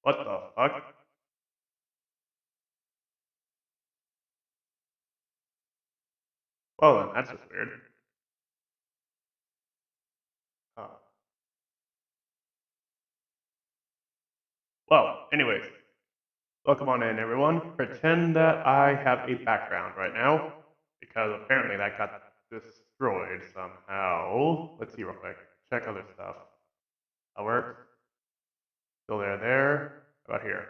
What the fuck? Well then, that's just weird. Oh. Well, anyways, welcome on in everyone. Pretend that I have a background right now, because apparently that got destroyed somehow. Let's see real quick. Check other stuff. That works. Still there. How about here?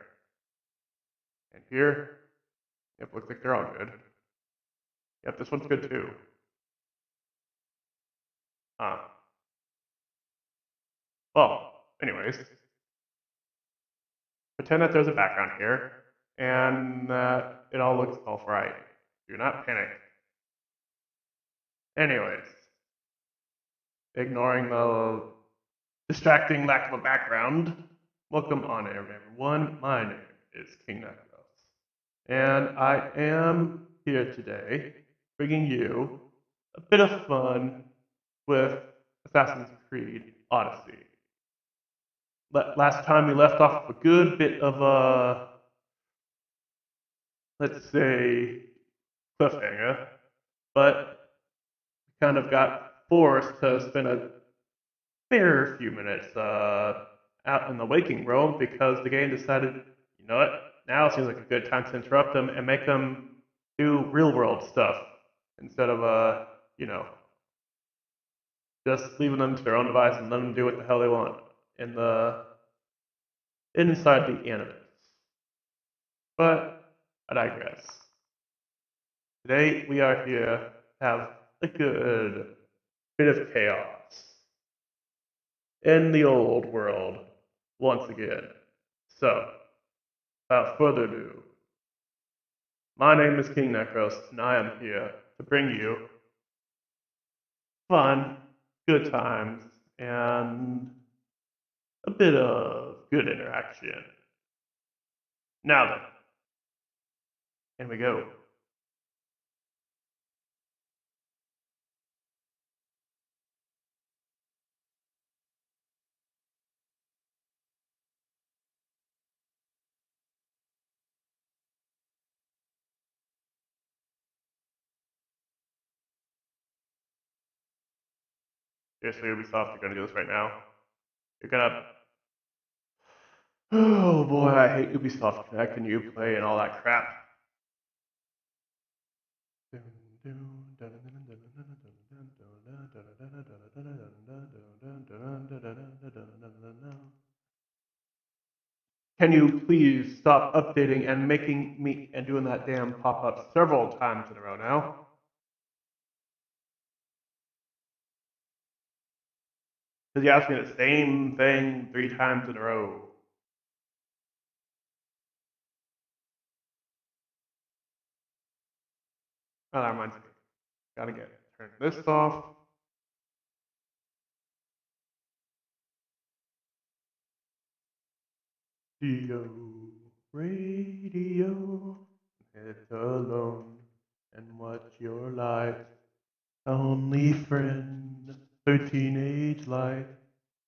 And here? Yep, looks like they're all good. Yep, this one's good too. Huh. Well, anyways, pretend that there's a background here, and that it all looks all right. Do not panic. Anyways, ignoring the distracting lack of a background, welcome on everyone. My name is King Necros, and I am here today bringing you a bit of fun with Assassin's Creed Odyssey. Last time we left off a good bit of a, let's say, cliffhanger, but kind of got forced to spend a fair few minutes out in the waking world because the game decided, you know what, now seems like a good time to interrupt them and make them do real world stuff instead of, you know, just leaving them to their own device and letting them do what the hell they want in the inside the animus. But I digress. Today we are here to have a good bit of chaos in the old world once again. So, without further ado, my name is King Necros, and I am here to bring you fun, good times, and a bit of good interaction. Now then, in we go. Seriously, Ubisoft, you're gonna do this right now? You're gonna. Oh boy, I hate Ubisoft Connect and Uplay and all that crap. Can you please stop updating and making me and doing that damn pop-up several times in a row now? Because you asked me the same thing 3 times in a row. Oh, that reminds me. Gotta turn this off. Radio, hit alone and watch your light. Only friend, her teenage life,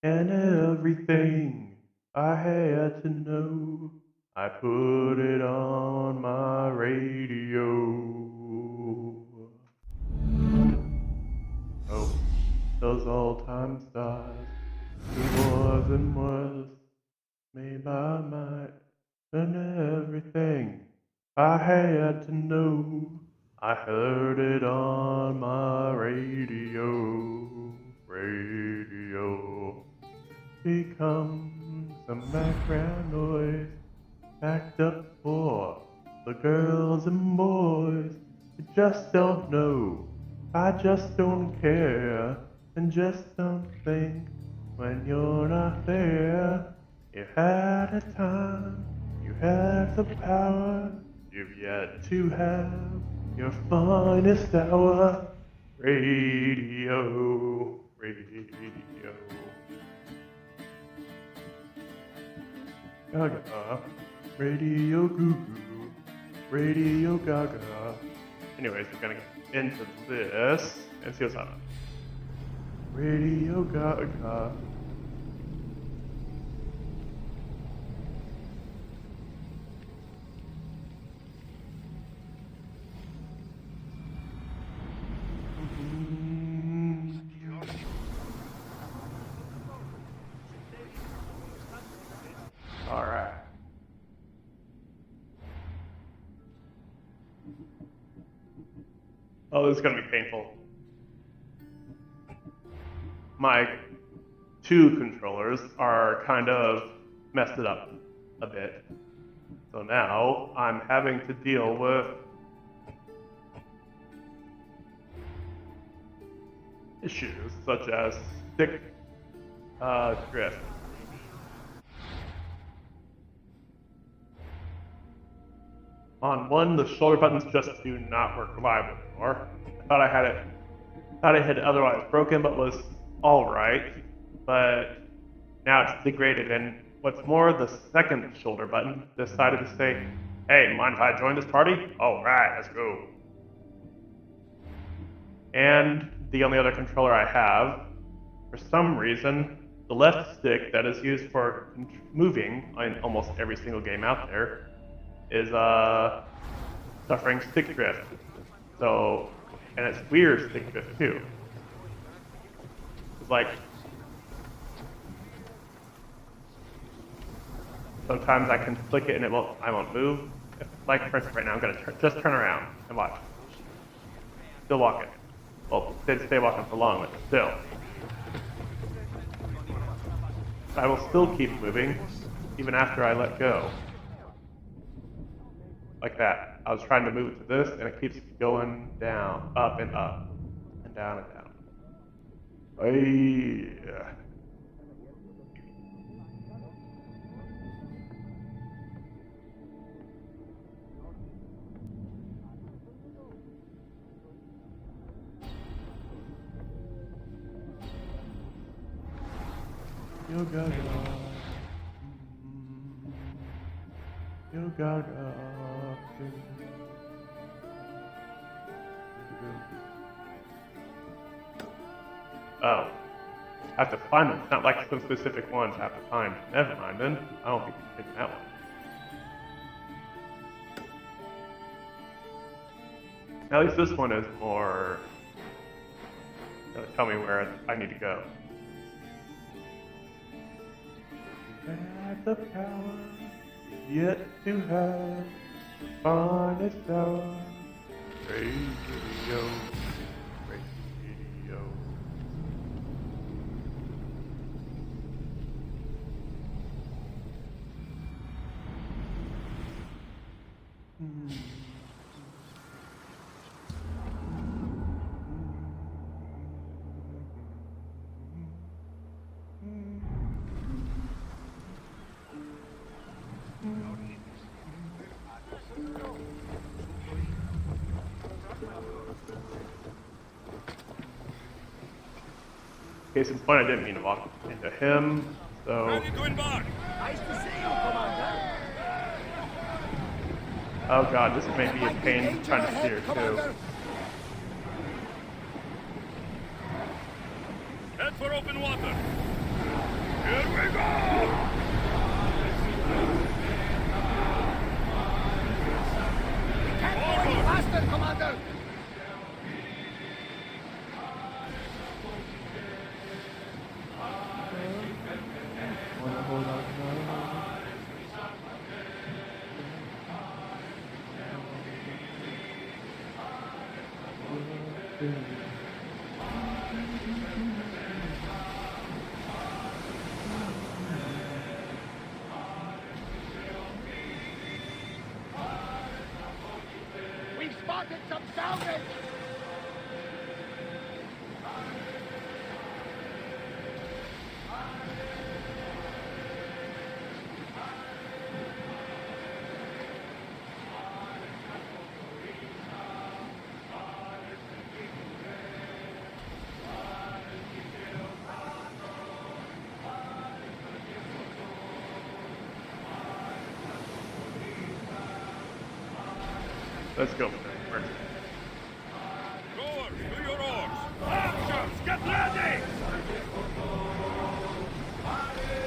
and everything I had to know. I put it on my radio. Oh, those old time stars, he was and was made by might, and everything I had to know. I heard it on my radio. Radio becomes some background noise, packed up for the girls and boys who just don't know. I just don't care, and just don't think when you're not there. You had a time, you had the power, you've yet to have your finest hour. Radio, radio. Gaga, Radio Goo Goo, Radio Gaga. Anyways, we're gonna get into this and see what's happening. Radio Gaga. Oh, this is gonna be painful. My two controllers are kind of messed it up a bit. So now I'm having to deal with issues such as stick drift. On one, the shoulder buttons just do not work reliably anymore. I thought I had otherwise broken, but was all right. But now it's degraded, and what's more, the second shoulder button decided to say, "Hey, mind if I join this party? All right, let's go." And the only other controller I have, for some reason, the left stick that is used for moving in almost every single game out there is suffering stick drift. So, and it's weird stick drift too. It's like sometimes I can click it and I won't move. Like for instance, right now I'm gonna just turn around and watch. Still walking. Well, didn't stay walking for long, but still. I will still keep moving even after I let go. Like that. I was trying to move it to this, and it keeps going down, up, and down and down. Yeah. Yo Gaga. Yo Gaga. Oh. I have to find them. It's not like some specific ones I have to find. Never mind then. I don't think you can take that one. At least this one is more gonna tell me where I need to go. At the power yet to have finest hour. Radio. Radio. Case in point, I didn't mean to walk into him, so... Ready to embark. Nice to see you, Commander. Oh god, this may be a pain trying to steer, too. Head for open water. Here we go! Can't go any faster, Commander. We've spotted some salvage. Let's go for that first. Rowers, do your oars. Archers, get ready!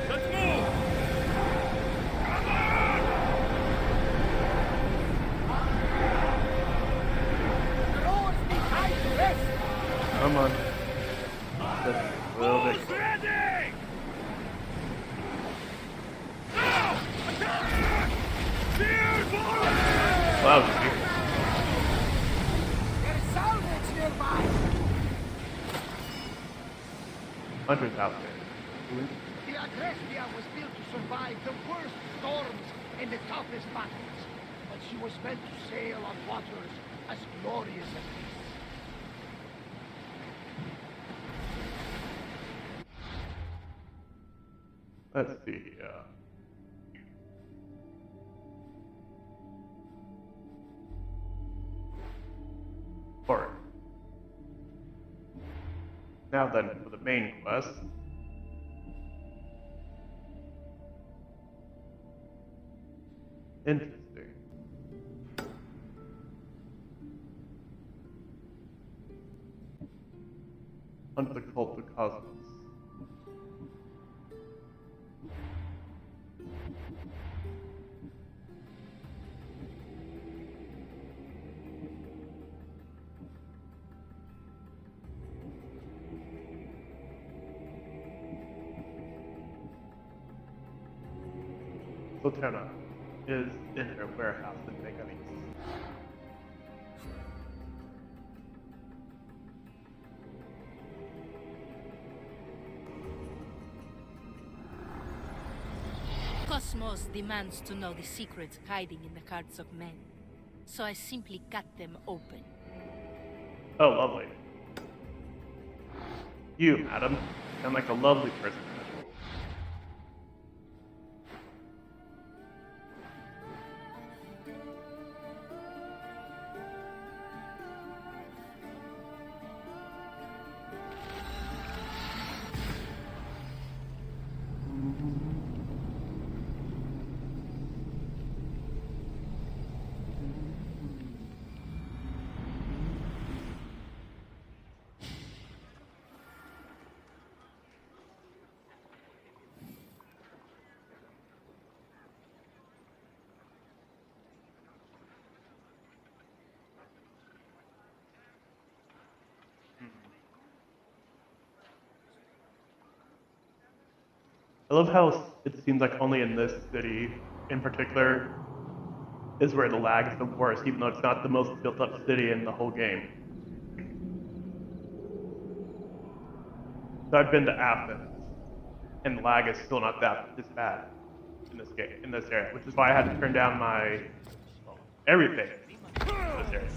Let's move! Come on! The rowers need time to rest. Come on. Just a little bit. Oars ready! Now! Attack! Steer forward! Wow, There's salvage Hunter's outfit. The Agrestia was built to survive the worst storms and the toughest battles, but she was meant to sail on waters as glorious as this. Let's see. Alright. Now then, for the main quest. Interesting. Hunt the cult of Cosmos. Soterna is in her warehouse in Megalis. Cosmos demands to know the secrets hiding in the hearts of men, so I simply cut them open. Oh, lovely. You, madam, sound like a lovely person. I love how it seems like only in this city, in particular, is where the lag is the worst, even though it's not the most built up city in the whole game. So I've been to Athens, and the lag is still not that as bad in this game, in this area, which is why I had to turn down my everything in this area.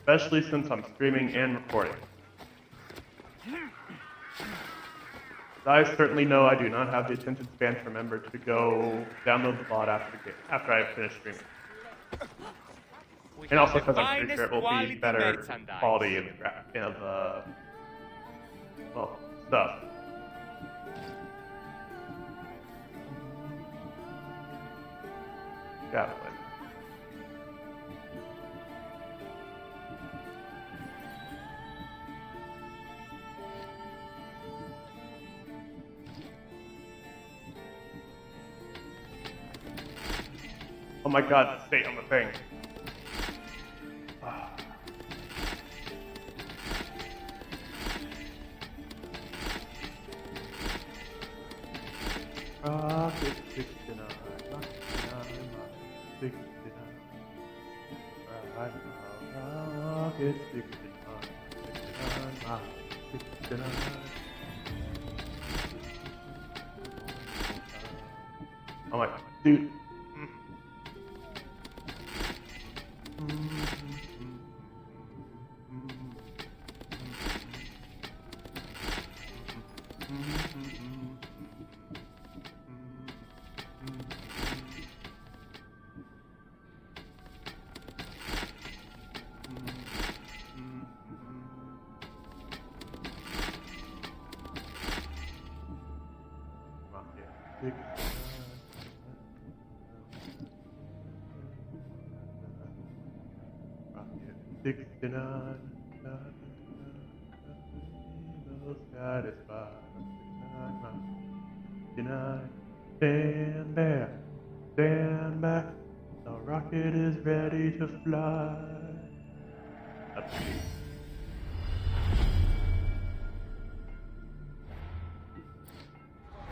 Especially since I'm streaming and recording. I certainly know I do not have the attention span to remember to go download the VOD after I finish streaming. And also because I'm pretty sure it will be better quality of well, stuff. Javelin. Oh my god, stay on the thing. Rocket 69, rocket 69, rocket 69, 69. Oh my god, dude. Rocket 69, satisfied. 69, stand back, stand back. The rocket is ready to fly. That's me.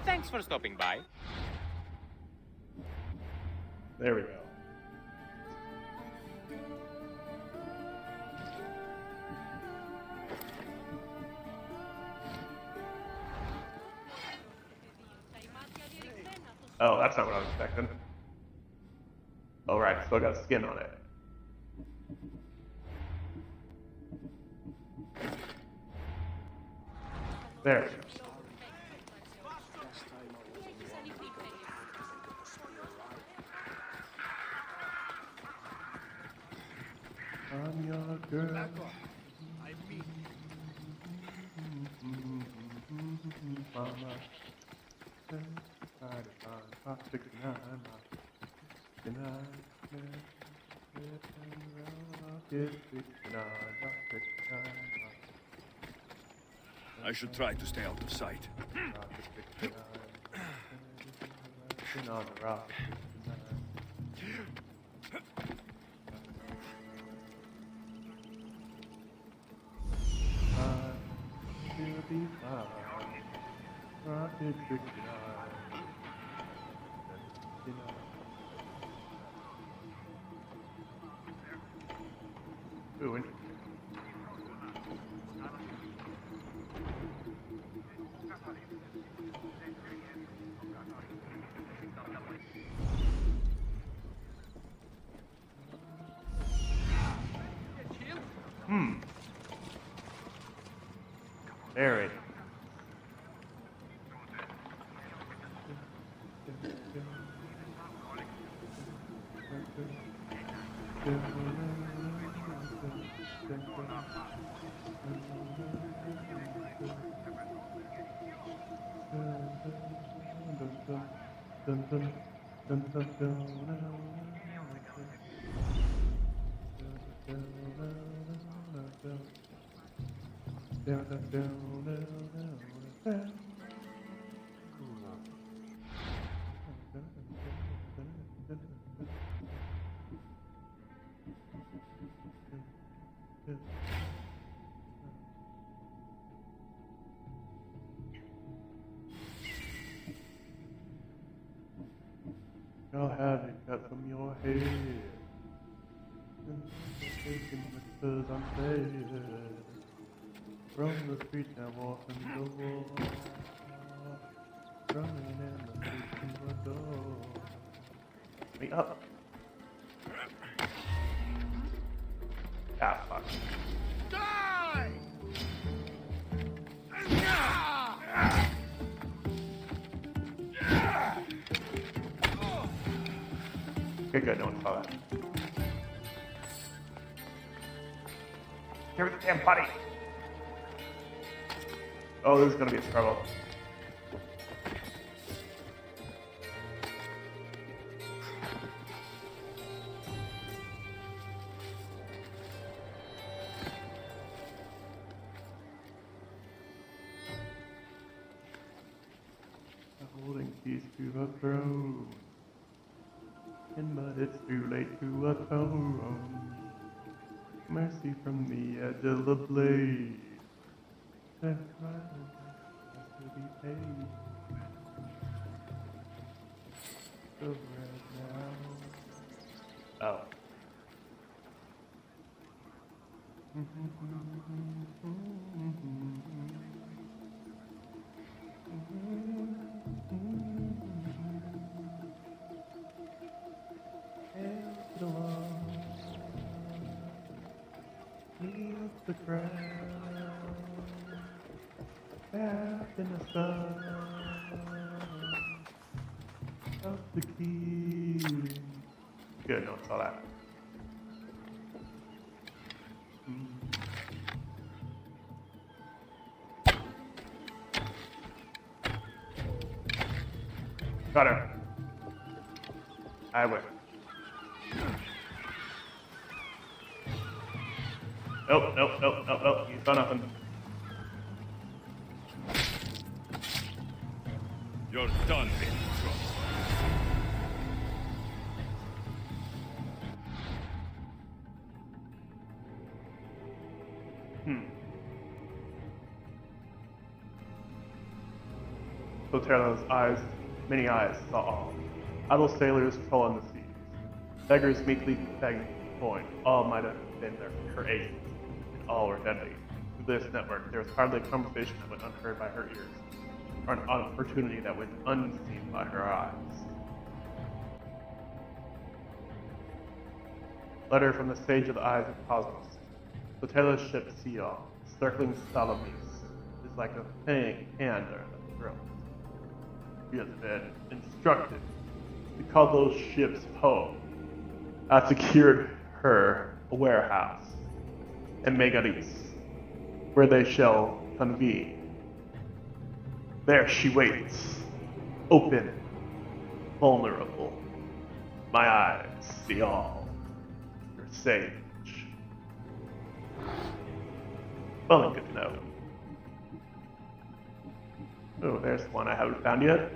Thanks for stopping by. There we go. Oh, that's not what I was expecting. Oh, right, still got skin on it. There. I'm your girl. Back off. I mean, Mama. I should try to stay out of sight. Ooh, interesting. There it is. I'll have it cut from your head. Taking because I'm faded. From the streets and walking the wall. Running in the streets to the door. Me up. Ah, fuck. die! Okay, good, no one saw that. Here with the damn buddy. Oh, this is gonna be a struggle. Holding keys to the throne. But it's too late to atone. Mercy from the edge of the blade. That crime has to be paid. So right now. Oh. The crowd back in the sun of the key. Good, no one saw that. Got her. I win. Nope, nope, nope, nope, nope. You saw nothing. You're done being trust. So Terra's eyes, many eyes, saw all. Idle sailors trolling the seas. Beggars meekly begging coin. All might have been her agents. All were deadly. Through this network, there was hardly a conversation that went unheard by her ears, or an opportunity that went unseen by her eyes. letter from the Sage of the Eyes of Cosmos. Sotella's ship Seal, circling Salamis, is like a hanging hand under the throat. She has been instructed to call those ships home. I secured her a warehouse in Megaris, where they shall convene. There she waits, open, vulnerable. My eyes see all. Your sage. Well, and good to know. Oh, there's one I haven't found yet.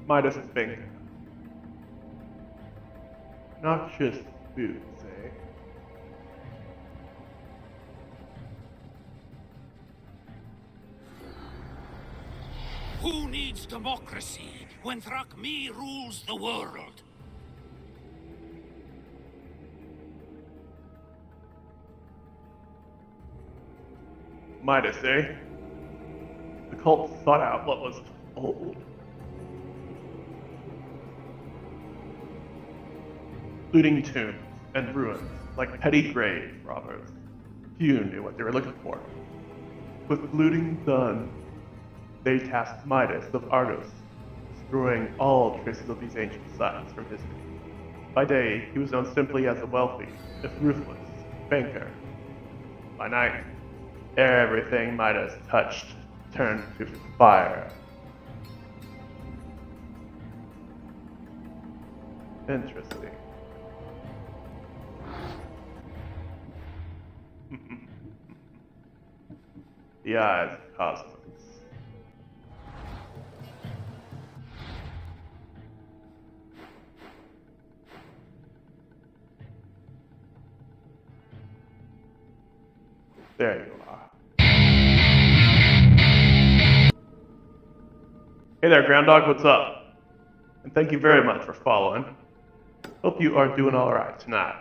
Midas Banker. Noxious boots, eh? Who needs democracy when Thrakmi rules the world? Midas, eh? The cult sought out what was old. Looting tombs and ruins like petty grave robbers. Few knew what they were looking for. With looting done, they tasked Midas of Argos, destroying all traces of these ancient sites from history. By day, he was known simply as a wealthy, if ruthless, banker. By night, everything Midas touched turned to fire. Interesting. The Eyes of Cosmos. There you are. Hey there, Ground Dog, what's up? And thank you very much for following. Hope you are doing alright tonight.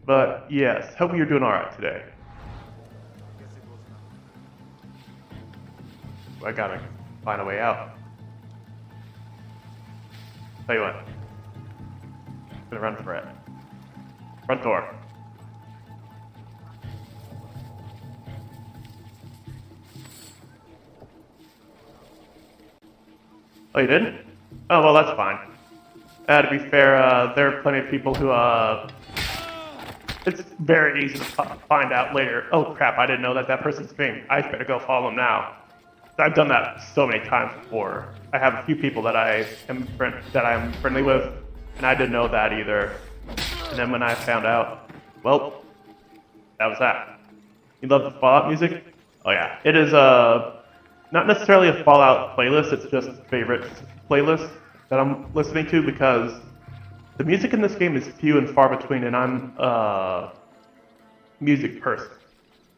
But yes, hope you're doing alright today. I gotta find a way out. Tell you what. I'm gonna run for it. Front door. Oh, you didn't? Oh, well, that's fine. To be fair, there are plenty of people who, it's very easy to find out later. Oh crap, I didn't know that person's streamed. I better go follow them now. I've done that so many times before. I have a few people that I'm friendly with, and I didn't know that either. And then when I found out, well, that was that. You love the Fallout music? Oh yeah. It is not necessarily a Fallout playlist, it's just a favorite playlist that I'm listening to because the music in this game is few and far between, and I'm a music person.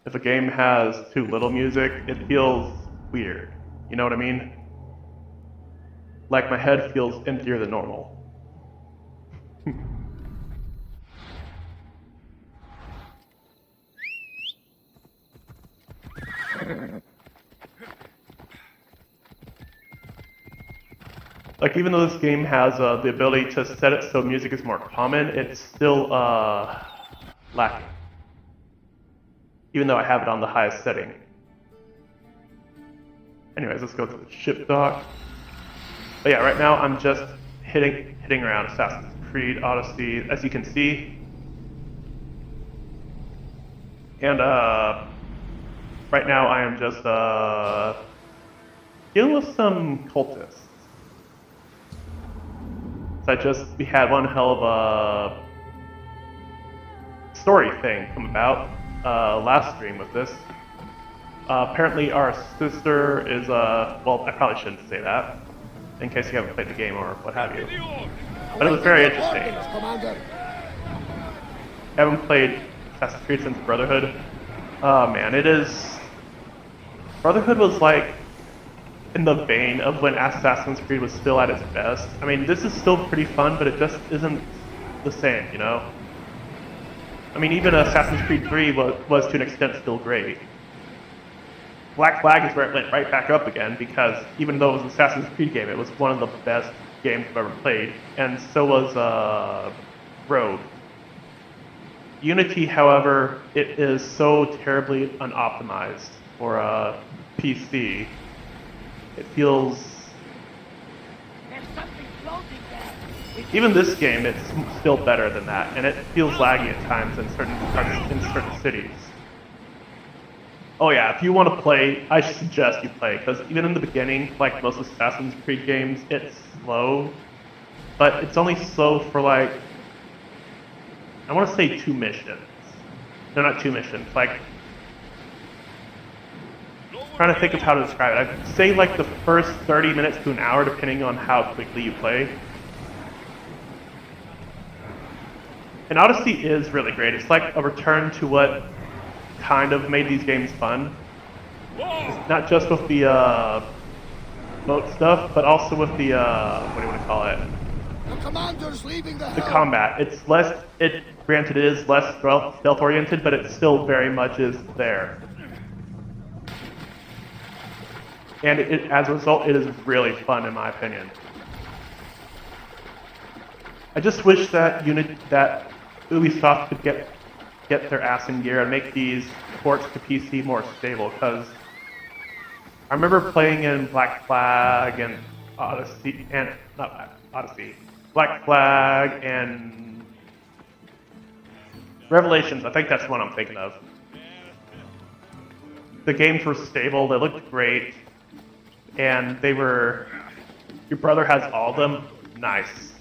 If a game has too little music, it feels weird. You know what I mean? Like my head feels emptier than normal. Like, even though this game has the ability to set it so music is more common, it's still lacking. Even though I have it on the highest setting. Anyways, let's go to the ship dock. But yeah, right now I'm just hitting around Assassin's Creed Odyssey, as you can see. And right now I am just dealing with some cultists. We had one hell of a story thing come about last stream with this. Apparently our sister is, well, I probably shouldn't say that, in case you haven't played the game or what have you. But it was very interesting. I haven't played Assassin's Creed since Brotherhood. Oh man, Brotherhood was like in the vein of when Assassin's Creed was still at its best. I mean, this is still pretty fun, but it just isn't the same, you know? I mean, even Assassin's Creed 3 was to an extent still great. Black Flag is where it went right back up again, because even though it was an Assassin's Creed game, it was one of the best games I've ever played, and so was Rogue. Unity, however, it is so terribly unoptimized for a PC. It feels... There's something floating there. Even this game, it's still better than that, and it feels laggy at times in certain parts, in certain cities. Oh yeah, if you want to play, I suggest you play, because even in the beginning, like most Assassin's Creed games, it's slow, but it's only slow for like, I want to say 2 missions. No, not 2 missions, like, trying to think of how to describe it. I'd say like the first 30 minutes to an hour, depending on how quickly you play. And Odyssey is really great. It's like a return to what kind of made these games fun. It's not just with the boat stuff, but also with the what do you want to call it? The commander's leaving the Combat. It's less. Granted, it is less stealth oriented, but it still very much is there. And as a result, it is really fun, in my opinion. I just wish that Ubisoft could get their ass in gear and make these ports to PC more stable, because I remember playing in Black Flag and Odyssey, and not Odyssey, Black Flag and Revelations. I think that's the one I'm thinking of. The games were stable, they looked great, and they were... Your brother has all of them. Nice.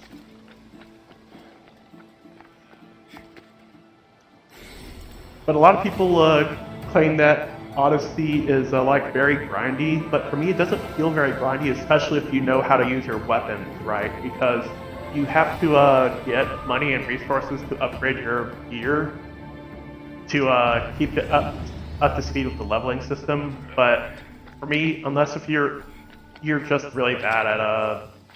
But a lot of people claim that Odyssey is like very grindy, but for me it doesn't feel very grindy, especially if you know how to use your weapons right, because you have to get money and resources to upgrade your gear to keep it up to speed with the leveling system. But for me, unless if you're just really bad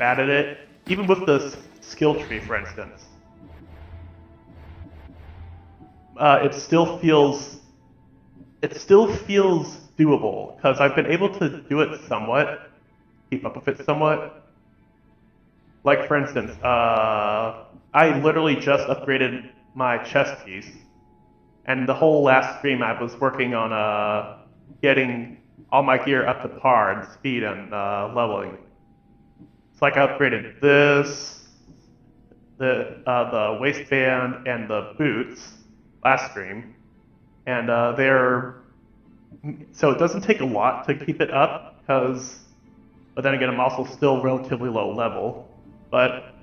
at it, even with the skill tree, for instance, it still feels doable, because I've been able to do it somewhat, keep up with it somewhat. Like for instance, I literally just upgraded my chest piece, and the whole last stream I was working on getting all my gear up to par and speed and leveling. It's like I upgraded this, the waistband, and the boots last stream, and so it doesn't take a lot to keep it up, but then again, I'm also still relatively low level. But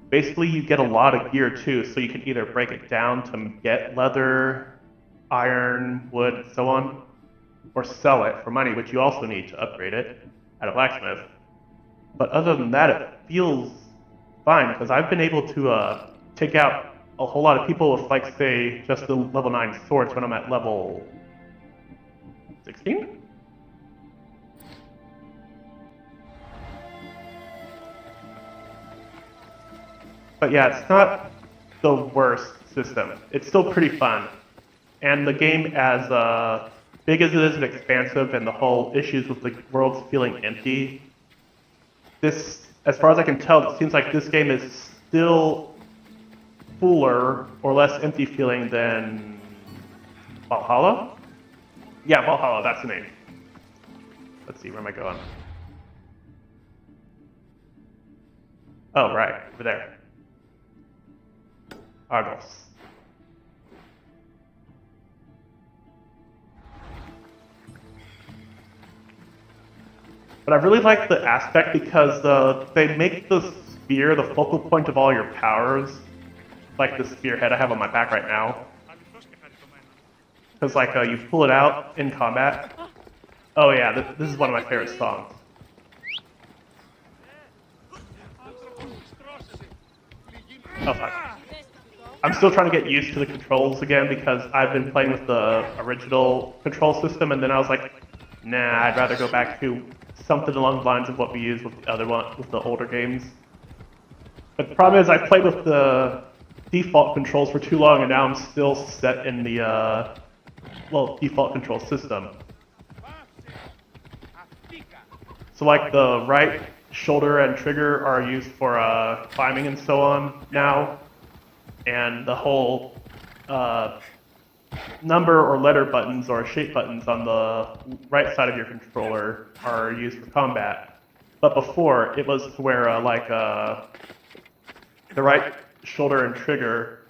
basically, you get a lot of gear too, so you can either break it down to get leather, iron, wood, and so on, or sell it for money, which you also need to upgrade it at a blacksmith. But other than that, it feels fine, because I've been able to take out a whole lot of people with, like, say, just the level 9 swords when I'm at level 16? But yeah, it's not the worst system. It's still pretty fun. And the game, as big as it is and expansive, and the whole issues with the worlds feeling empty, this, as far as I can tell, it seems like this game is still fuller or less empty feeling than Valhalla? Yeah, Valhalla, that's the name. Let's see, where am I going? Oh, right, over there. Argos. But I really like the aspect because they make the spear the focal point of all your powers, like the spearhead I have on my back right now. Because like you pull it out in combat. Oh yeah, this is one of my favorite songs. Oh fuck. I'm still trying to get used to the controls again because I've been playing with the original control system, and then I was like, nah, I'd rather go back to something along the lines of what we used with the other one, with the older games. But the problem is I played with the default controls for too long, and now I'm still set in the, default control system. So like the right shoulder and trigger are used for climbing and so on now, and the whole number or letter buttons or shape buttons on the right side of your controller are used for combat. But before, it was to where the right shoulder and trigger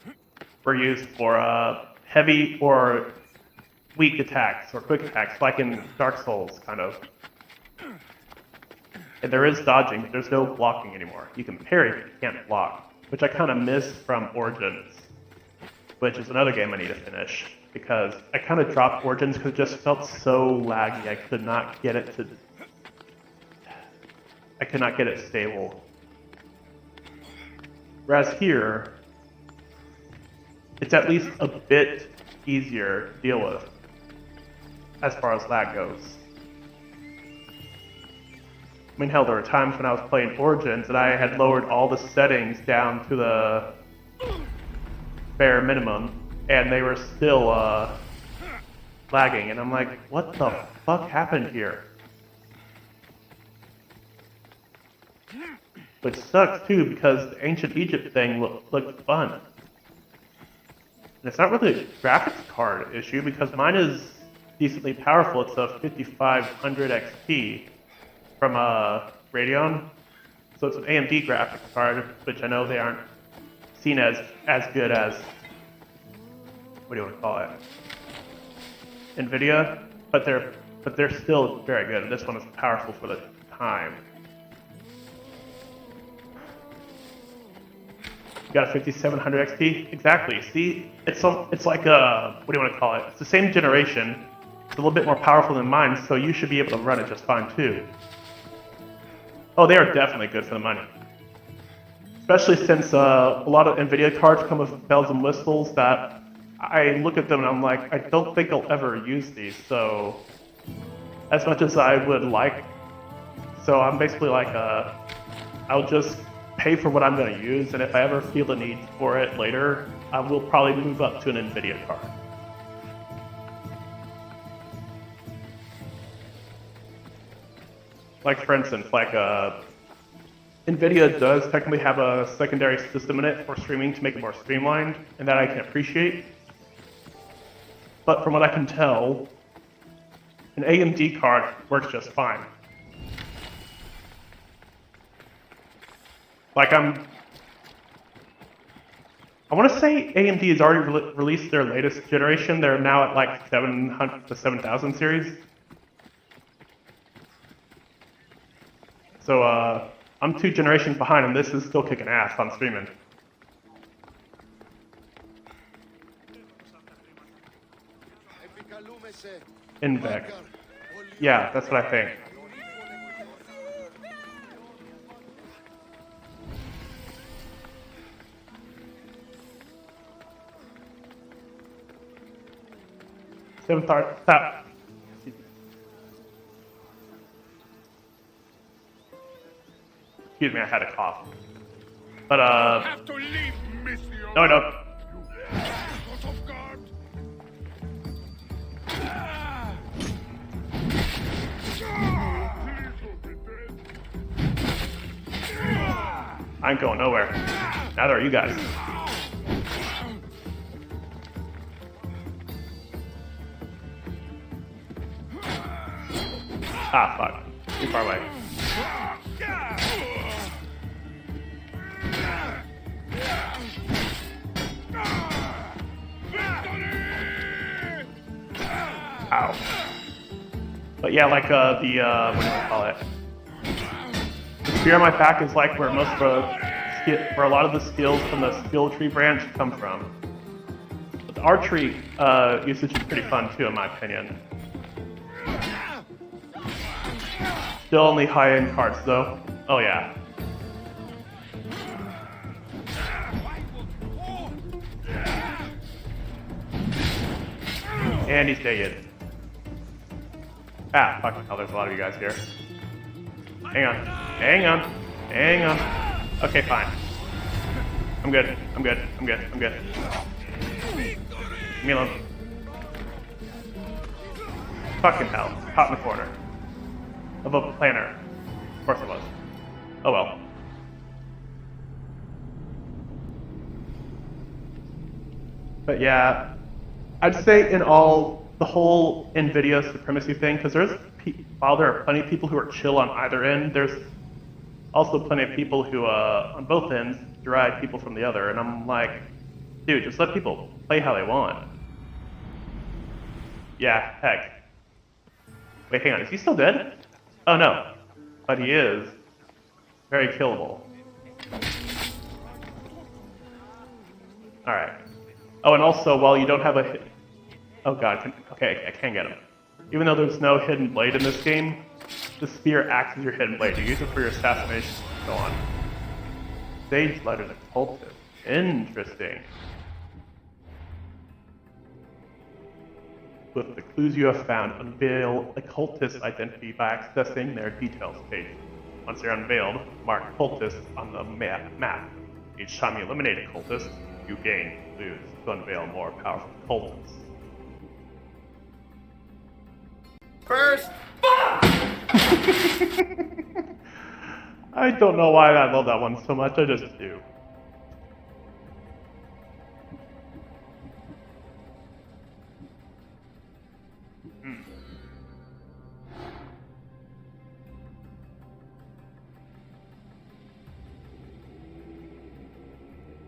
were used for heavy or weak attacks or quick attacks, like in Dark Souls, kind of. And there is dodging, but there's no blocking anymore. You can parry, but you can't block, which I kind of miss from Origins, which is another game I need to finish, because I kind of dropped Origins because it just felt so laggy. I could not get it stable. Whereas here, it's at least a bit easier to deal with as far as lag goes. I mean, hell, there were times when I was playing Origins and I had lowered all the settings down to the bare minimum, and they were still lagging, and I'm like, what the fuck happened here? Which sucks too, because the Ancient Egypt thing looked fun. And it's not really a graphics card issue, because mine is decently powerful. It's a 5500 XT from Radeon. So it's an AMD graphics card, which I know they aren't seen as good as, what do you want to call it? NVIDIA, but they're still very good. And this one is powerful for the time. You got a 5700 XT? Exactly. See, it's like a, what do you want to call it? It's the same generation. It's a little bit more powerful than mine, so you should be able to run it just fine too. Oh, they are definitely good for the money. Especially since a lot of NVIDIA cards come with bells and whistles that I look at them and I'm like, I don't think I'll ever use these, so as much as I would like. So I'm basically like, I'll just pay for what I'm going to use, and if I ever feel the need for it later, I will probably move up to an NVIDIA card. Like for instance, NVIDIA does technically have a secondary system in it for streaming to make it more streamlined, and that I can appreciate. But from what I can tell, an AMD card works just fine. Like I want to say AMD has already released their latest generation. They're now at like 700 to 7000 series. So I'm 2 generations behind, and this is still kicking ass on streaming. Invec. Yeah, that's what I think. Excuse me, I had a cough. But Have to leave, Monsieur. no, I don't. Caught off guard. I ain't going nowhere. Neither are you guys. Ah, fuck. Too far away. Ow. But yeah, like what do you call it? The spear on my back is like where most of where a lot of the skills from the skill tree branch come from. But the archery usage is pretty fun too, in my opinion. Still only high-end cards though. Oh yeah. And he's dead. Ah, fuck. Oh, there's a lot of you guys here. Hang on. Hang on. Hang on. Okay, fine. I'm good. I'm good. I'm good. I'm good. Leave me alone. Fucking hell. Caught in the corner. Of a planner. Of course it was. Oh well. But yeah, I'd say in all, the whole NVIDIA supremacy thing, because while there are plenty of people who are chill on either end, there's also plenty of people who, on both ends, deride people from the other, and I'm like, dude, just let people play how they want. Yeah, heck. Wait, hang on, is he still dead? Oh no, but he is very killable. Alright. Oh, and also, while you don't have a hit... Oh god, okay, I can get him. Even though there's no hidden blade in this game, the spear acts as your hidden blade. You use it for your assassination and so on. Sage Light is a cultist. Interesting. With the clues you have found, unveil a cultist's identity by accessing their details page. Once they're unveiled, mark cultists on the map. Each time you eliminate a cultist, you gain clues to unveil more powerful cultists. First, I don't know why I love that one so much, I just do.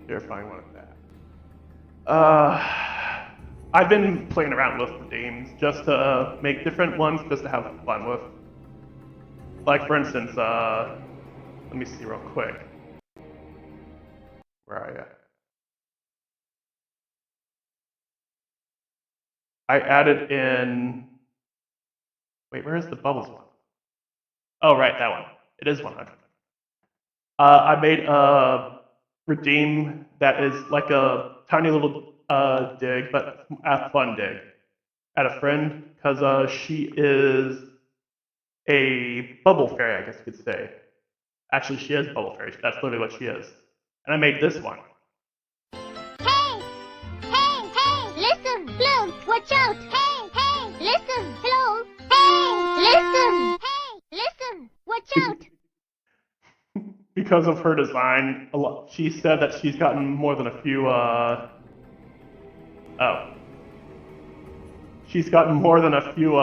Terrifying one at that. I've been playing around with redeems just to make different ones, just to have fun with. Like for instance, let me see real quick. Where are you? I added in. Wait, where is the bubbles one? Oh, right, that one. It is 100. I made a redeem that is like a tiny little dig, but a fun dig at a friend, because she is a bubble fairy, I guess you could say. Actually, she is bubble fairy. That's literally what she is. And I made this one. Hey! Hey! Hey! Listen! Bloom! Watch out! Hey! Hey! Listen! Hello! Hey! Listen! Hey! Listen! Watch out! Because of her design, she said that she's gotten more than a few, she's gotten more than a few,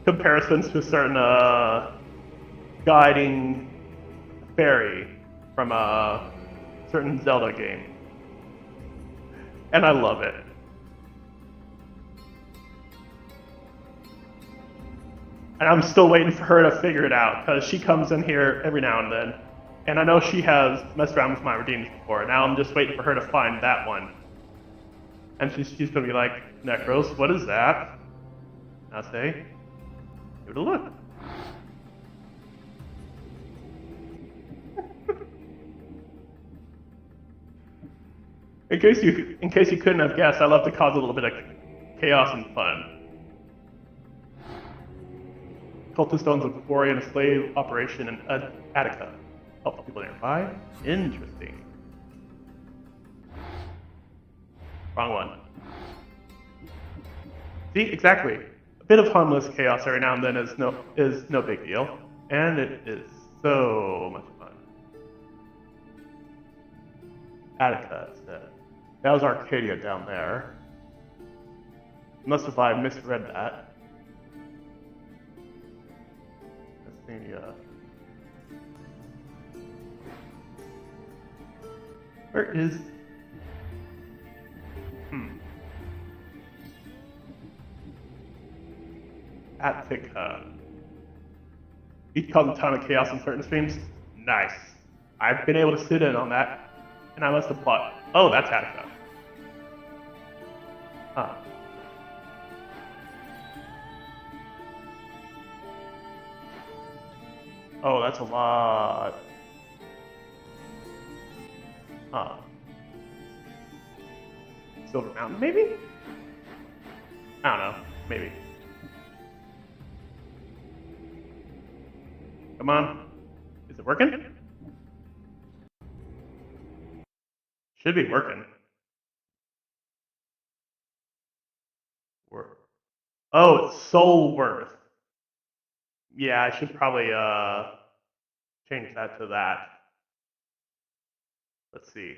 comparisons to a certain, guiding fairy from a certain Zelda game. And I love it. And I'm still waiting for her to figure it out, because she comes in here every now and then. And I know she has messed around with my redeems before. Now I'm just waiting for her to find that one. And she's going to be like, Necros, what is that? And I'll say, give it a look. In case you couldn't have guessed, I love to cause a little bit of chaos and fun. Cultist owns a quarry and a slave operation in Attica. Helps people nearby. Interesting. Wrong one. See, exactly. A bit of harmless chaos every now and then is no big deal, and it is so much fun. Attica instead. That was Arcadia down there. Unless if I misread that. Where is... Attica. You'd call the time of chaos in certain streams? Nice. I've been able to sit in on that, and I must have plot. Oh, that's Attica. Huh. Oh, that's a lot. Huh. Silver Mountain, maybe? I don't know. Maybe. Come on. Is it working? Should be working. Oh, it's Soulworth. Yeah, I should probably change that to that. Let's see.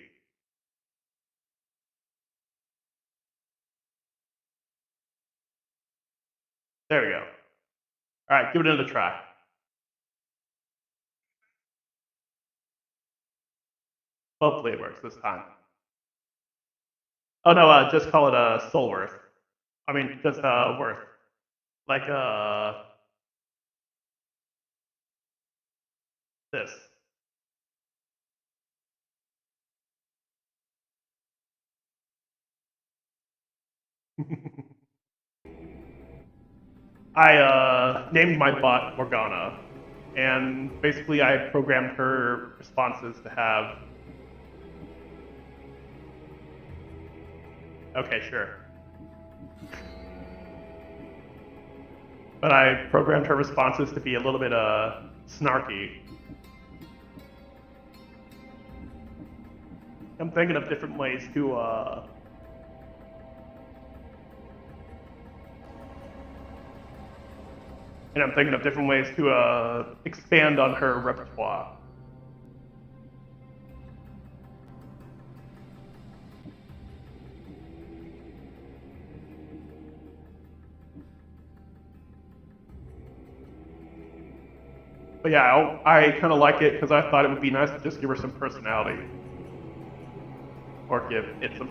There we go. All right, give it another try. Hopefully it works this time. Oh no, just call it Soulworth. I mean, just Worth. Like this. I named my bot Morgana, and basically I programmed her responses to have. Okay, sure. But I programmed her responses to be a little bit snarky. I'm thinking of different ways to expand on her repertoire. But yeah, I kind of like it because I thought it would be nice to just give her some personality. Or give it some...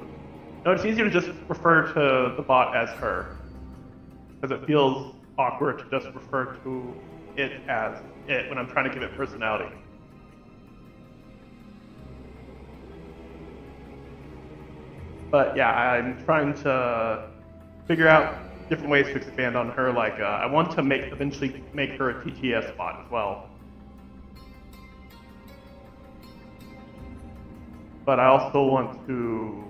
No, it's easier to just refer to the bot as her. Because it feels awkward to just refer to it as it when I'm trying to give it personality. But yeah, I'm trying to figure out different ways to expand on her. Like, I want to eventually make her a TTS bot as well. But I also want to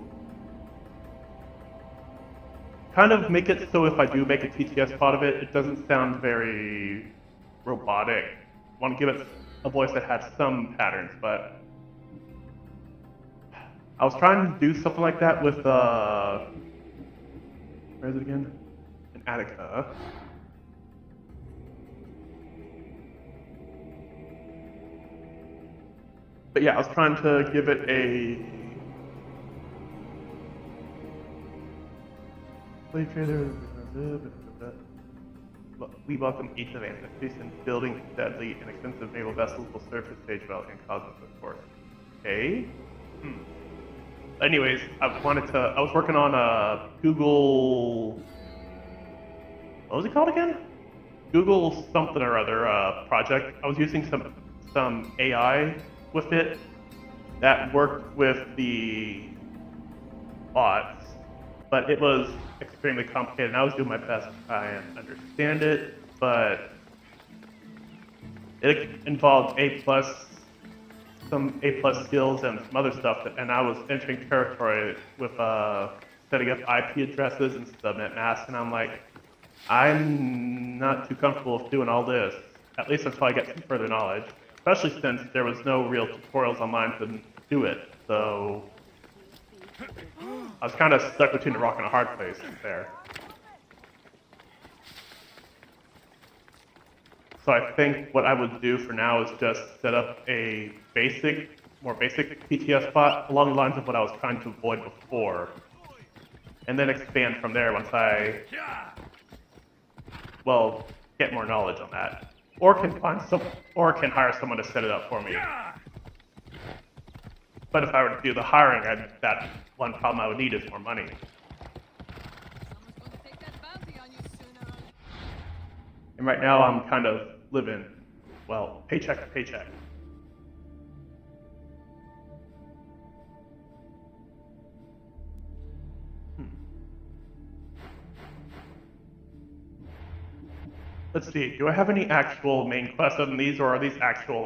kind of make it so if I do make a TTS bot of it, it doesn't sound very robotic. I want to give it a voice that has some patterns, but I was trying to do something like that with, where is it again? In Attica. But yeah, I was trying to give it a slave trader. We welcome each of ancestors in building deadly and expensive naval vessels will serve the stage well and cause us support. Okay. Anyways, I was working on Google, what was it called again? Google something or other project. I was using some AI with it that worked with the bots, but it was extremely complicated, and I was doing my best to try and understand it, but it involved some A+ skills and some other stuff, and I was entering territory with setting up IP addresses and subnet masks, and I'm like, I'm not too comfortable with doing all this, at least until I get some further knowledge, especially since there was no real tutorials online to do it, so I was kind of stuck between a rock and a hard place there. So I think what I would do for now is just set up a more basic PTS bot along the lines of what I was trying to avoid before, and then expand from there once I, get more knowledge on that, or can hire someone to set it up for me. But if I were to do the hiring, that one problem I would need is more money. And right now I'm kind of living, paycheck to paycheck. Let's see, do I have any actual main quests on these, or are these actual,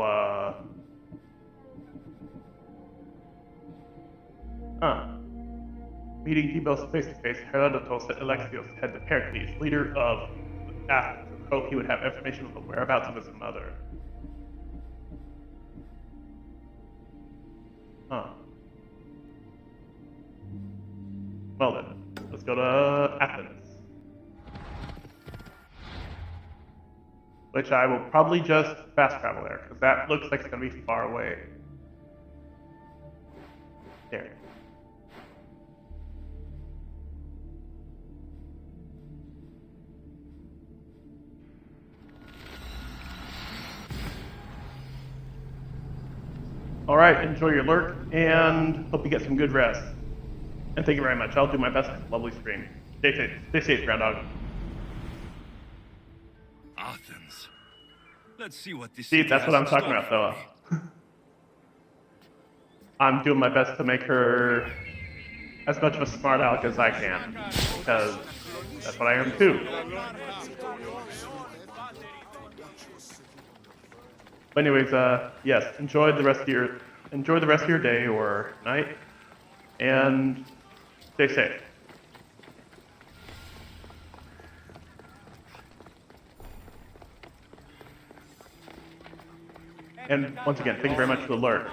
Meeting Debos face-to-face, Herodotus and Alexios head to Pericles, leader of Athens, and hoped he would have information of the whereabouts of his mother. Well then, let's go to Athens. Which I will probably just fast travel there, because that looks like it's going to be far away. There. Alright, enjoy your lurk, and hope you get some good rest. And thank you very much. I'll do my best. Lovely stream. Stay safe, Ground Dog. Athens. Let's see what this See, city that's has what I'm in talking store about, for though. me. I'm doing my best to make her as much of a smart aleck as I can, because that's what I am too. But anyways, yes, enjoy the rest of your day or night, and stay safe. And once again, thank you very much for the alert.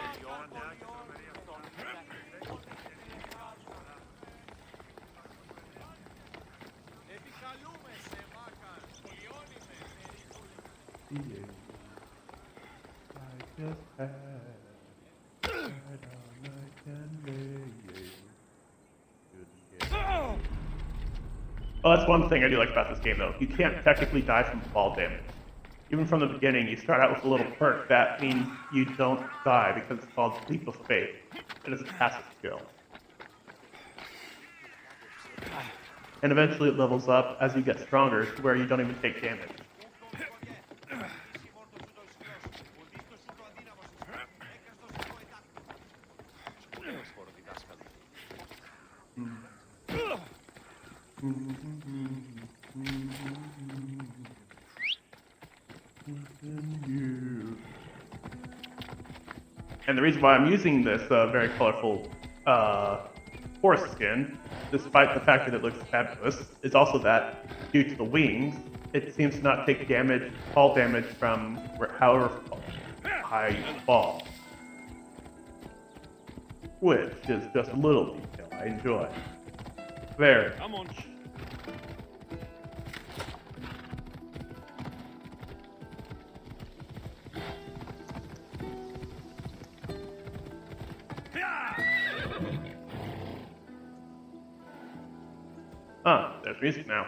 Oh, that's one thing I do like about this game, though. You can't technically die from fall damage. Even from the beginning, you start out with a little perk. That means you don't die because it's called Leap of Faith. It is a passive skill. And eventually it levels up as you get stronger to where you don't even take damage. And the reason why I'm using this very colorful horse skin, despite the fact that it looks fabulous, is also that due to the wings, it seems to not take damage, fall damage from however high you fall. Which is just a little detail I enjoy. There. Come on. Ah, there's music now.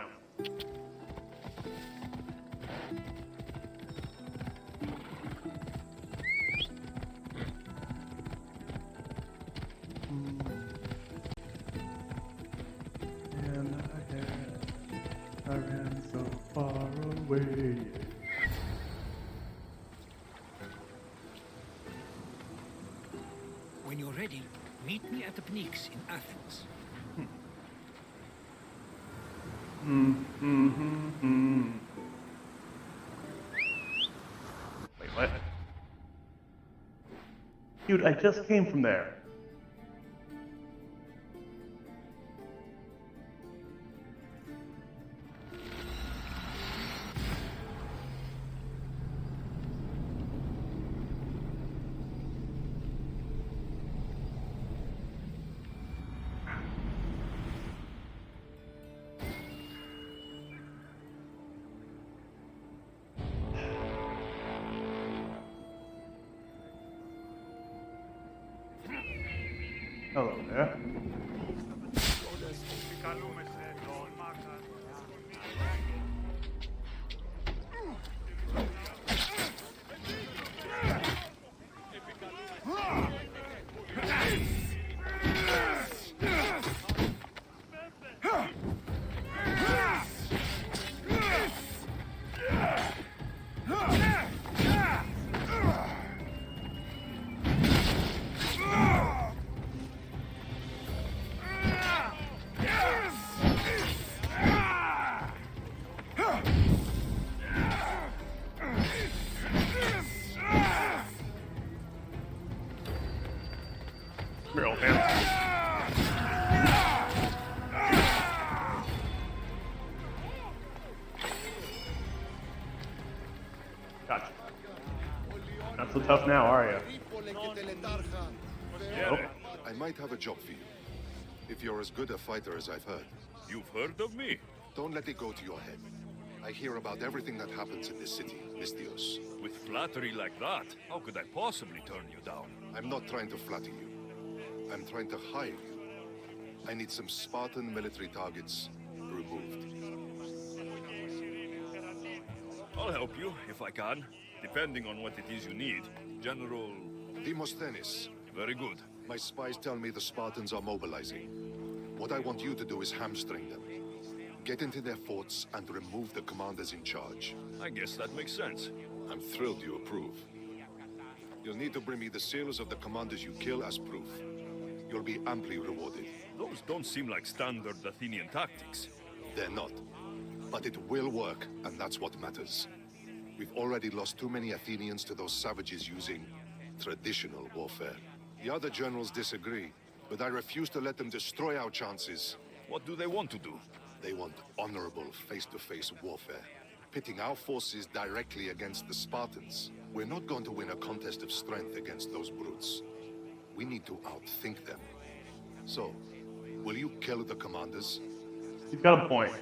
And I ran so far away. When you're ready, meet me at the Pnyx in Athens. Wait, what? Dude, I just came from there. Hello there. Real man. Gotcha. Not so tough now, are you? Nope. I might have a job for you. If you're as good a fighter as I've heard, You've heard of me? don't let it go to your head. I hear about everything that happens in this city, Misthios. With flattery like that, how could I possibly turn you down? I'm not trying to flatter you. I'm trying to hire you. I need some Spartan military targets removed. I'll help you, if I can, depending on what it is you need. General... Demosthenes, Very good. my spies tell me the Spartans are mobilizing. What I want you to do is hamstring them. Get into their forts and remove the commanders in charge. I guess that makes sense. I'm thrilled you approve. You'll need to bring me the seals of the commanders you kill as proof. You'll be amply rewarded. Those don't seem like standard Athenian tactics. They're not. But it will work, and that's what matters. We've already lost too many Athenians to those savages using traditional warfare. The other generals disagree, but I refuse to let them destroy our chances. What do they want to do? They want honorable face-to-face warfare, pitting our forces directly against the Spartans. We're not going to win a contest of strength against those brutes. We need to outthink them. So, will you kill the commanders? He's got a point.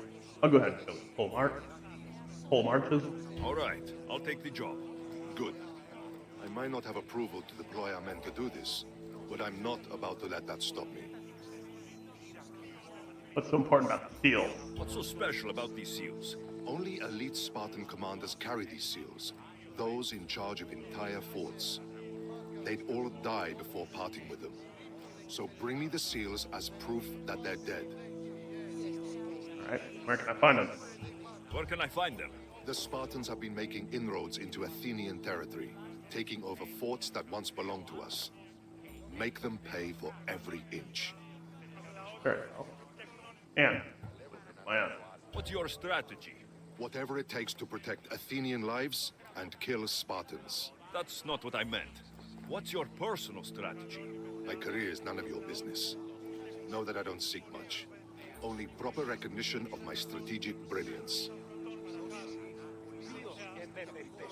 I'll go ahead and kill him. Full mark. Full marches. All right, I'll take the job. Good. I might not have approval to deploy our men to do this, but I'm not about to let that stop me. What's so important about the seals? What's so special about these seals? Only elite Spartan commanders carry these seals, those in charge of entire forts. They'd all die before parting with them. So bring me the seals as proof that they're dead. Alright, where can I find them? Where can I find them? The Spartans have been making inroads into Athenian territory, taking over forts that once belonged to us. Make them pay for every inch. Very well. And what's the plan? What's your strategy? Whatever it takes to protect Athenian lives and kill Spartans. That's not what I meant. What's your personal strategy? My career is none of your business. Know that I don't seek much. Only proper recognition of my strategic brilliance.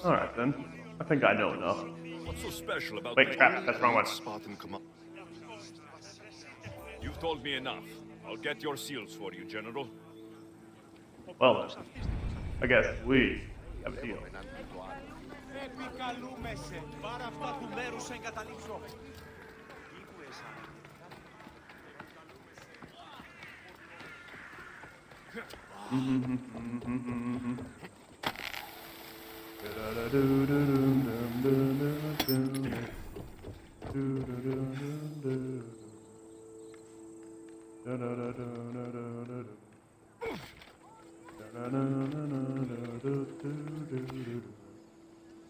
Alright then. I think I know enough. What's so special about Wait, the... crap, that's the wrong one. Spartan command. You've told me enough. I'll get your seals for you, General. Well then. I guess we have a deal. Επικαλούμεσαι. Πάρε αυτά του μέρους σε εγκαταλείψω.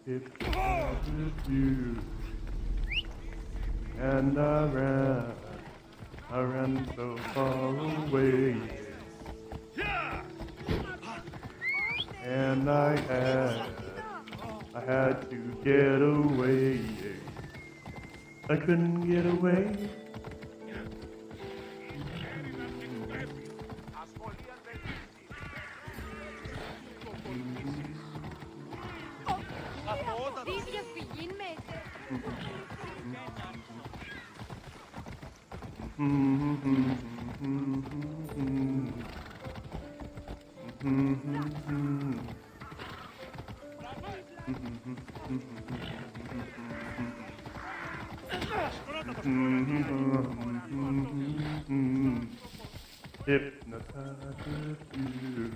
It was you, and I ran so far away, and I had to get away. I couldn't get away. Hypnotized you.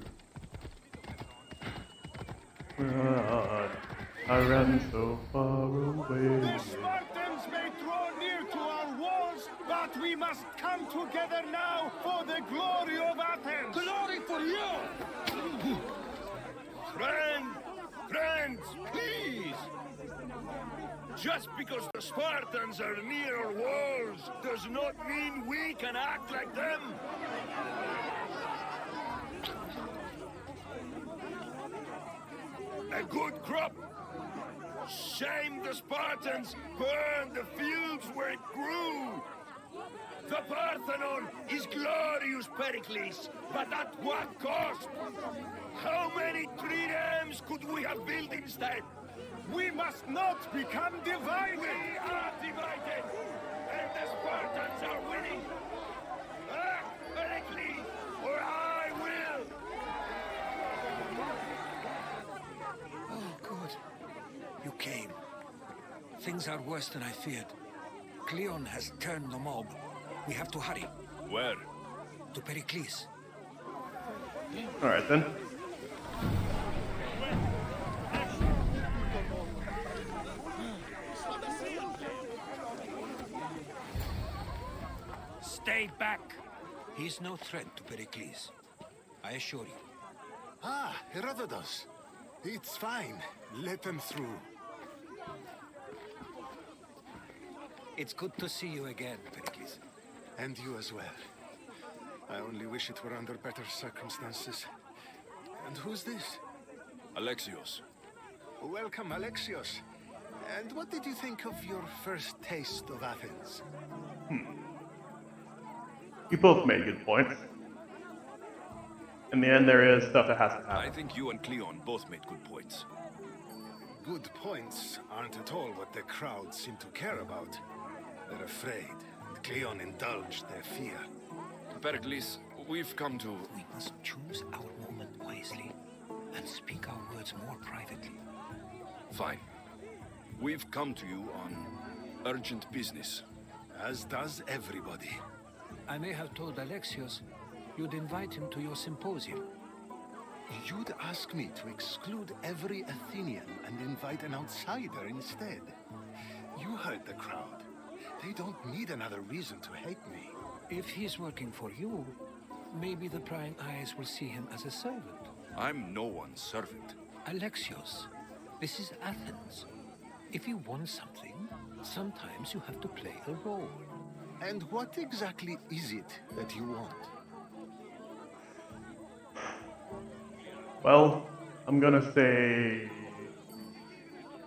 I ran so far away. The Spartans may draw near to our walls, but we must come together now for the glory of Athens. Glory for you! Friends, please! Just because the Spartans are near our walls does not mean we can act like them! A good crop! Shame the Spartans burned the fields where it grew! The Parthenon is glorious, Pericles, but at what cost? How many triremes could we have built instead? We must not become divided. We are divided, and the Spartans are winning. you came. Things are worse than I feared. Cleon has turned the mob. We have to hurry. Where? To Pericles. Alright then. Stay back! He's no threat to Pericles. I assure you. Ah, Herodotus. It's fine. Let them through. It's good to see you again, Pericles. And you as well. I only wish it were under better circumstances. And who's this? Alexios. Welcome, Alexios. And what did you think of your first taste of Athens? You both made good points. In the end, there is stuff that has to I happen. think you and Cleon both made good points. Good points aren't at all what the crowd seem to care about. They're afraid, and Cleon indulged their fear. Pericles, we've come to... We must choose our moment wisely and speak our words more privately. Fine. We've come to you on urgent business. As does everybody. I may have told Alexios you'd invite him to your symposium. You'd ask me to exclude every Athenian and invite an outsider instead. You heard the crowd. They don't need another reason to hate me. If he's working for you, maybe the prying eyes will see him as a servant. I'm no one's servant. Alexios, this is Athens. If you want something, sometimes you have to play a role. And what exactly is it that you want? Well, I'm gonna say...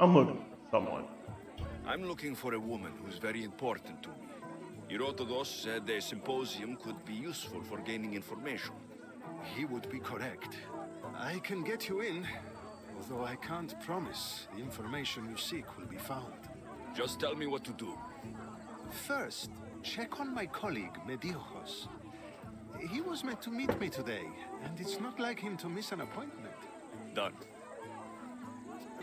I'm looking for someone. I'm looking for a woman who's very important to me. Herodotus said a symposium could be useful for gaining information. He would be correct. I can get you in, although I can't promise the information you seek will be found. Just tell me what to do. First, check on my colleague, Mediochos. He was meant to meet me today, and it's not like him to miss an appointment. Done.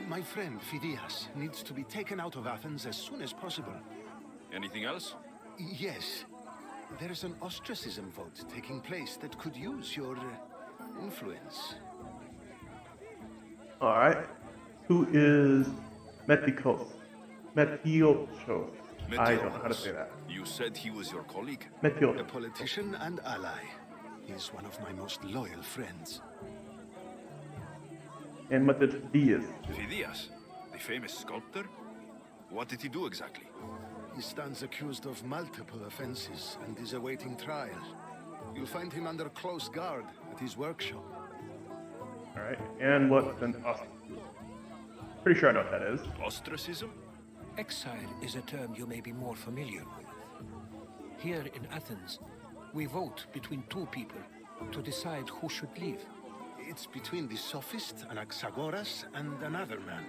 My friend, Phidias, needs to be taken out of Athens as soon as possible. Anything else? Yes. There's an ostracism vote taking place that could use your influence. Alright. Who is Metikos? Metiochos. I don't know how to say that. You said he was your colleague? A Metiochos. politician and ally. He's one of my most loyal friends. And what did Phidias? Phidias, the famous sculptor? What did he do exactly? He stands accused of multiple offenses and is awaiting trial. You'll find him under close guard at his workshop. Alright. And what's an ostracism? Pretty sure I know what that is. Ostracism? Exile is a term you may be more familiar with. Here in Athens, we vote between two people to decide who should leave. It's between the sophist Anaxagoras and another man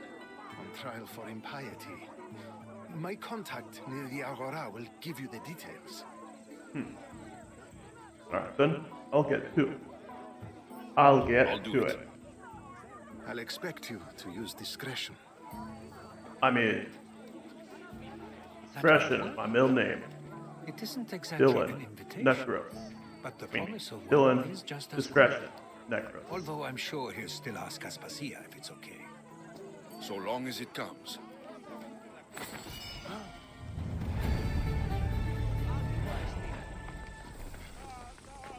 on trial for impiety. My contact near the Agora will give you the details. Alright then. I'll get to it. I'll get I'll do to it. it. I'll expect you to use discretion. I mean, discretion is my middle name. It isn't exactly an Dylan invitation, Necros. but the I mean, promise of one Dylan is just as discretion good. Necros. Although I'm sure he'll still ask Aspasia if it's okay. So long as it comes.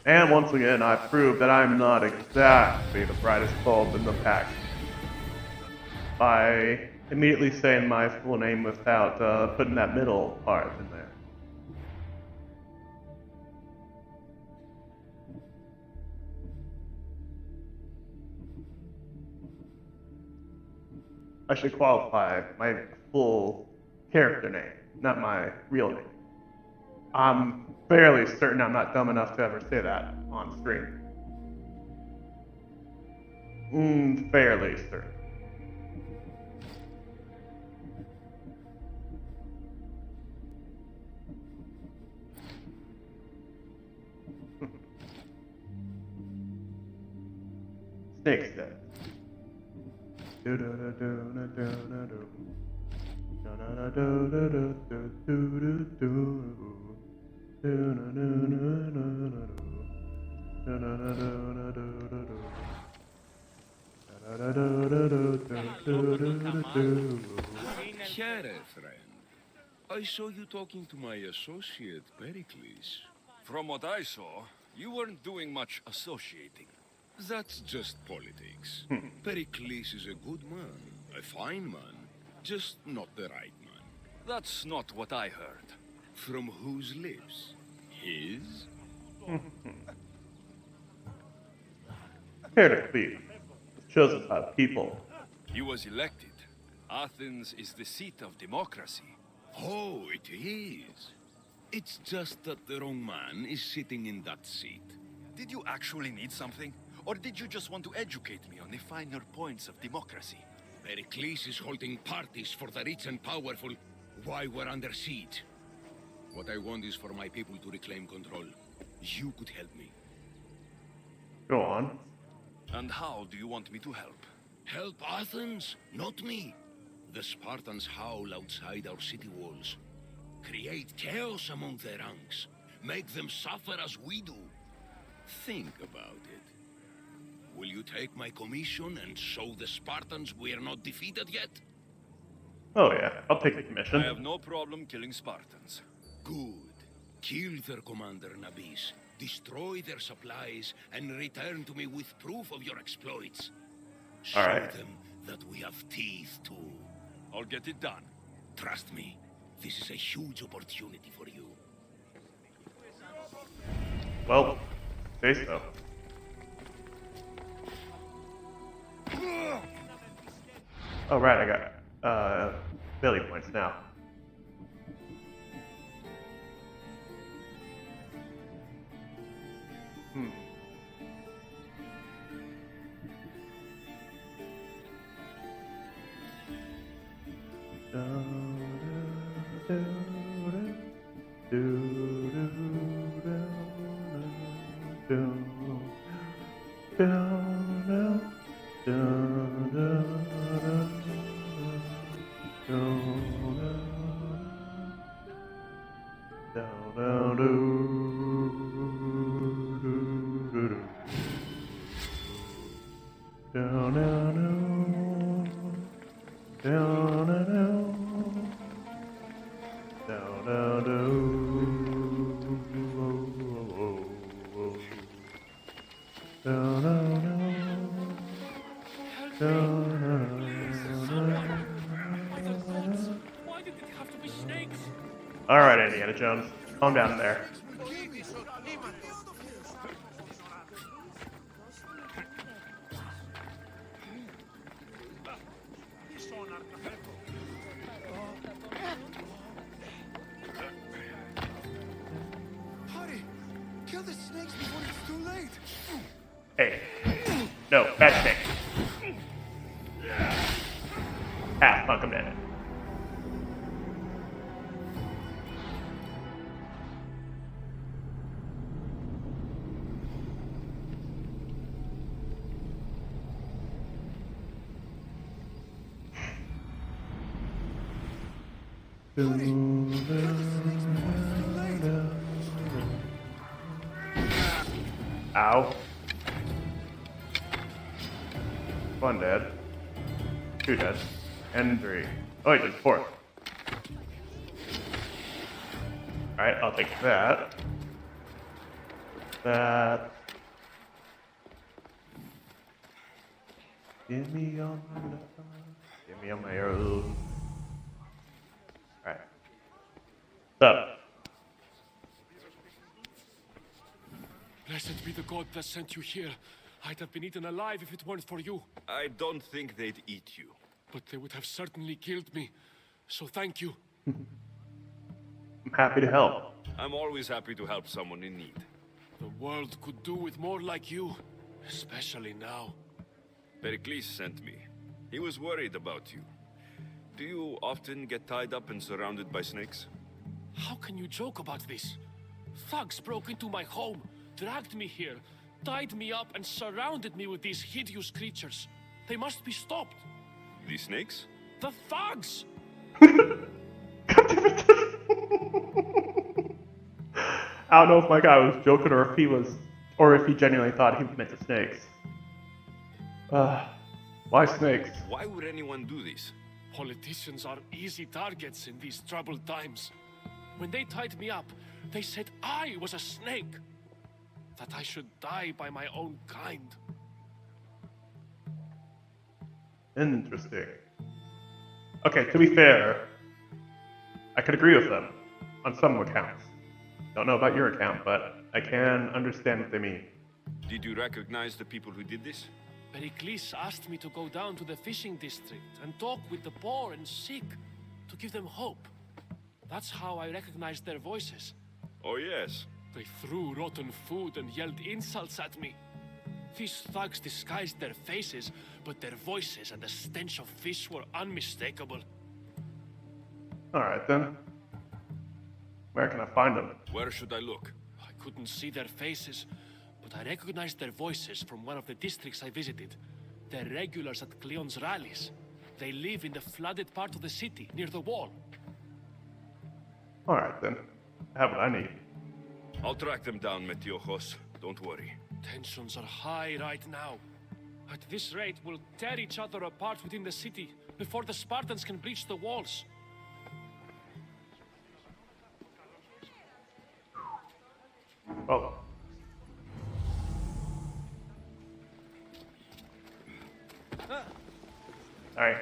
And once again, I proved that I'm not exactly the brightest bulb in the pack by immediately saying my full name without putting that middle part in there. I should qualify my full character name, not my real name. I'm fairly certain I'm not dumb enough to ever say that on screen. Fairly certain. Snake's dead. Here, friend. I saw you talking to my associate, Pericles. From what I saw, you weren't doing much associating. That's just politics. Pericles is a good man, a fine man, just not the right man. That's not what I heard. From whose lips? His? Pericles was chosen by the people. He was elected. Athens is the seat of democracy. Oh, it is. It's just that the wrong man is sitting in that seat. Did you actually need something? Or did you just want to educate me on the finer points of democracy? Pericles is holding parties for the rich and powerful while we're under siege. What I want is for my people to reclaim control. You could help me. Go on. And how do you want me to help? Help Athens, not me. The Spartans howl outside our city walls. Create chaos among their ranks. Make them suffer as we do. Think about it. Will you take my commission and show the Spartans we are not defeated yet? Oh yeah, I'll take the commission. I have no problem killing Spartans. Good. Kill their commander Nabis, destroy their supplies, and return to me with proof of your exploits. Show them that we have teeth too. I'll get it done. Trust me, this is a huge opportunity for you. Well, say so. Oh right, I got Billy points now. Alright, Indiana Jones. Calm down there. Hurry! Kill the snakes before it's too late! Hey. No, bad snake. Ah, fuck him dead. Ow. One dead. Two dead. And three. Oh, he did fourth. Alright, I'll take that. That. Give me all my love. Give me all my arrows. Alright. What's up? Blessed be the god that sent you here. I'd have been eaten alive if it weren't for you. I don't think they'd eat you. But they would have certainly killed me. So thank you. I'm happy to help. I'm always happy to help someone in need. The world could do with more like you. Especially now. Pericles sent me. He was worried about you. Do you often get tied up and surrounded by snakes? How can you joke about this? Thugs broke into my home, dragged me here, tied me up and surrounded me with these hideous creatures. They must be stopped. The snakes? The thugs! I don't know if my guy was joking or if he genuinely thought he meant the snakes. Why snakes? Why would anyone do this? Politicians are easy targets in these troubled times. When they tied me up, they said I was a snake. That I should die by my own kind. Interesting. Okay, to be fair, I could agree with them on some accounts. Don't know about your account, but I can understand what they mean. Did you recognize the people who did this? Pericles asked me to go down to the fishing district and talk with the poor and sick, to give them hope. That's how I recognized their voices. Oh yes. They threw rotten food and yelled insults at me. These thugs disguised their faces, but their voices and the stench of fish were unmistakable. Alright then. Where can I find them? Where should I look? I couldn't see their faces, but I recognized their voices from one of the districts I visited. They're regulars at Cleon's rallies. They live in the flooded part of the city, near the wall. Alright then. I have what I need. I'll track them down, Metiochos. Don't worry. Tensions are high right now. At this rate, we'll tear each other apart within the city before the Spartans can breach the walls. Oh. Alright.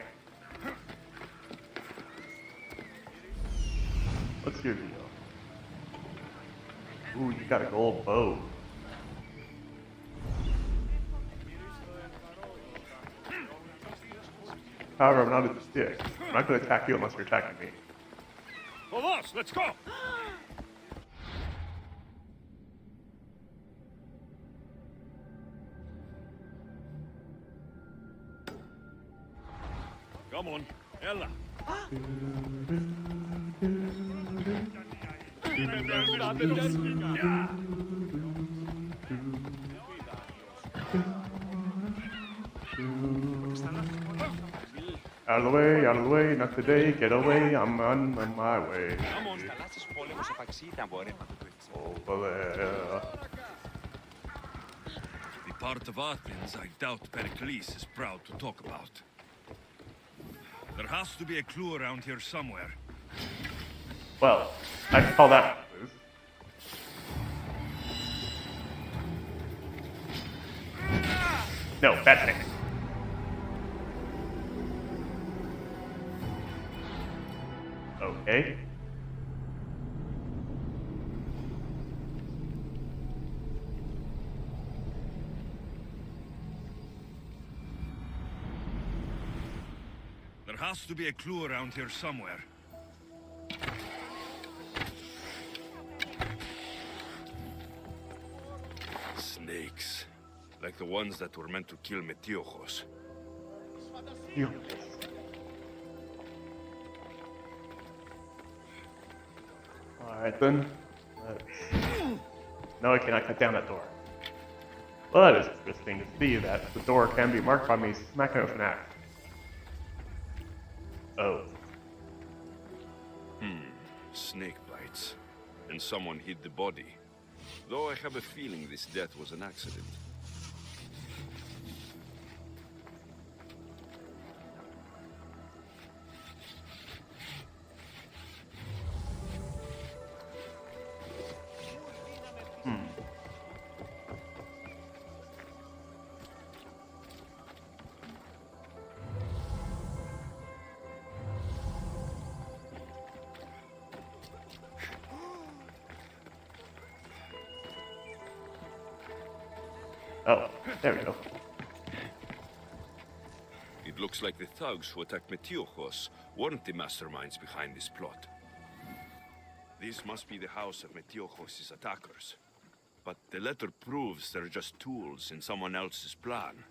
What's your deal? Ooh, you got a gold bow. However, I'm not a dick. I'm not going to attack you unless you're attacking me. Vamos, let's go! Come on, Ella. Out of the way, not today, get away, I'm on my way. Over there. The part of Athens I doubt Pericles is proud to talk about. There has to be a clue around here somewhere. Well, I can call that loose. No, bad thing. Okay. There has to be a clue around here somewhere. Snakes. Like the ones that were meant to kill Metiochos. Alright then. No, I cannot cut down that door. Well, that is interesting to see that the door can be marked by me smacking with an axe. Oh. Snake bites. And someone hid the body. Though I have a feeling this death was an accident. Oh, there we go. It looks like the thugs who attacked Metiochos weren't the masterminds behind this plot. This must be the house of Metiochos' attackers. But the letter proves they're just tools in someone else's plan.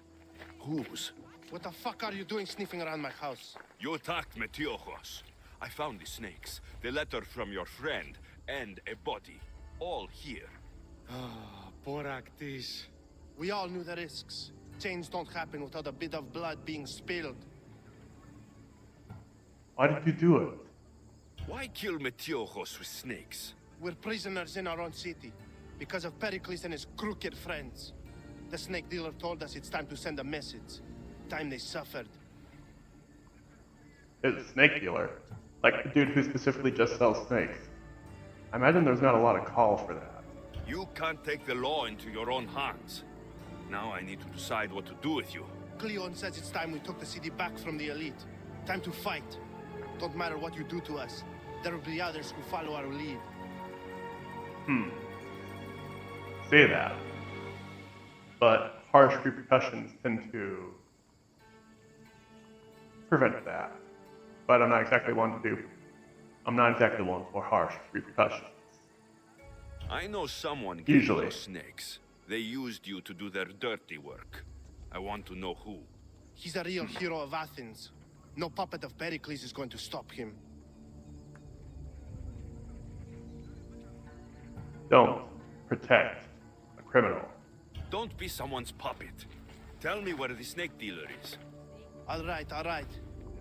Whose? What the fuck are you doing sniffing around my house? You attacked Metiochos. I found the snakes, the letter from your friend, and a body. All here. Ah, Boraktis. We all knew the risks. Change don't happen without a bit of blood being spilled. Why did you do it? Why kill Metiojos with snakes? We're prisoners in our own city because of Pericles and his crooked friends. The snake dealer told us it's time to send a message. Time they suffered. It's a snake dealer. Like the dude who specifically just sells snakes. I imagine there's not a lot of call for that. You can't take the law into your own hands. Now I need to decide what to do with you. Cleon says it's time we took the city back from the elite. Time to fight. Don't matter what you do to us. There will be others who follow our lead. Say that. But harsh repercussions tend to prevent that. But I'm not exactly one for harsh repercussions. I know someone gave Usually. those snakes. They used you to do their dirty work. I want to know who. He's a real hero of Athens. No puppet of Pericles is going to stop him. Don't protect a criminal. Don't be someone's puppet. Tell me where the snake dealer is. All right.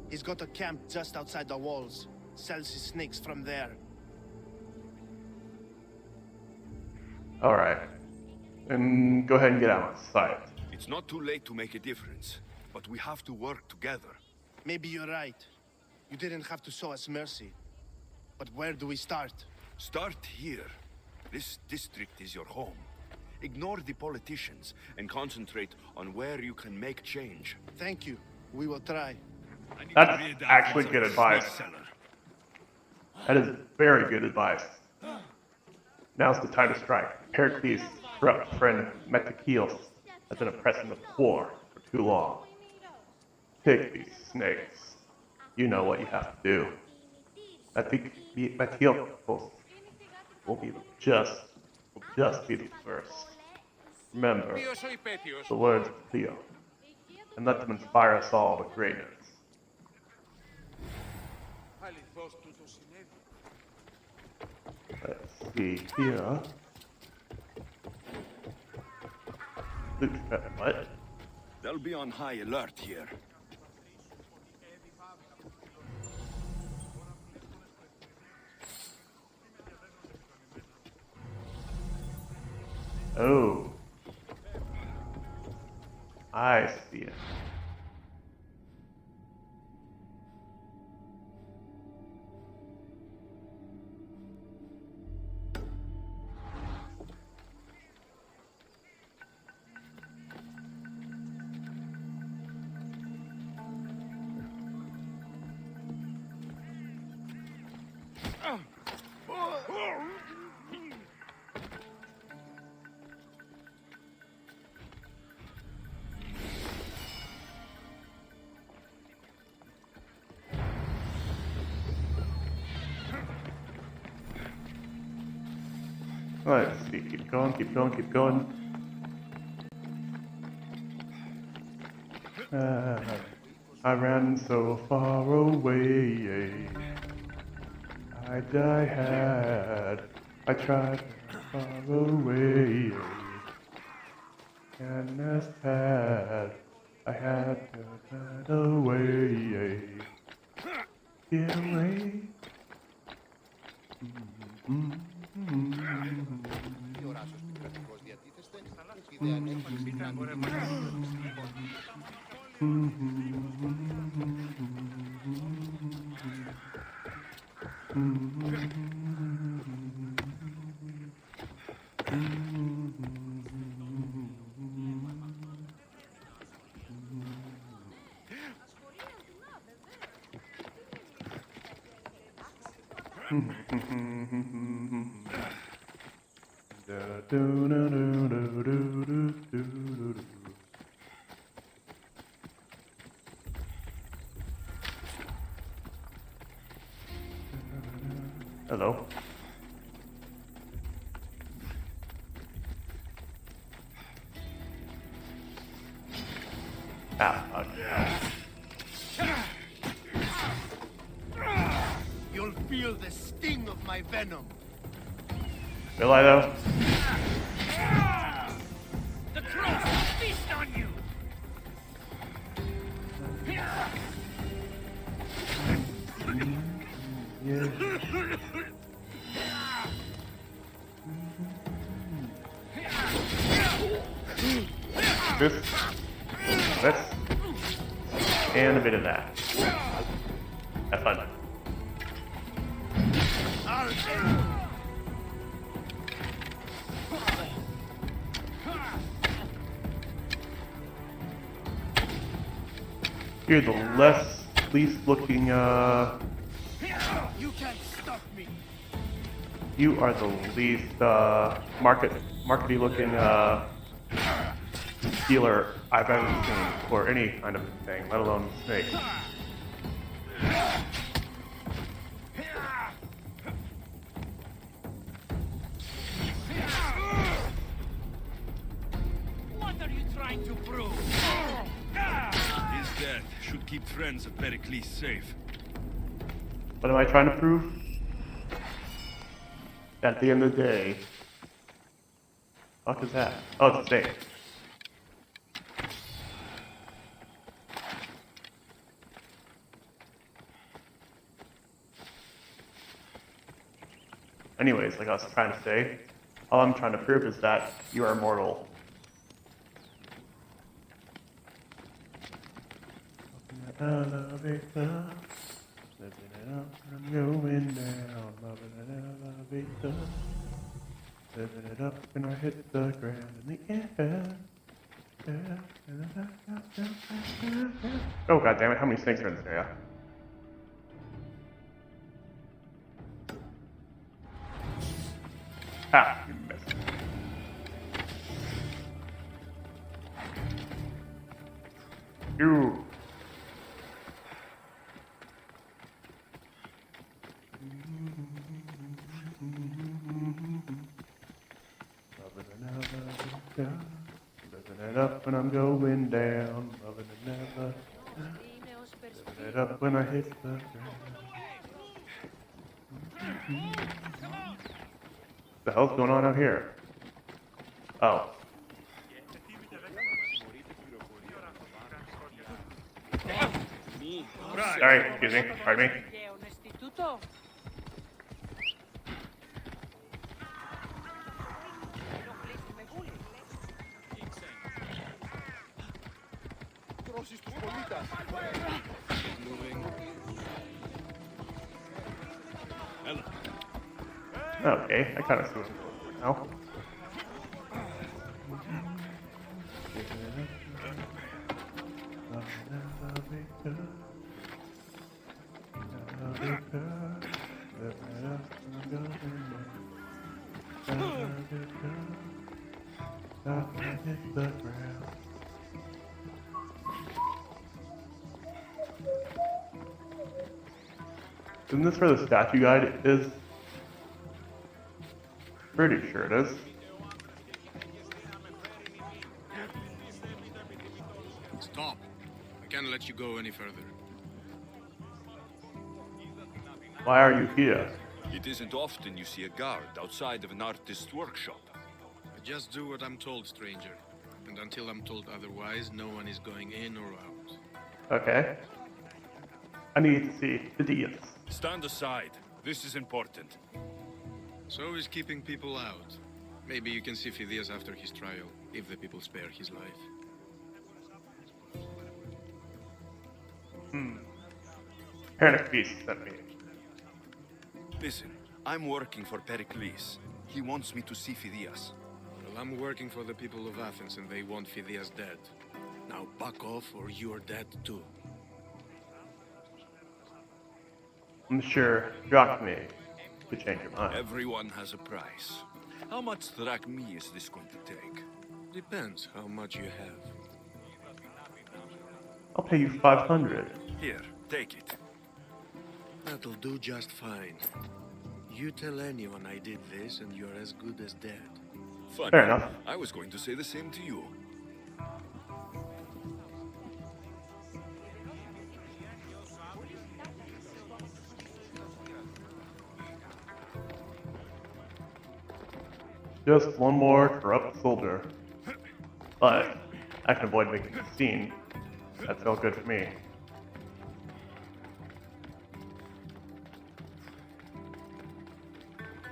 He's got a camp just outside the walls. Sells his snakes from there. Alright. Then go ahead and get out of sight. It's not too late to make a difference, but we have to work together. Maybe you're right. You didn't have to show us mercy. But where do we start? Start here. This district is your home. Ignore the politicians and concentrate on where you can make change. Thank you. We will try. That's actually good advice. That is very good advice. Now's the time to strike. Pericles' corrupt friend Metachios has been oppressing the poor for too long. Take these snakes. You know what you have to do. Metachios will just be the first. Remember the words of Cleo, and let them inspire us all with greatness. Let's see here. What? They'll be on high alert here. Oh. I see it. Let's see, keep going. I ran so far away. I tried far away. And as had, I had to get away. Get away. Hello. You'll feel the sting of my venom. Will I though? The crows feast on you! This, and a bit of that. Have fun. You're the least looking, You can't stop me. you are the least, markety looking, healer I've ever seen for any kind of thing, let alone snake. What are you trying to prove? His death should keep friends of Pericles safe. What am I trying to prove? At the end of the day, what is that? Oh, it's a snake. Anyways, like I was trying to say, all I'm trying to prove is that you are immortal. Elevator, living it up, I'm going down, loving an elevator, living it up and I hit the ground in the air. Oh god damn it, how many snakes are in this area? Ah, you missed. You. Living it up when I'm going down. Loving it never. Living it up when I hit the ground. What the hell's going on out here? Oh. Sorry, excuse me. Pardon me. Okay, I kind of see what's going on now. Isn't this where the statue guide is? Pretty sure it is. Stop. I can't let you go any further. Why are you here? It isn't often you see a guard outside of an artist's workshop. I just do what I'm told, stranger. And until I'm told otherwise, no one is going in or out. Okay. I need to see the deeds. Stand aside. This is important. So is keeping people out. Maybe you can see Phidias after his trial, if the people spare his life. Panic Beast sent me. Listen, I'm working for Pericles. He wants me to see Phidias. Well, I'm working for the people of Athens and they want Phidias dead. Now back off or you're dead too. I'm sure Drachme could change your mind. Everyone has a price. How much drachmi is this going to take? Depends how much you have. I'll pay you 500. Here, take it. That'll do just fine. You tell anyone I did this and you're as good as dead. Funny. Fair enough. I was going to say the same to you. Just one more corrupt soldier. But I can avoid making a scene. That felt good for me.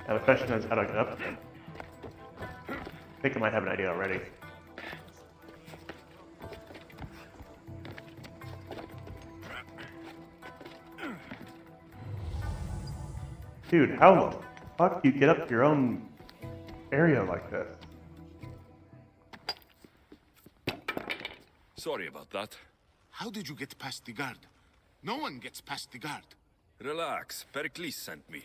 Now the question is how do I get up there? I think I might have an idea already. Dude, how the fuck do you get up to your own area like this? Sorry about that. How did you get past the guard? No one gets past the guard. Relax. Pericles sent me.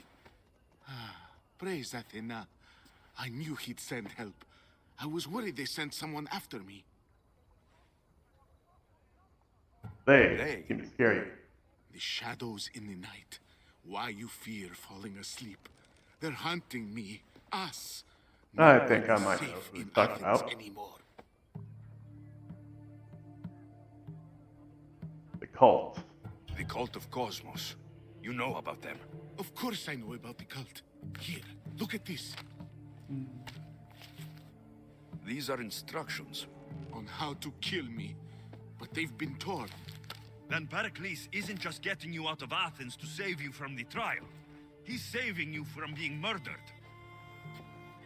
Praise Athena. I knew he'd send help. I was worried they sent someone after me. They seem to scare you. The shadows in the night. Why you fear falling asleep. They're hunting me. Us. I No think I one is might know safe who you're in talking Athens about. anymore. The cult. The cult of Cosmos. You know about them. Of course I know about the cult. Here, look at this. These are instructions. On how to kill me. But they've been torn. Then Pericles isn't just getting you out of Athens to save you from the trial. He's saving you from being murdered.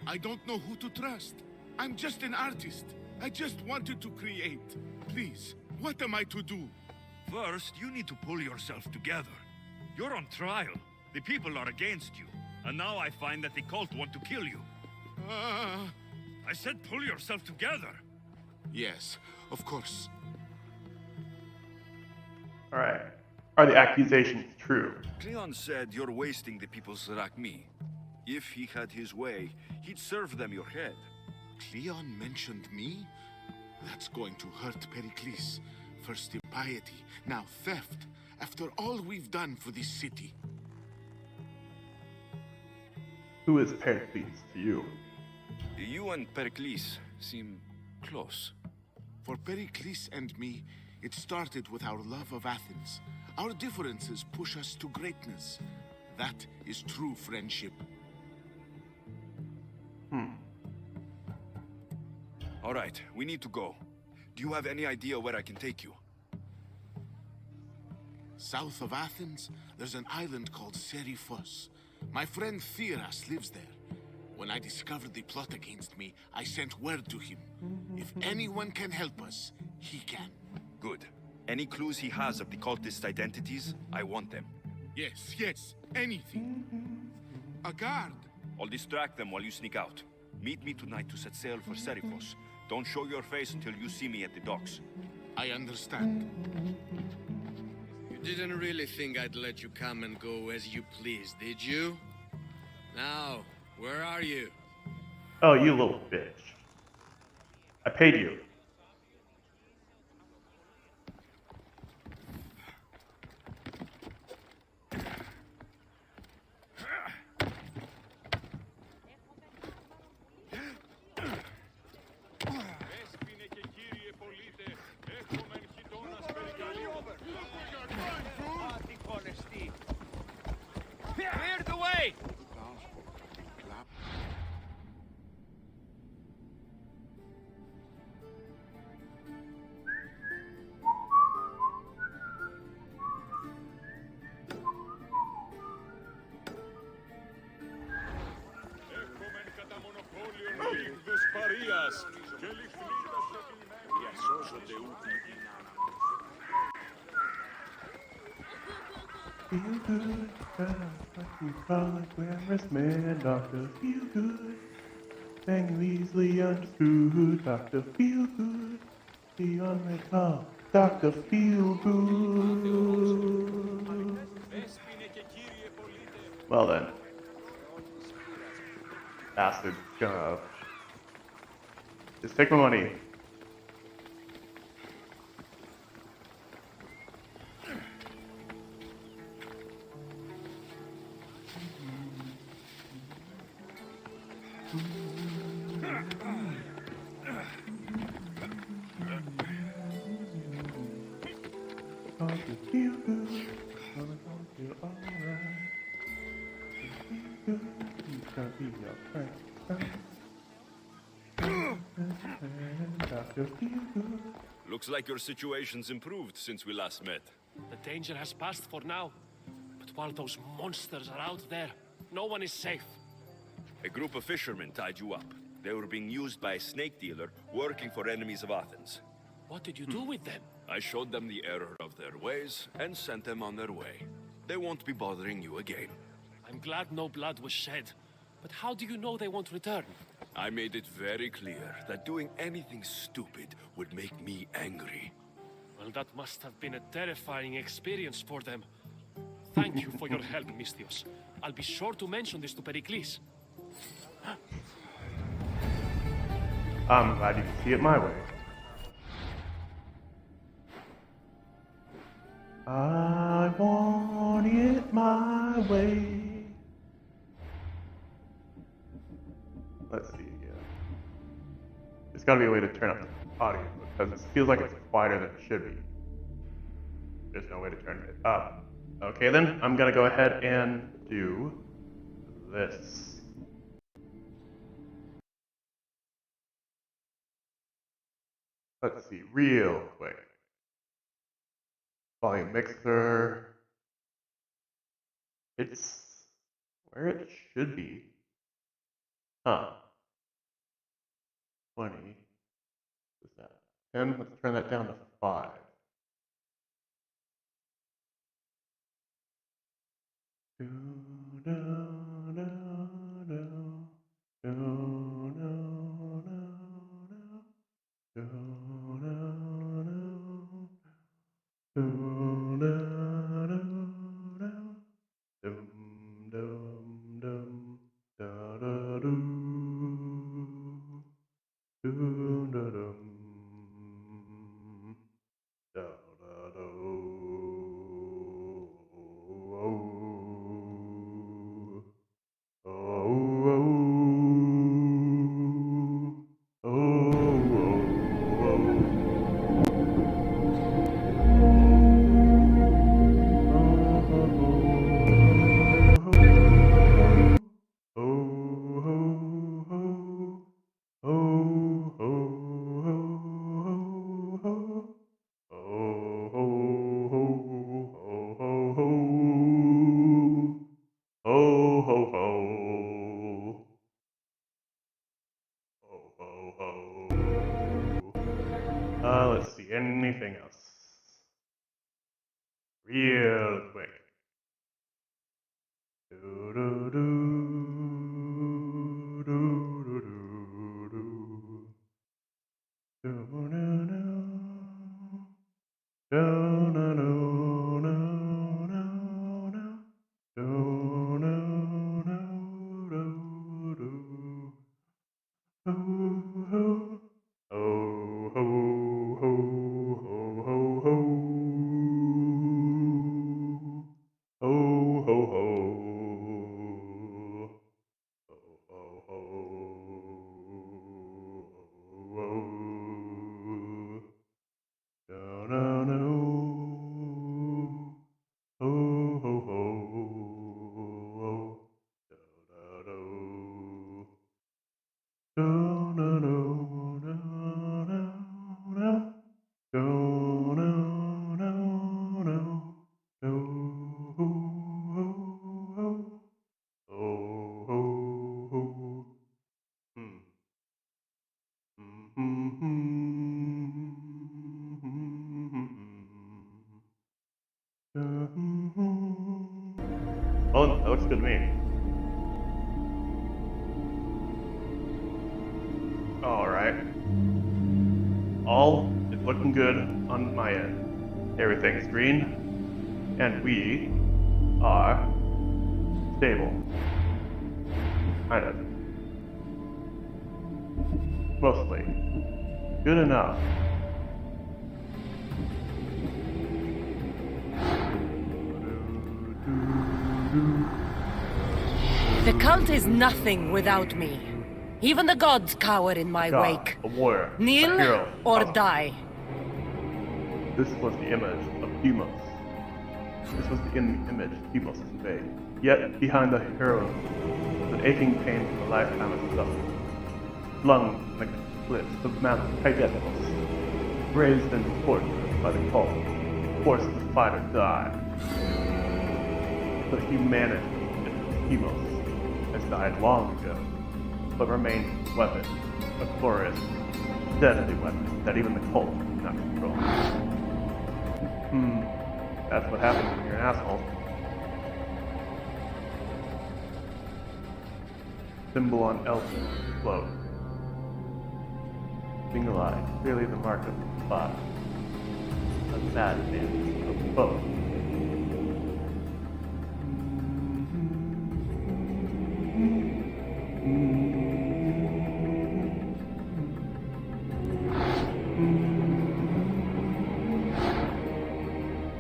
I don't know who to trust. I'm just an artist. I just wanted to create. Please, what am I to do? First, you need to pull yourself together. You're on trial. The people are against you. And now I find that the cult want to kill you. I said pull yourself together. Yes, of course. Alright. Are the accusations true? Cleon said you're wasting the people's Zrakmi. If he had his way, he'd serve them your head. Cleon mentioned me? That's going to hurt Pericles. First impiety, now theft. After all we've done for this city. Who is Pericles to you? You and Pericles seem close. For Pericles and me, it started with our love of Athens. Our differences push us to greatness. That is true friendship. All right, we need to go. Do you have any idea where I can take you? South of Athens, there's an island called Seriphos. My friend Theras lives there. When I discovered the plot against me, I sent word to him. If anyone can help us, he can. Good. Any clues he has of the cultist identities, I want them. Yes, anything. A guard. I'll distract them while you sneak out. Meet me tonight to set sail for Seriphos. Don't show your face until you see me at the docks. I understand. You didn't really think I'd let you come and go as you please, did you? Now, where are you? Oh, you little bitch. I paid you. Clear the way! Feel good, like we call it Where's Dr. Feel Good. Bang easily understood, Dr. Feel Good. The only call, Dr. Feel Good. Well then. Bastard, gonna just take my money. Gonna feel good, gonna feel alright. Feel good, he's gonna be your friend. Dr. Feel Good. Looks like your situation's improved since we last met. The danger has passed for now. But while those monsters are out there, no one is safe. A group of fishermen tied you up. They were being used by a snake dealer working for enemies of Athens. What did you do with them? I showed them the error of their ways and sent them on their way. They won't be bothering you again. I'm glad no blood was shed. But how do you know they won't return? I made it very clear that doing anything stupid would make me angry. Well, that must have been a terrifying experience for them. Thank you for your help, Misthios. I'll be sure to mention this to Pericles. I'm glad you can see it my way. I want it my way. Let's see. There's gotta be a way to turn up the audio because it feels like it's quieter than it should be. There's no way to turn it up. Okay then, I'm gonna go ahead and do this. Let's see, real quick. Volume mixer. It's where it should be. Huh. 20. What's that? 10? Let's turn that down to 5. Let's see, anything else? Real quick. Oh, that looks good to me. Alright. All is looking good on my end. Everything's green, and we are stable. Kind of. Mostly. Good enough. The cult is nothing without me. Even the gods cower in my wake. A warrior, Kneel a hero, or die. This was the image of Demos. This was the image Demos conveyed. Yet, behind the hero was an aching pain from a lifetime of suffering. Flung like the cliffs of Mount Taygetos, raised and tortured by the cult, forced to fight or die. But humanity, Demos, has died long ago. but remained a weapon, a glorious, deadly weapon that even the cult could not control. That's what happens when you're an asshole. Symbol on Elton float. Single eye, clearly the mark of the spot. A bad man of both.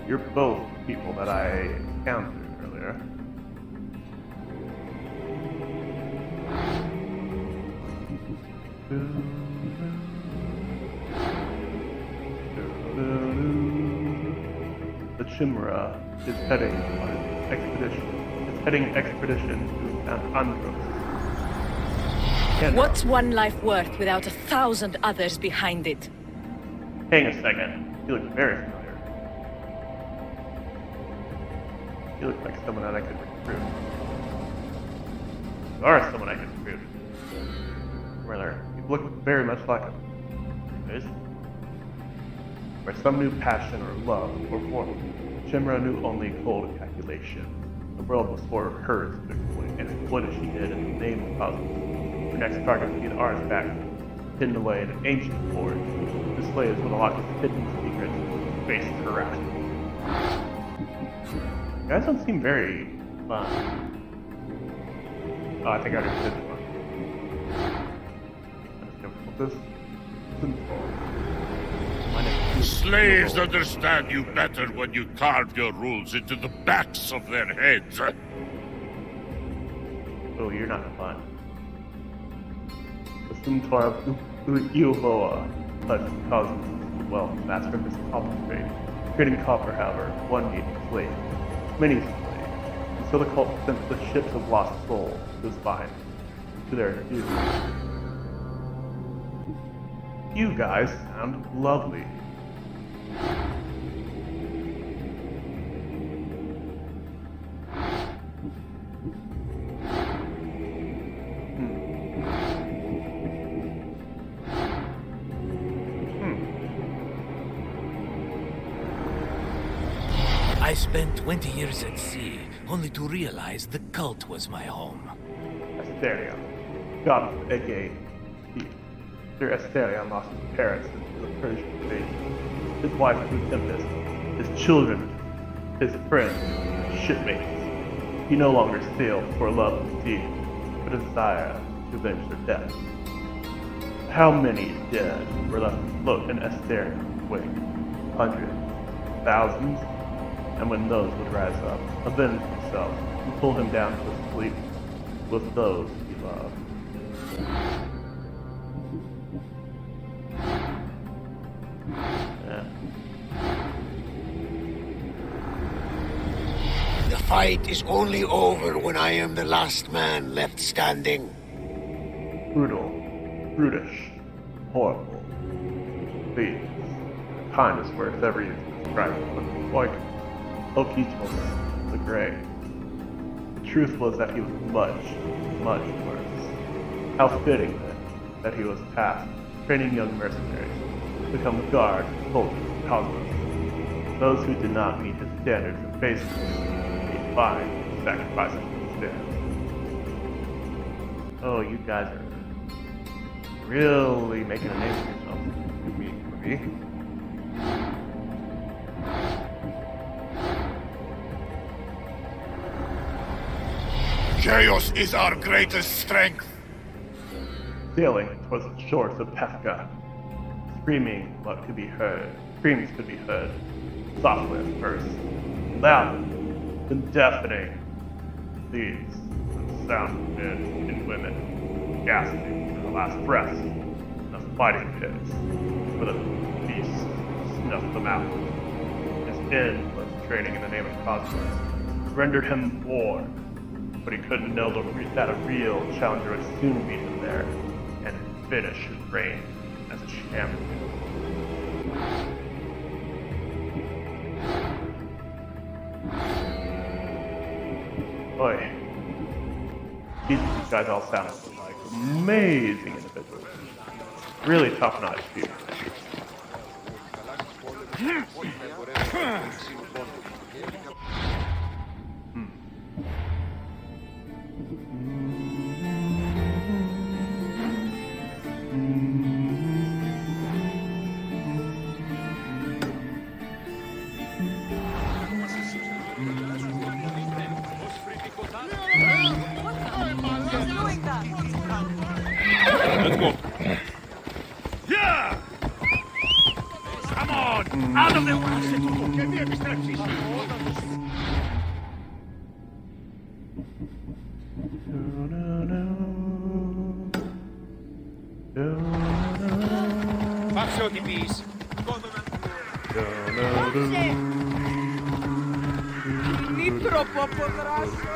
You're both people that I encountered earlier. The Chimera is heading on an expedition. It's heading expedition to Andros. What's one life worth without 1,000 others behind it? Hang a second. You look very familiar. You look like someone that I could recruit. You are someone I could recruit. Rather, you look very much like him. Where some new passion or love or form, Chimera knew only cold calculation. The world was for hers to exploit, and exploited she did in the name of cosmos. Her next target would be an artifact hidden away in an ancient forge. This slaves would unlock its hidden secrets and face harassment. You guys don't seem very fun. Oh, I think I already did one. This Slaves understand you better when you carve your rules into the backs of their heads. Oh, you're not fun. The Centaur of Eovoa touched cosmos well, master of this copper trade. Trading copper, however, one needed slaves. Many slaves. And so the cult sent the ships of lost souls to Spine, to their doom. You guys sound lovely. I spent 20 years at sea, only to realize the cult was my home. Asterion, god of Ege, Sir Asterion lost his parents into the Persian invasion. His wife was Tempest, his children, his friends, his shipmates. He no longer sailed for love of the sea, but a desire to avenge their death. How many dead were left to float in Asterion's wake? Hundreds, thousands? And when those would rise up, avenge themselves, and pull him down to sleep with those he loved. Yeah. The fight is only over when I am the last man left standing. Brutal, brutish, horrible. These, kindest words ever used to describe him, like Okitos the Grey. The truth was that he was much, much worse. How fitting, then, that he was tasked training young mercenaries to become the guard, soldiers, of Cosmos. Those who did not meet his standards and faces paid fines, sacrifices instead. Oh, you guys are really making a name for yourself. For me. Chaos is our greatest strength. Sailing towards the shores of Pefka. Screaming what could be heard. Screams could be heard. Softly at first. Louder. Then deafening. These the sound of men and women gasping for the last breaths of fighting pits. For the beasts snuffed them out. His endless training in the name of Cosmos rendered him bored. But he couldn't know that a real challenger would soon meet him there and finish his reign as a champion. Oi. These guys all sound like amazing individuals. Really top-notch people. Let's go. Yeah! Come on! Out of the way! Faccio di bis. Ni troppo potrasso.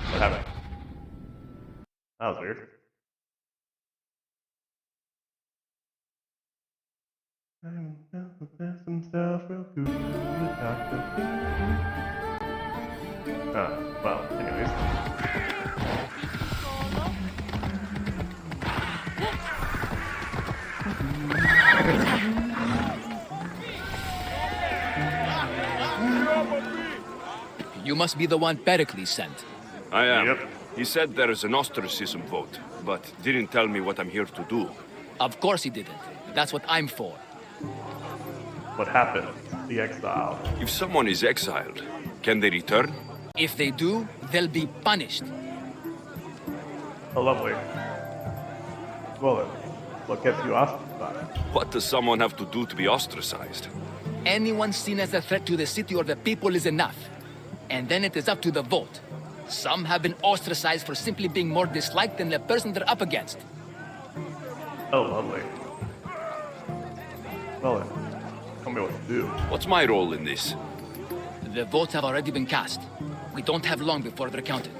What happened? That was weird. Himself real good, well, anyways. You must be the one Pericles sent. I am. Yep. He said there is an ostracism vote, but didn't tell me what I'm here to do. Of course he didn't. That's what I'm for. What happened? The exile. If someone is exiled, can they return? If they do, they'll be punished. Oh, lovely. Well then, what gets you ostracized? What does someone have to do to be ostracized? Anyone seen as a threat to the city or the people is enough. And then it is up to the vote. Some have been ostracized for simply being more disliked than the person they're up against. Oh, lovely. Well then, tell me what to do. What's my role in this? The votes have already been cast. We don't have long before they're counted.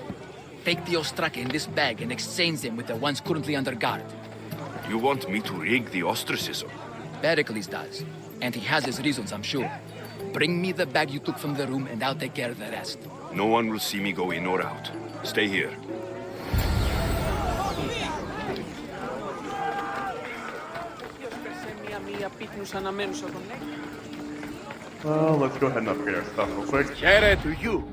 Take the Ostraka in this bag and exchange them with the ones currently under guard. You want me to rig the ostracism? Pericles does. And he has his reasons, I'm sure. Bring me the bag you took from the room and I'll take care of the rest. No one will see me go in or out. Stay here. Well, let's go ahead and upgrade our stuff real quick. Share to you.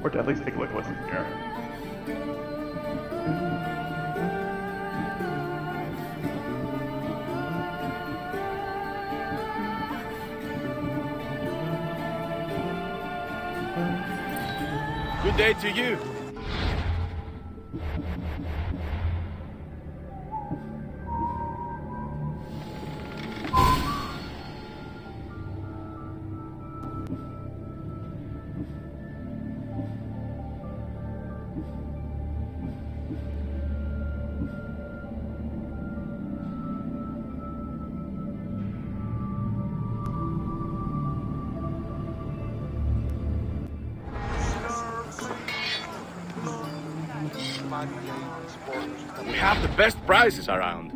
Or to at least take a look at what's in here. Good day to you. We have the best prices around.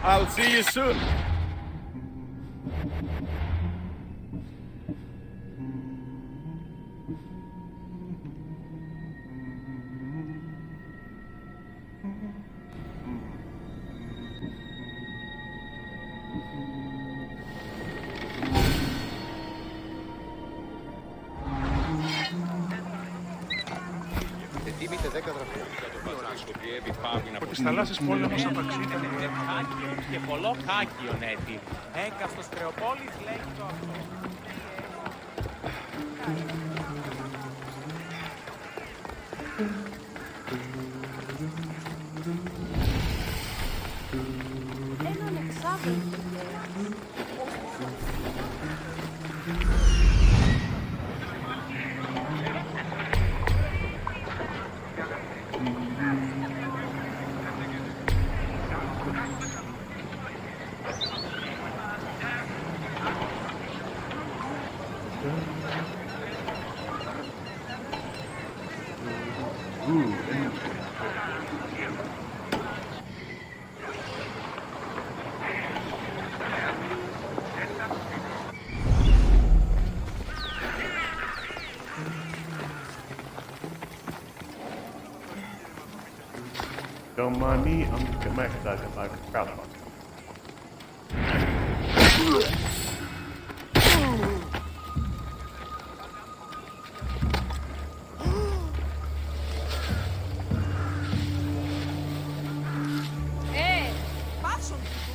I'll see you soon. Από τις θαλάσσιες πόλεμος απαξίδευε και πολλό χάκιον έτη. Έκαστος Κρεοπόλης λέει το αυτό. Έναν εξάμεινο. Don't mind me, I'm just getting my exercise if I crowd fuck. Πάσον του.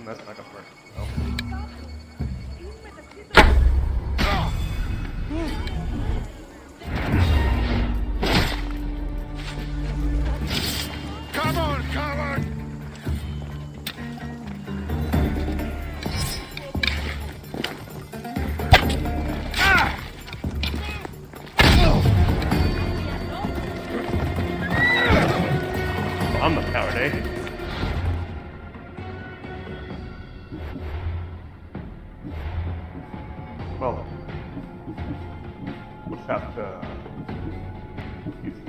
That's not gonna work. Come on, coward! I'm the coward, eh? Well, we'll have to use it.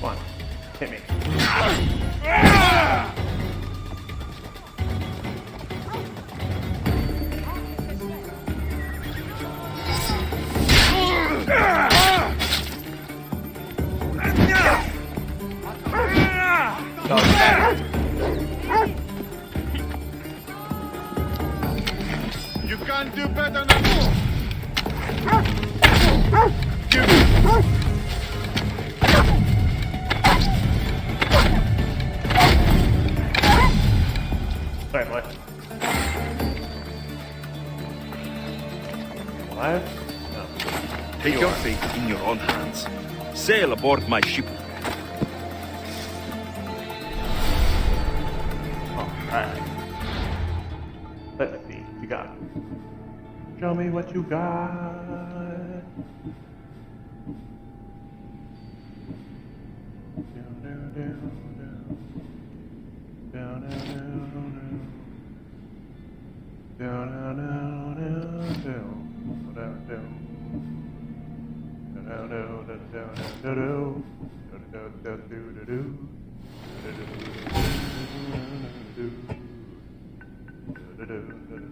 One, hit me. You can't do better than that. Sorry, boy. Alive? No. Take your fate in your own hands. Sail aboard my ship. Alright. Let's see what you got. Show me what you got. Hey,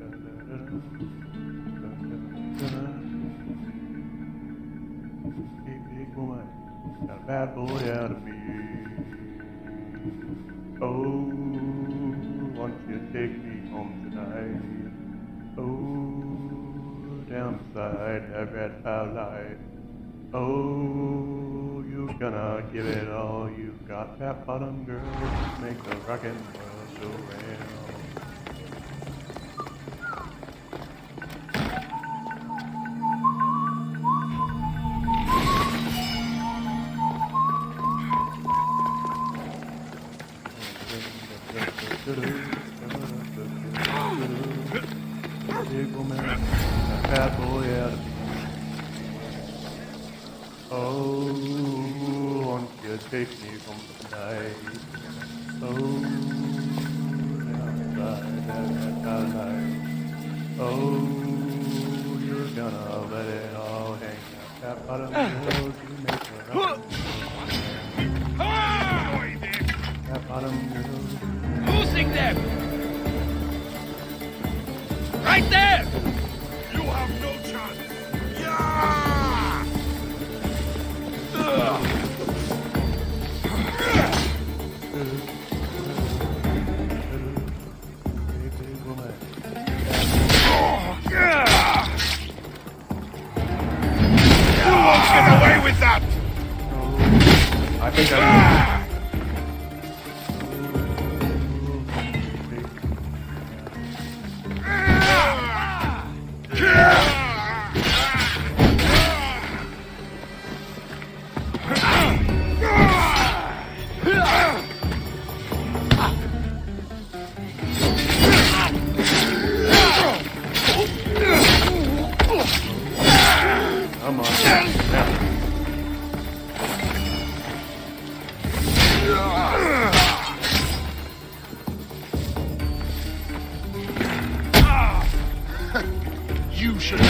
big woman, got a bad boy out of me. Oh, won't you take me home tonight? Oh, down beside that red light. Oh, you gonna give it all you've got, that bottom girl, make the rockin' world go round. Big woman, that bad boy out of me. Oh, won't you take me home tonight? Oh, outside that light. Oh, you're gonna let it all hang out. That bottom girl, you make me rock. That bottom girl. Losing them! Right there! You have no chance! Yeah! You won't get away with that! I think I Come on. You should.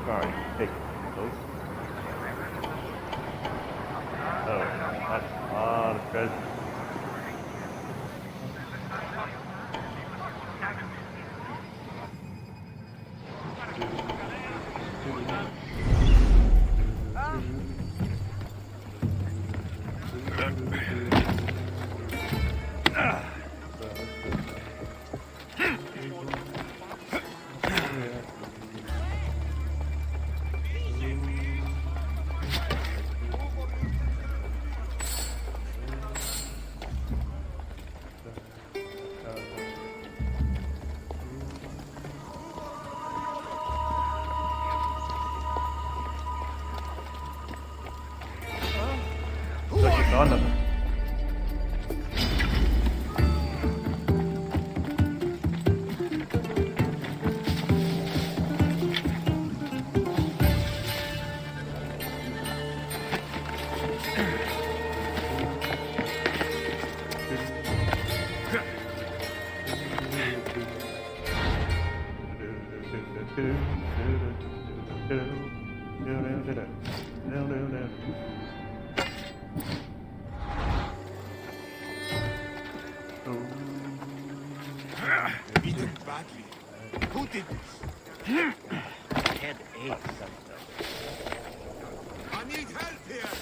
Sorry, take those. Oh, that's a lot of treasure. fun of it. Eaten badly. Who did this? Head aches sometimes. I need help here.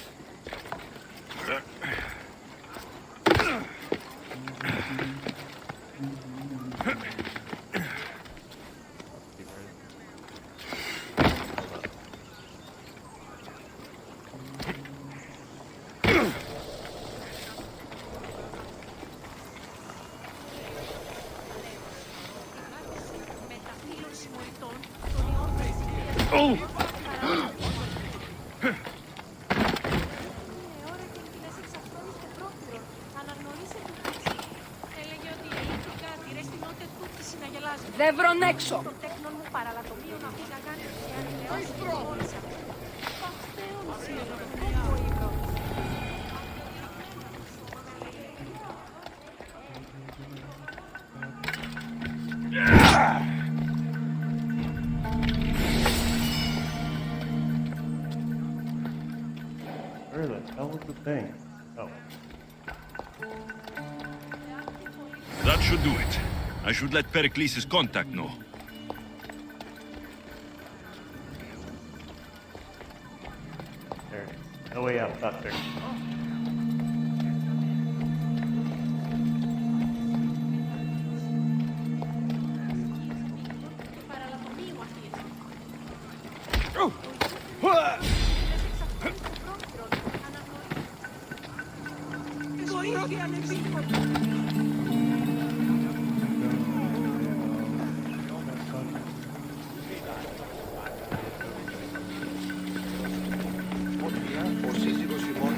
Δεν βρουν έξω. Where the hell is the thing? Oh. That should do it. I should let Pericles' contact know. There. No way out. Not there. Ο σύζυγος ημών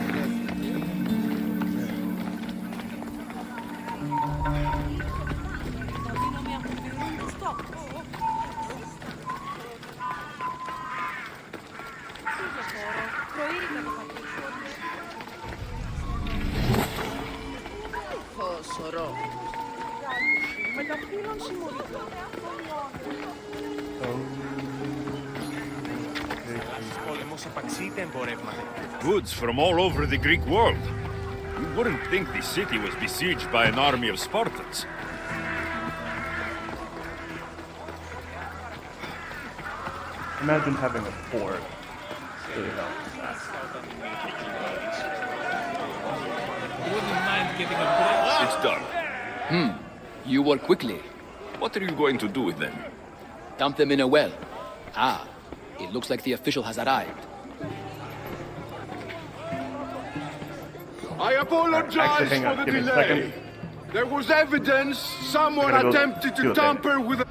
Σωρό. Μεταφύλων συμμορφών. Πόλεμος απαξείται εμπορεύματα. Goods from all over the Greek world. You wouldn't think the city was besieged by an army of Spartans. Imagine having a fort. Wouldn't mind getting a break. It's done. You work quickly. What are you going to do with them? Dump them in a well. Ah, it looks like the official has arrived. I apologize hang for on, the give me a delay. second. There was evidence someone I'm gonna go attempted do to a thing. tamper with a...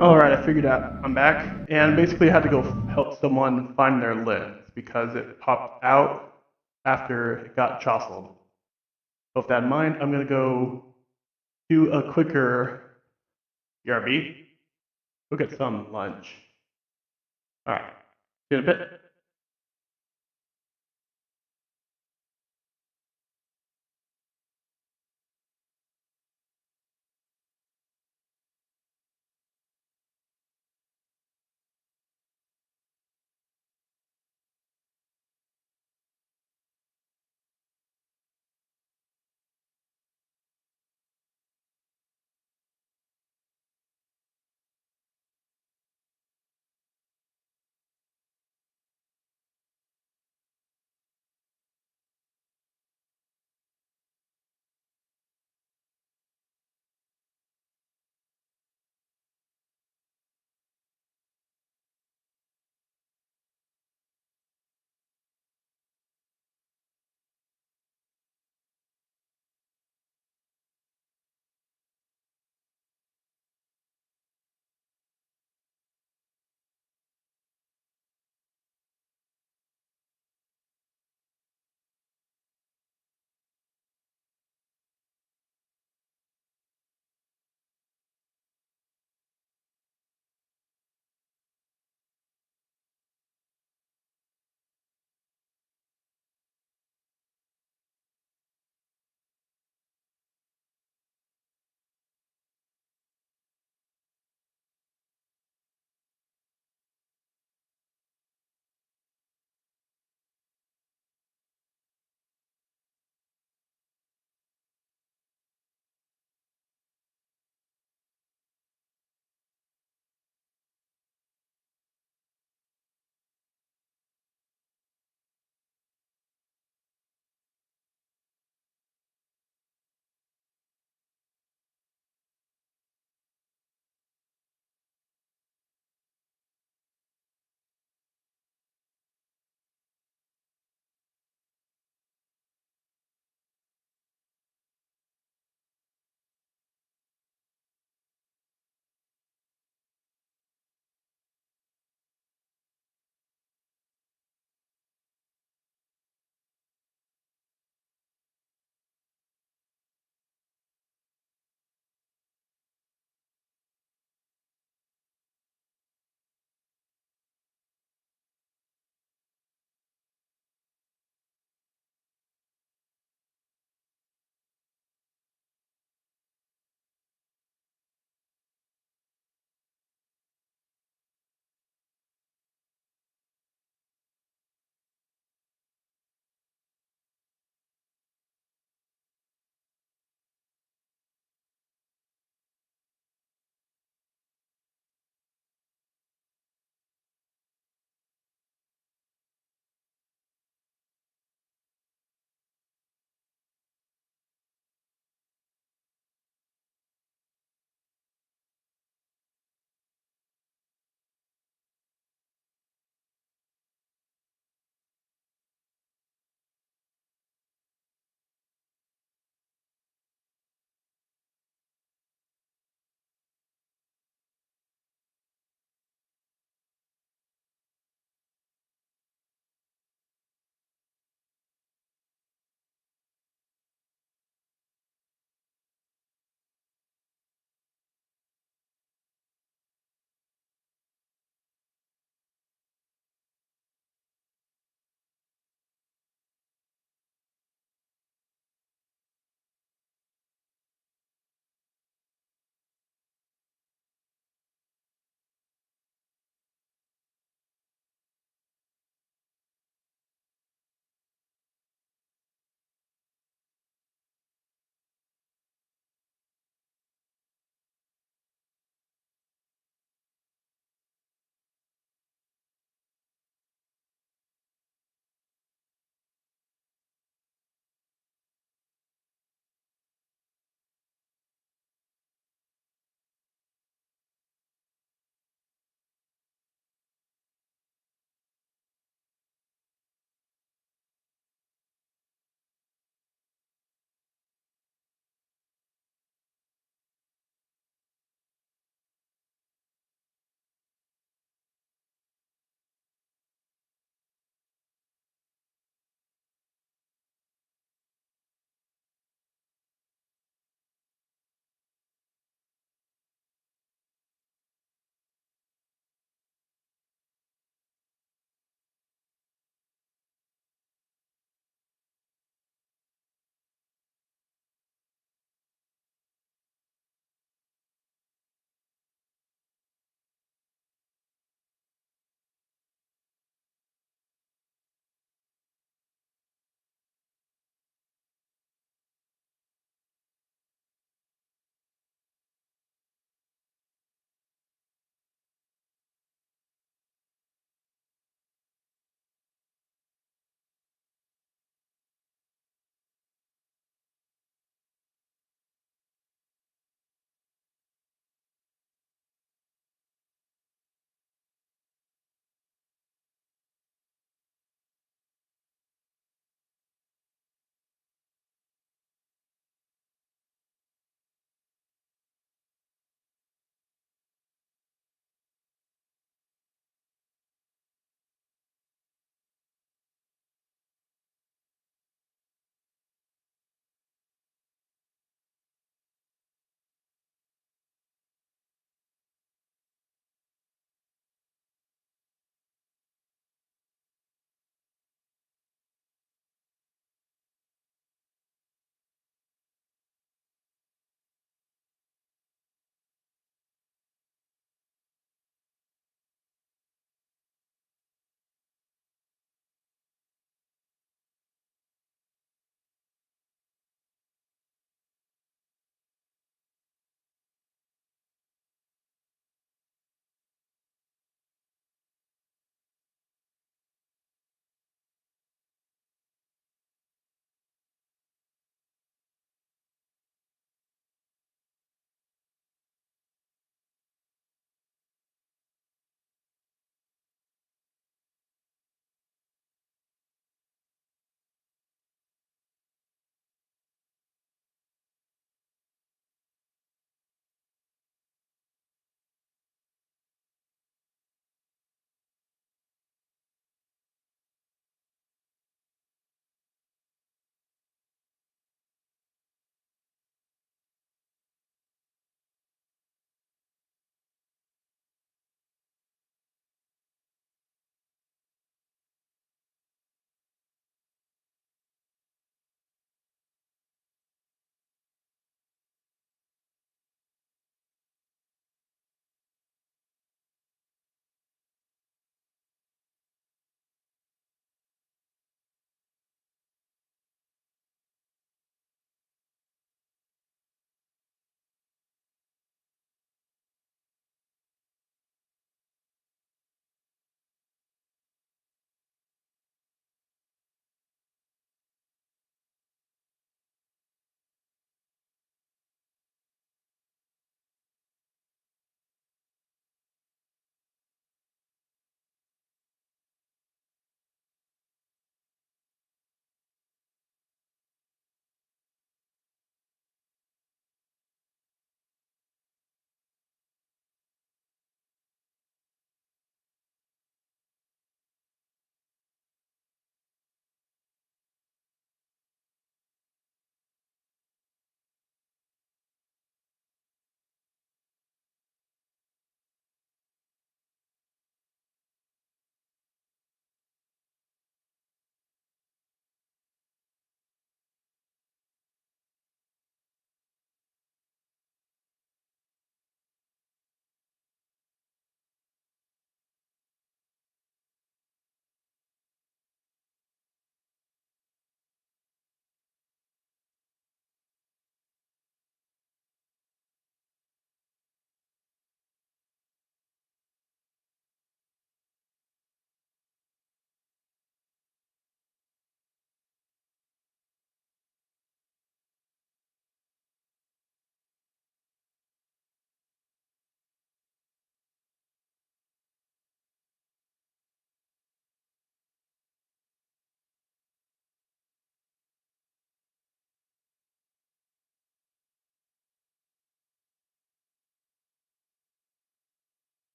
Alright, I figured out. I'm back, and basically I had to go help someone find their lens because it popped out after it got jostled. So with that in mind, I'm gonna go do a quicker BRB. Go get some lunch. Alright, see you in a bit.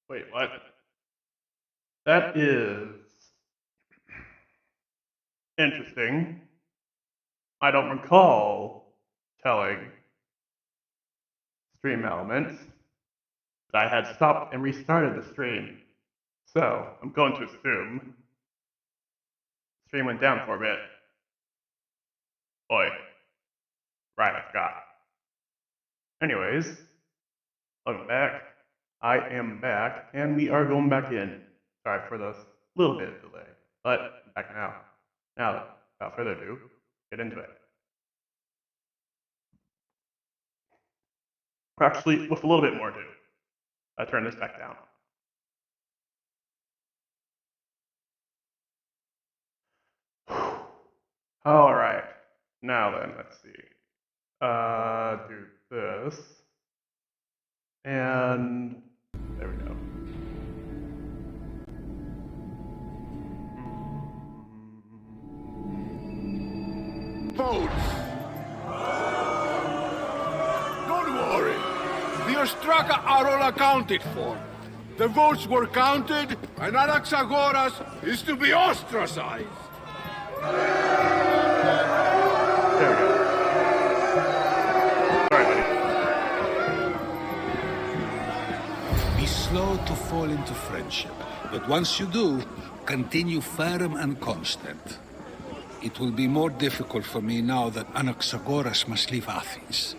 Wait, what? That is interesting. I don't recall telling Stream Elements that I had stopped and restarted the stream. So, I'm going to assume the stream went down for a bit. Oi. Right, I forgot. Anyways, welcome back. I am back, and we are going back in. Sorry for this little bit of delay, but back now. Now, without further ado, get into it. Actually, with a little bit more ado, I turn this back down. All right. Now then, let's see. Do this. And there we go. Votes! Don't worry. The Ostraka are all accounted for. The votes were counted, and Anaxagoras is to be ostracized. There we go. Sorry, buddy. Be slow to fall into friendship, but once you do, continue firm and constant. It will be more difficult for me now that Anaxagoras must leave Athens.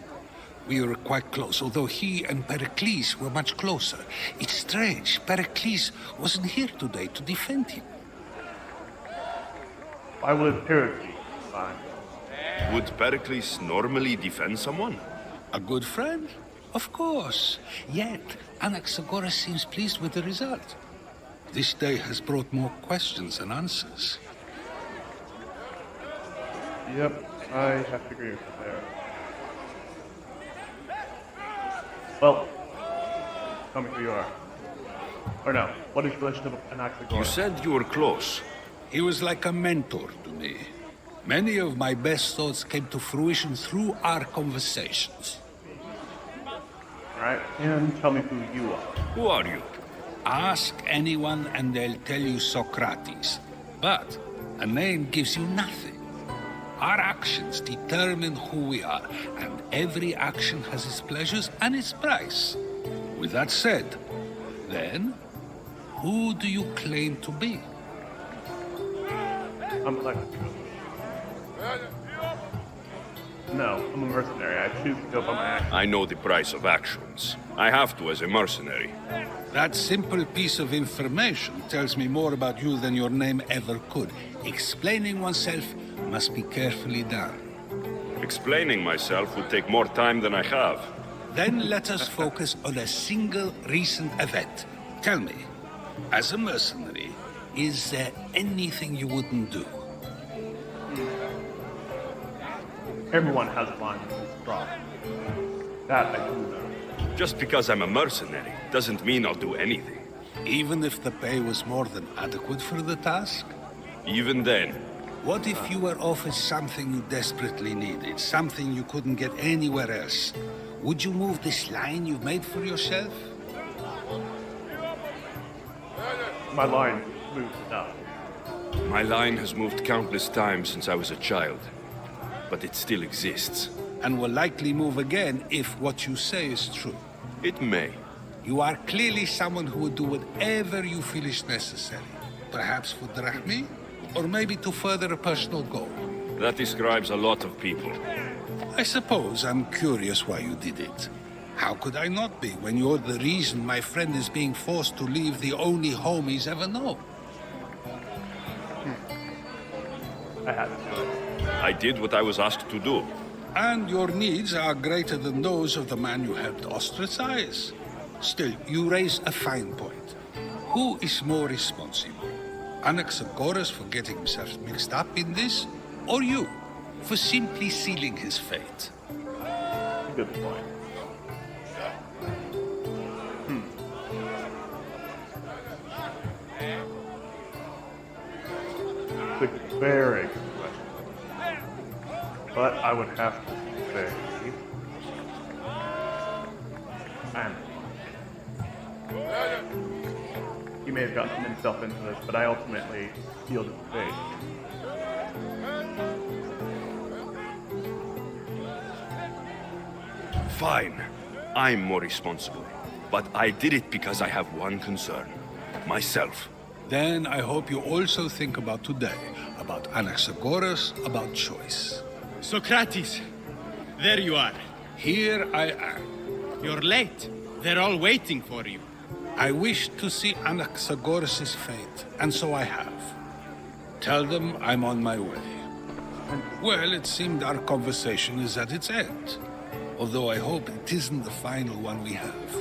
We were quite close, although he and Pericles were much closer. It's strange, Pericles wasn't here today to defend him. Why would Pericles fine? Would Pericles normally defend someone? A good friend? Of course. Yet, Anaxagoras seems pleased with the result. This day has brought more questions than answers. Yep, I have to agree with you there. Well, tell me who you are. Or no, what is the relation of Anaxagoras? You said you were close. He was like a mentor to me. Many of my best thoughts came to fruition through our conversations. Alright, and tell me who you are. Who are you? Ask anyone and they'll tell you Socrates. But a name gives you nothing. Our actions determine who we are, and every action has its pleasures and its price. With that said, then, who do you claim to be? I'm like... No, I'm a mercenary. I choose to go by my actions. I know the price of actions. I have to as a mercenary. That simple piece of information tells me more about you than your name ever could. Explaining oneself must be carefully done. Explaining myself would take more time than I have. Then let us focus on a single recent event. Tell me, as a mercenary, is there anything you wouldn't do? Everyone has a line with this problem. That I do know. Just because I'm a mercenary doesn't mean I'll do anything. Even if the pay was more than adequate for the task? Even then. What if you were offered something you desperately needed, something you couldn't get anywhere else? Would you move this line you've made for yourself? My line moves enough. My line has moved countless times since I was a child. But it still exists. And will likely move again if what you say is true. It may. You are clearly someone who would do whatever you feel is necessary. Perhaps for drachmi, or maybe to further a personal goal. That describes a lot of people. I suppose I'm curious why you did it. How could I not be when you're the reason my friend is being forced to leave the only home he's ever known? I had to do it. I did what I was asked to do. And your needs are greater than those of the man you helped ostracize. Still, you raise a fine point. Who is more responsible? Anaxagoras for getting himself mixed up in this, or you for simply sealing his fate? Good point. It's a very good question. But I would have to say... And he may have gotten himself into this, but I ultimately sealed his fate. Fine. I'm more responsible. But I did it because I have one concern. Myself. Then I hope you also think about today, about Anaxagoras, about choice. Socrates! There you are. Here I am. You're late. They're all waiting for you. I wish to see Anaxagoras' fate, and so I have. Tell them I'm on my way. Well, it seemed our conversation is at its end. Although I hope it isn't the final one we have.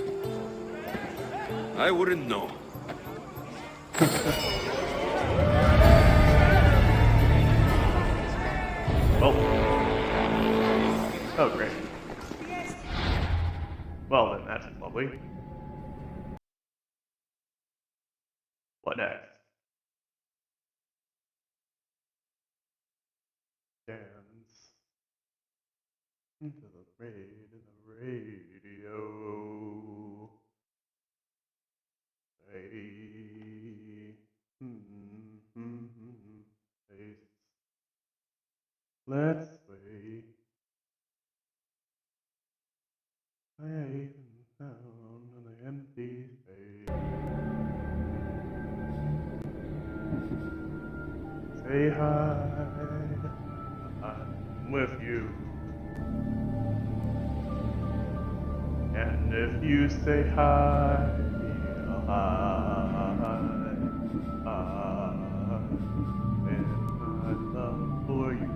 I wouldn't know. Oh, great. Well, then that's lovely. What next? Dance into the radio. Let's wait. I even found an empty space. Say hi, I'm with you. And if you say hi, then my love for you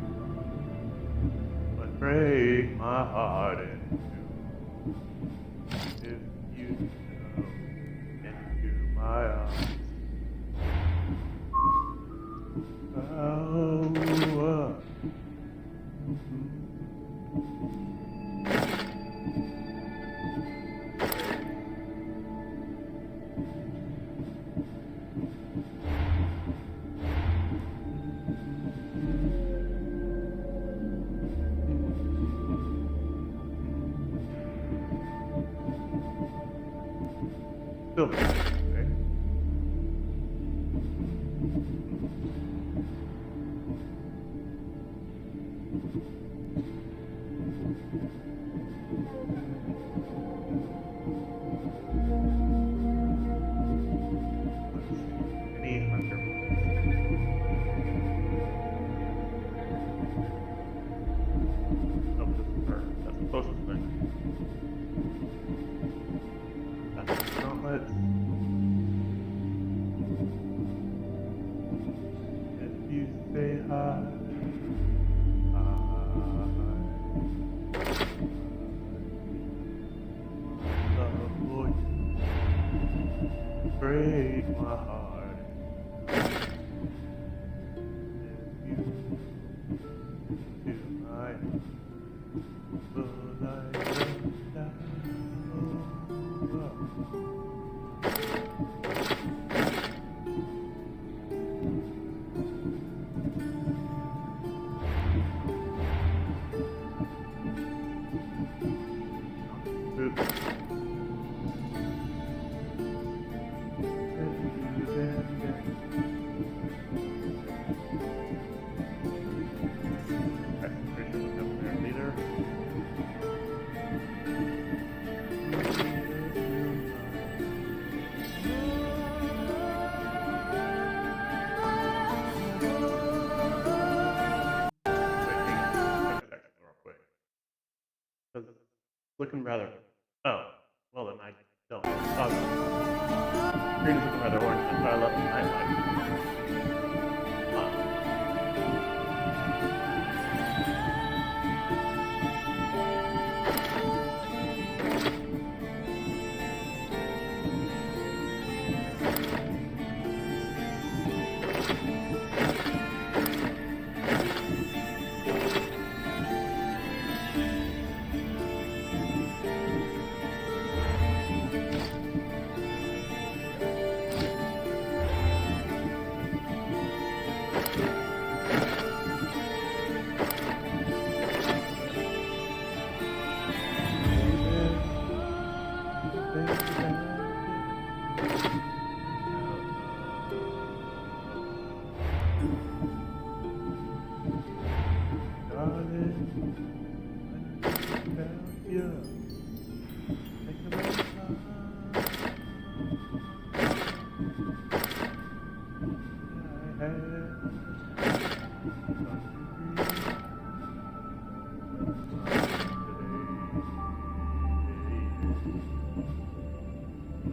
would break my heart in two. If you come into my arms, still be okay. Any hunter nope, this is her. That's the closest thing. That's the gauntlet. If you say hi, love for you, break my heart. If you do my will I go down? Looking rather... Oh, well then I don't. Oh, no. Green is looking rather orange, that's why I love the nightlight.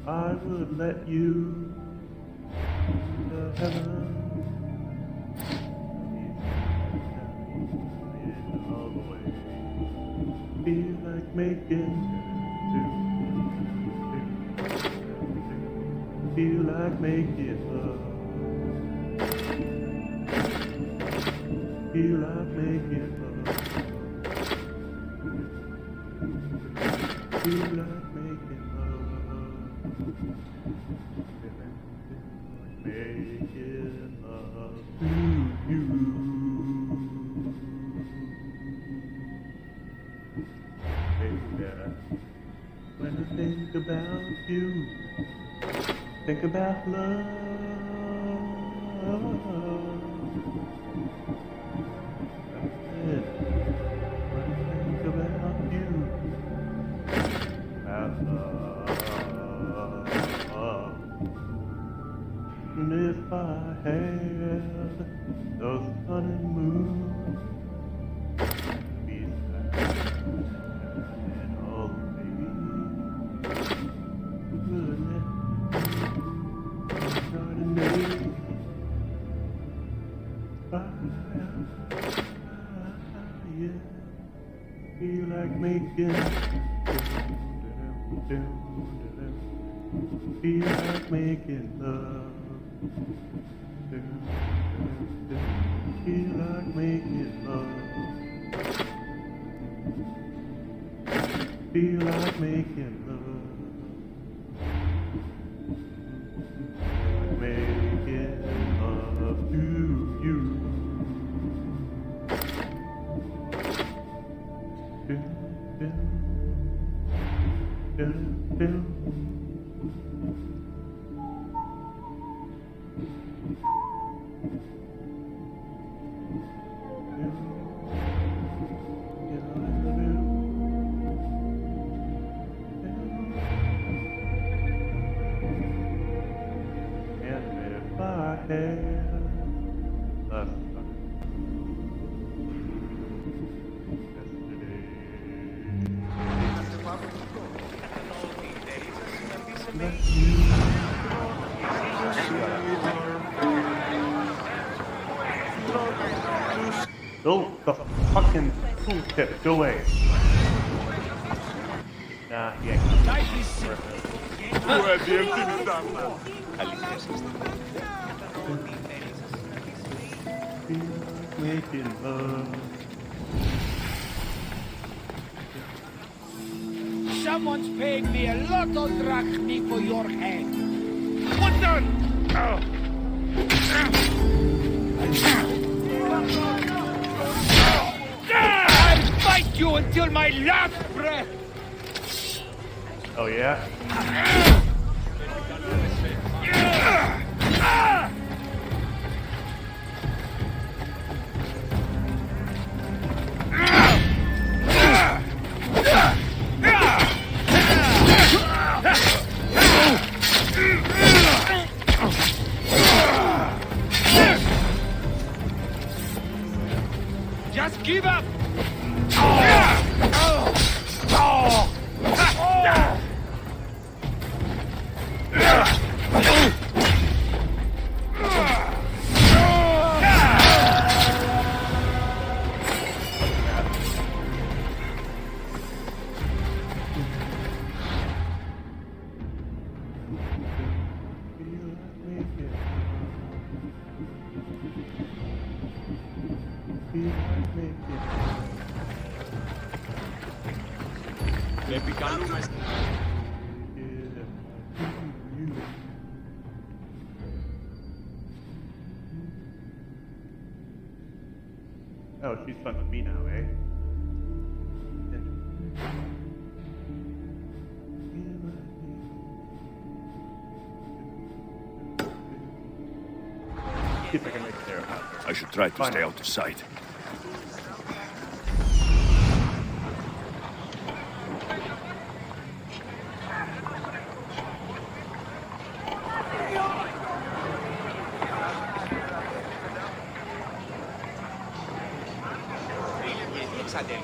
I would let you to heaven. All the way. Feel like making feel like making love. Feel like making love. Feel like making love. Making love to you. Baby, when I think about you, think about love. When I think about you, about love. And if I had those sun and moon beside and all the goodness started making yeah, feel like making feel like making love. Feel like making love. Feel like making love. Making love to you. Go the fucking tooltip, go away. Nah, he ain't. Making love. Someone's paying me a lot of drachmi for your head. What the? I'll fight you until my last breath. Oh yeah? Just give up! Oh, she's fun with me now, eh? See if I can make it there. I should try to stay out of sight. Σας αδελφοί,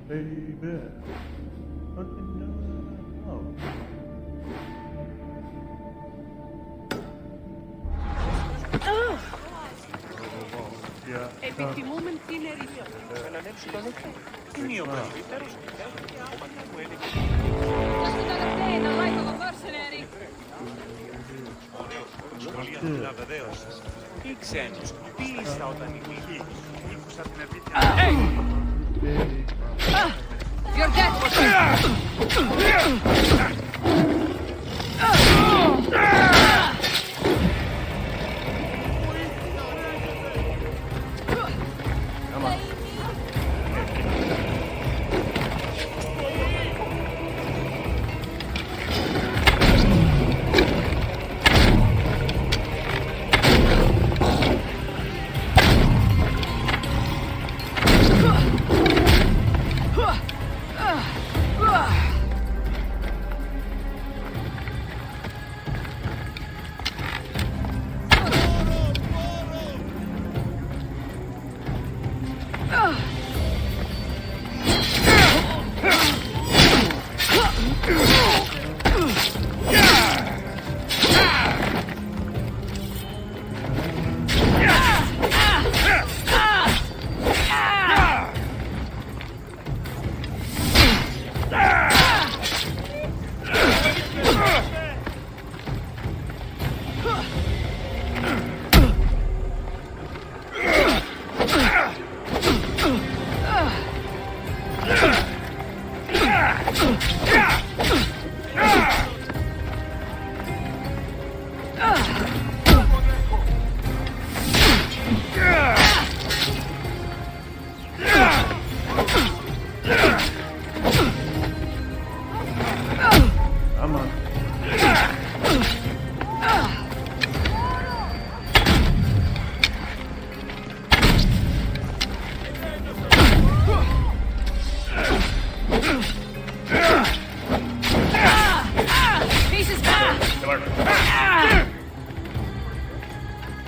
Baby. Επιθυμούμεν την ερημιά. Είναι ο πρεσβύτερος μου έλεγε. Σχολεία βεβαίως. Ή ξένος. Πίλησα όταν ήμουν. Ήκουσα την αλήθεια. You're dead!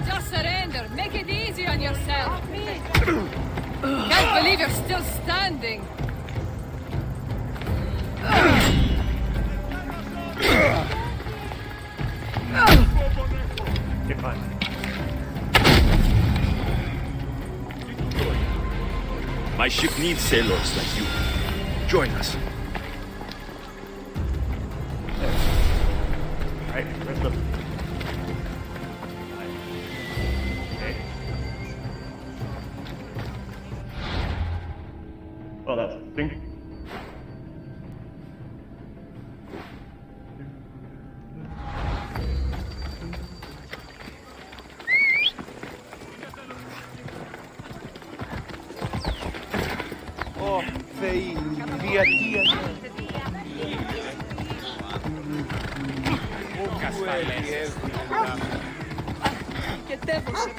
Just surrender. Make it easy on yourself. Can't believe you're still standing. Get fine. My ship needs sailors like you. Join us. Right, where's the... Okay. Well, that's interesting. Ω, Θεοί, διατία. Πού κασταλές. Και τέβωσε.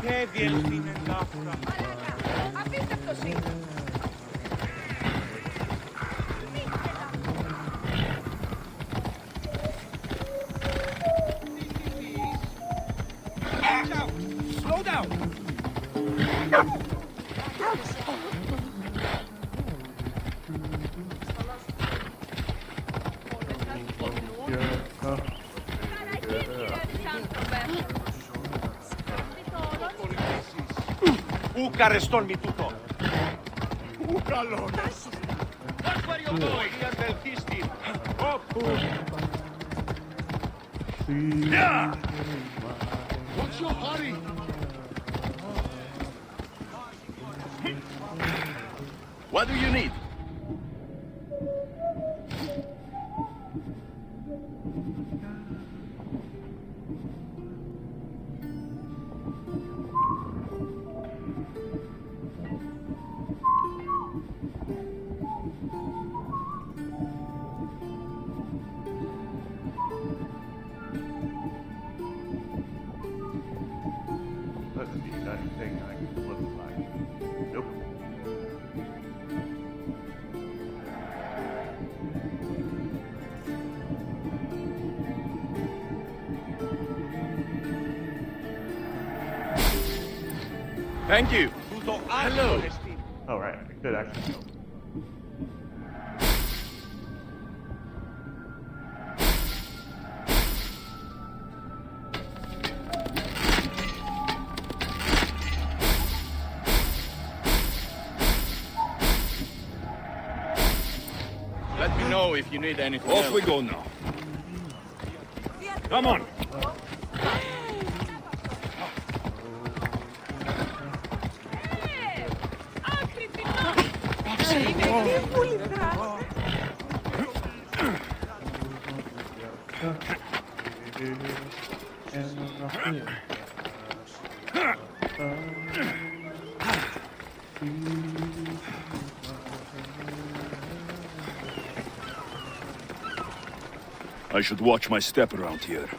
Και διελθύνε λάφουρα. Απίστευτος είναι. Slow down. Ου καρεστόν μη τούτο. Ου καλώνες. That's where you're going. Η αδελφή στην. Όπου. Yeah. What's your hurry? What do you need? Thank you. Hello. Oh, right. I could actually go. Let me know if you need anything. Off we go now. Come on. I should watch my step around here.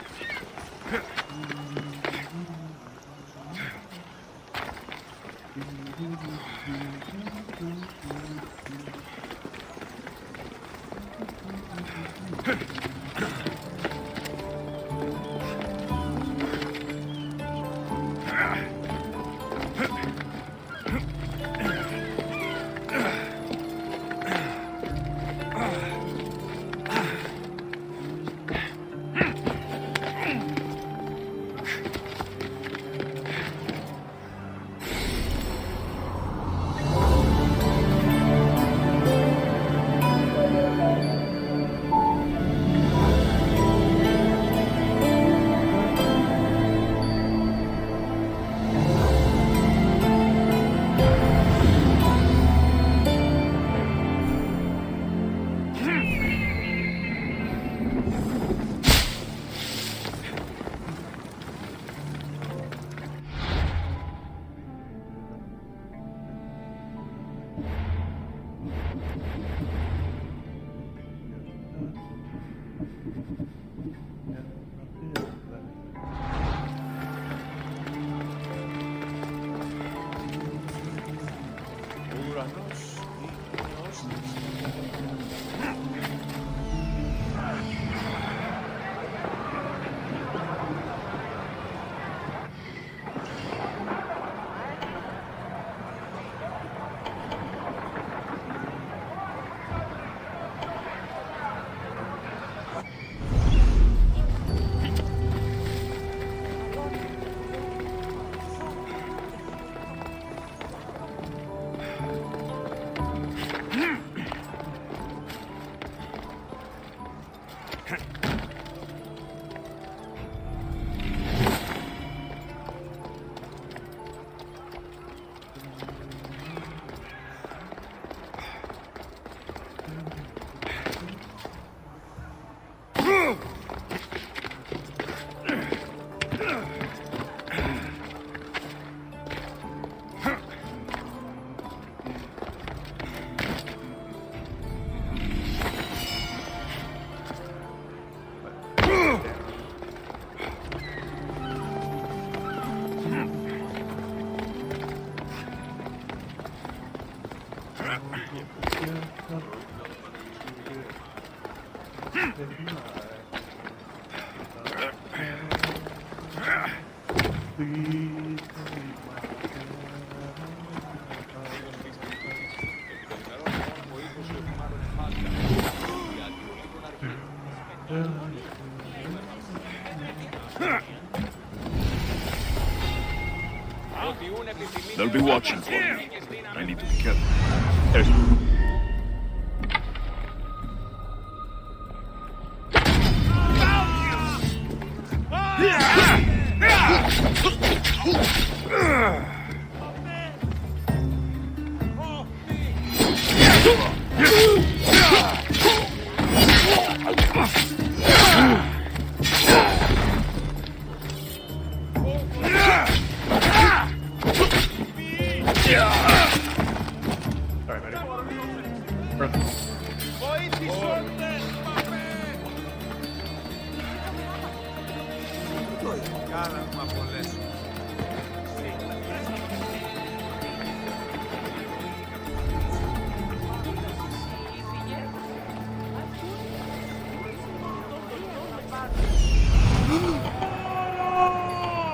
They'll be watching for me. I need to be careful. There's...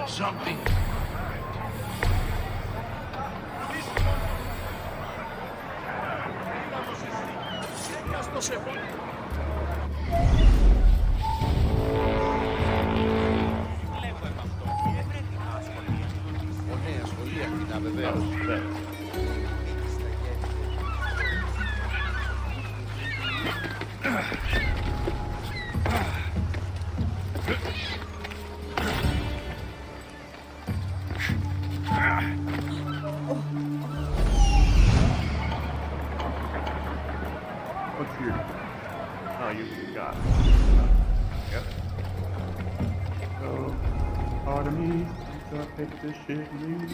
Something. Oh, shit. What's your... Oh, you got it. Yep. So, part of me, gonna take this shit and leave.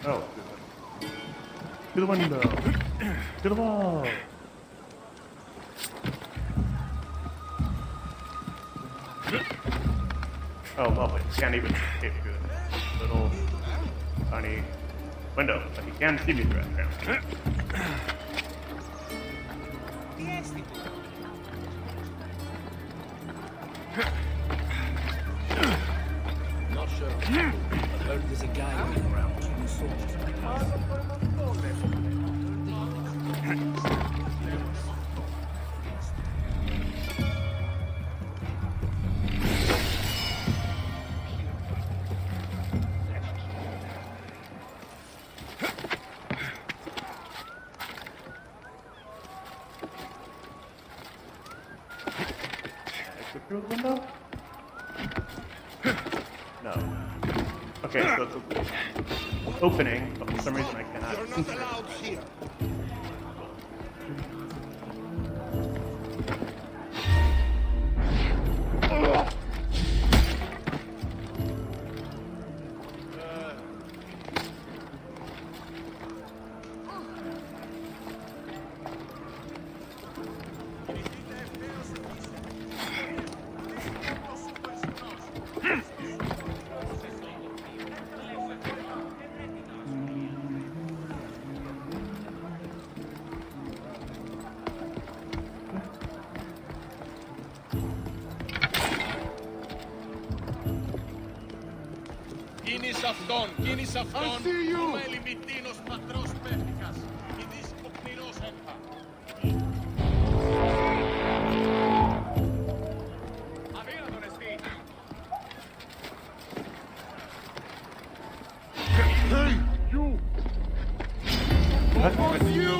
Oh, to the window. To the wall. Oh, lovely. Can't even escape through this little tiny window, but you can see me through it, apparently. Not sure. I've heard there's a guy running around killing soldiers. Exit through the window? No. Okay, so it's an opening, but for some reason I cannot. You're not allowed here. Κίνης αυτόν, κίνης αυτόν, I see you. ο ελιμητίνος πατρός πέφτικας, η δίσκο πνηρός έλπα. Αδύνατον εστί. Hey, you! What? You!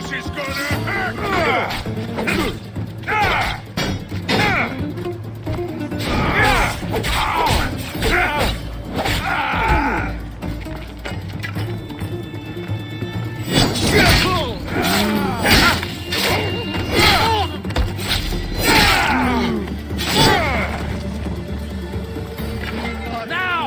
This is gonna hurt! Now!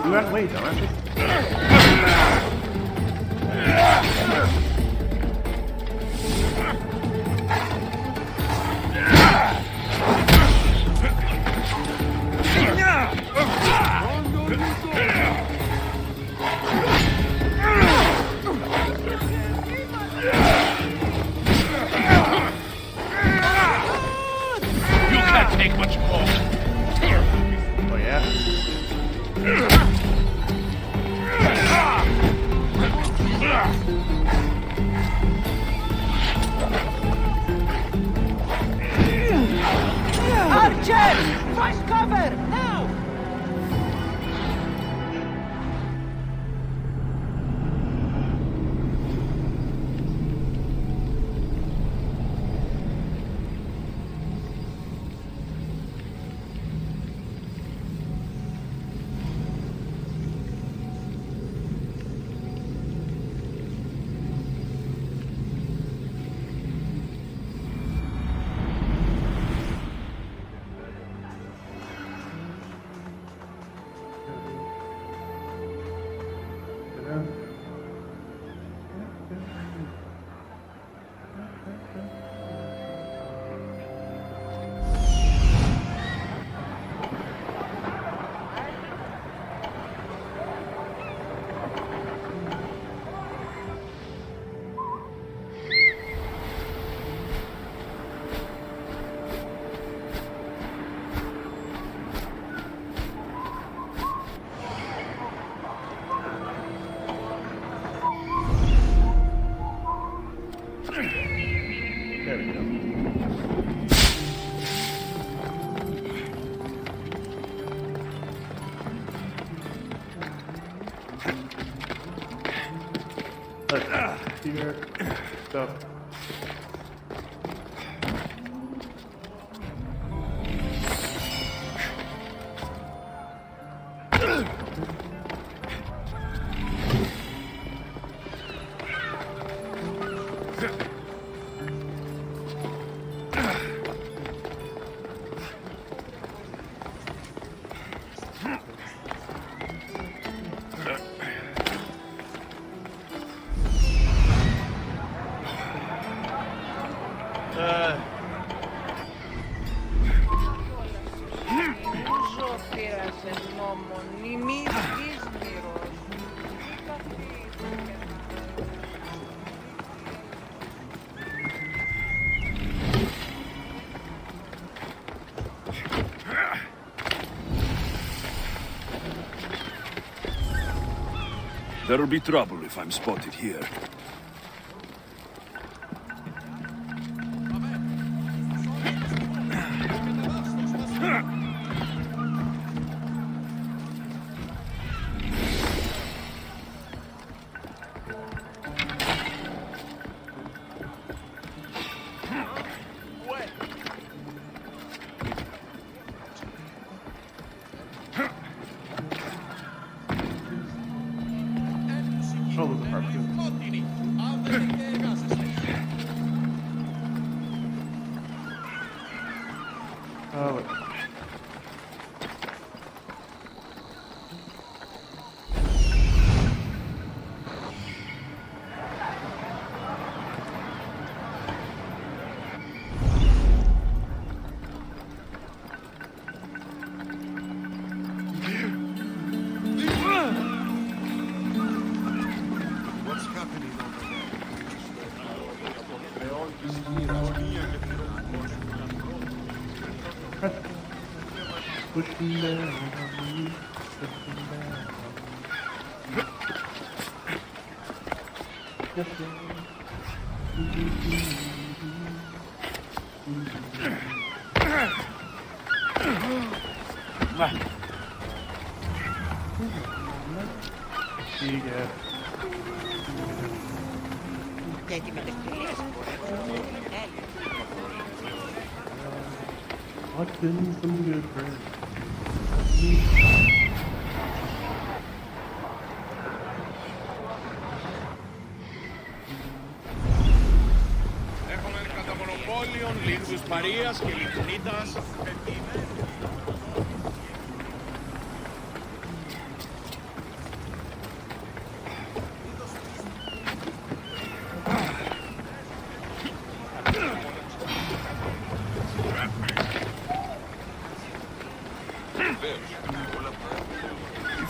You got away, don't you? You can't take much more. Oh yeah? Archers! Find cover! Now! There we go. Let's see your stuff. There'll be trouble if I'm spotted here. Pushing down, watching some good friends. Έχουμε κατά μονοπόλιον, Λίνδους Μαρίας και Λιχνίτας.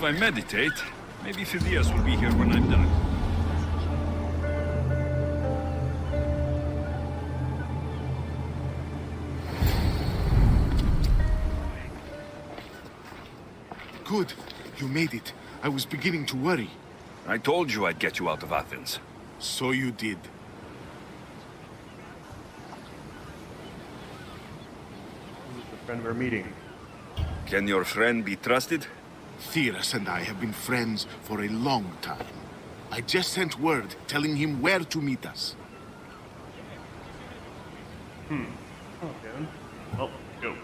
If I meditate, maybe Phidias will be here when I'm done. Good. You made it. I was beginning to worry. I told you I'd get you out of Athens. So you did. Who's the friend we're meeting? Can your friend be trusted? Theras and I have been friends for a long time. I just sent word telling him where to meet us. Okay. Well, go.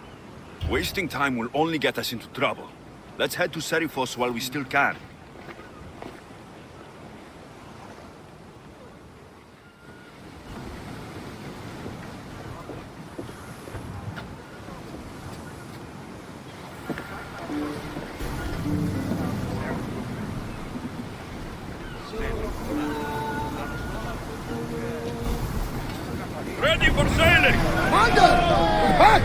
Wasting time will only get us into trouble. Let's head to Serifos while we still can. Ready for sailing! Commander! We're back!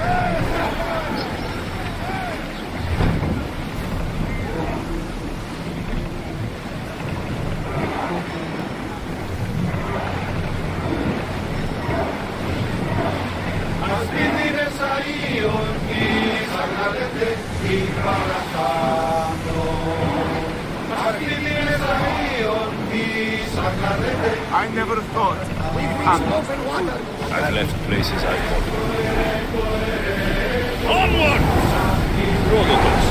I never thought. I've left places I thought. Onward! Rhodotos.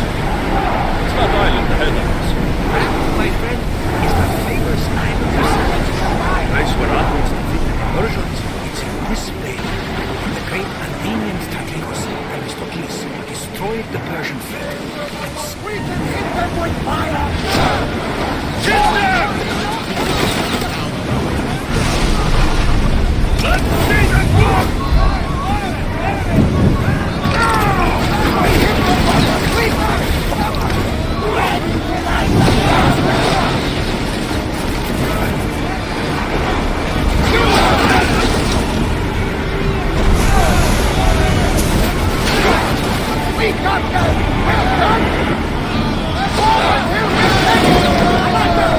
It's that island ahead of us. That, my friend, is the famous island of Serifos. Place where Athens defeated the Persians. It's in this place when the great Athenian strategos Aristocles destroyed the Persian fleet. We can hit them with fire! Get them! Let's see the clock! We got them! Well done! Forward! Here we go! Commander!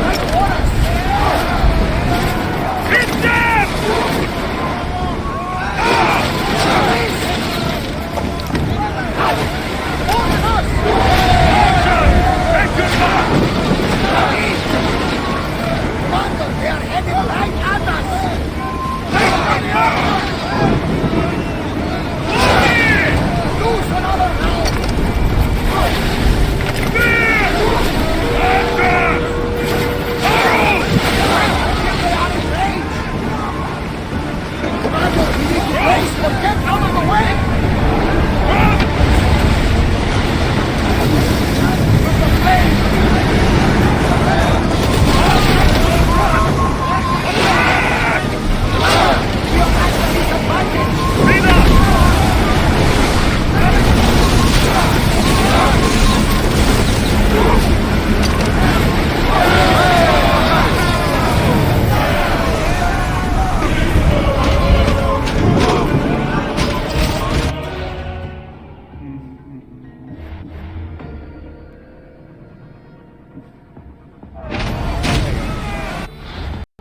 Like orders! Hit them! Take your mark! Commander, they are headed right at us! Take them mark! Lose another round! Commander, we need to race, but get out of the way!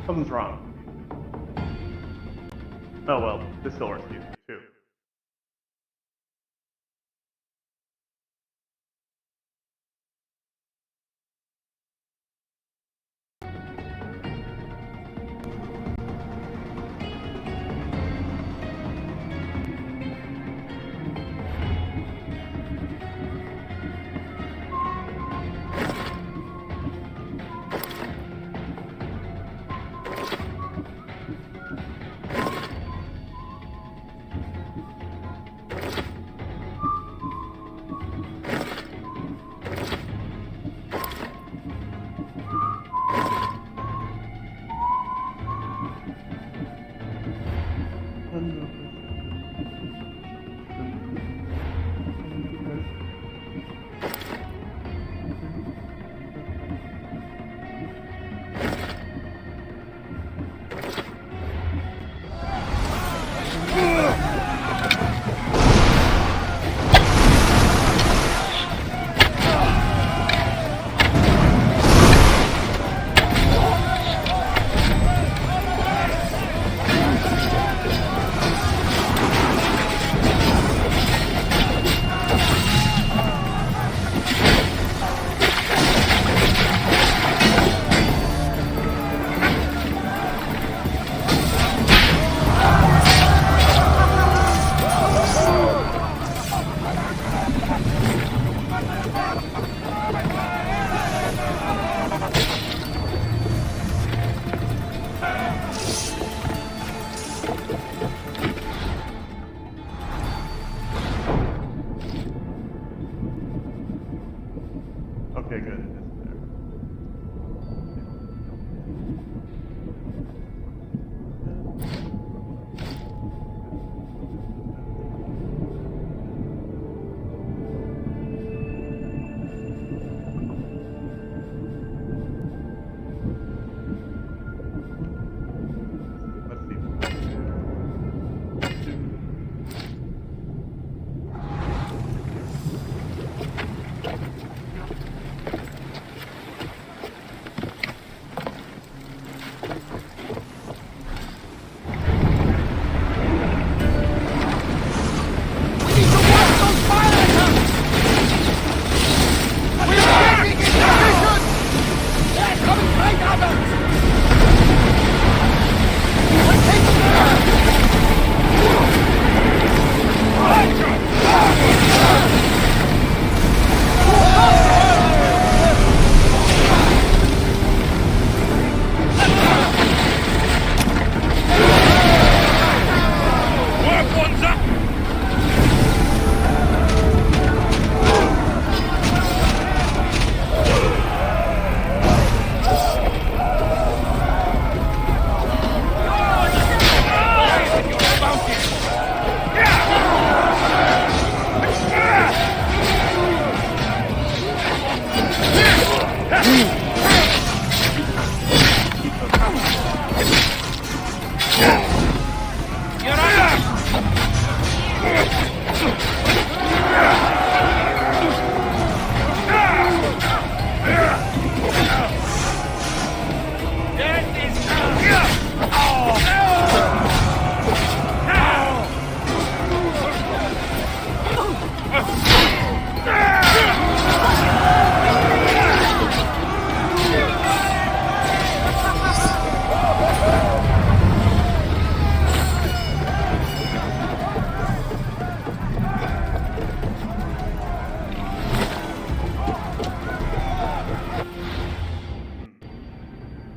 Something's wrong. Oh well, this still works too. Okay, good.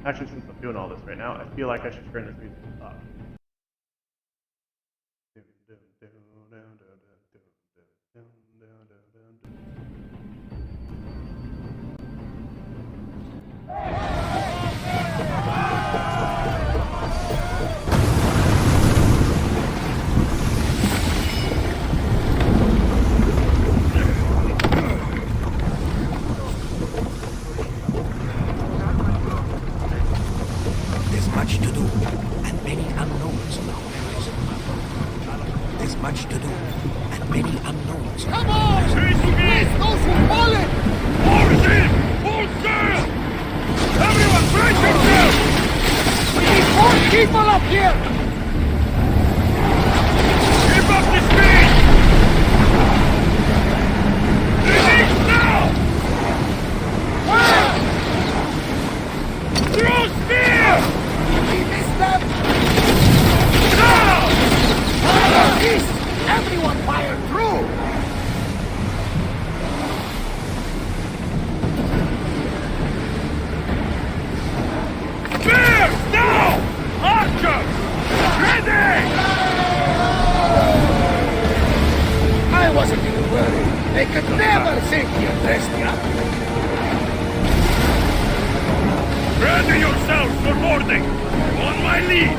Actually, since I'm doing all this right now, I feel like I should turn this music up. There's much to do, and many unknowns on the horizon. There's much to do, and many unknowns. Come on! Please, those who fall it! Force in! Full sail! Everyone, brace yourself! We need more people up here! Keep up the speed! Release now! Where? Throw spear! We missed them! Now! Fire east! Everyone fire through! Spears! Now! Archers! Ready! I wasn't even worried. They could never think you dressed me up. Ready yourselves for boarding! On my lead!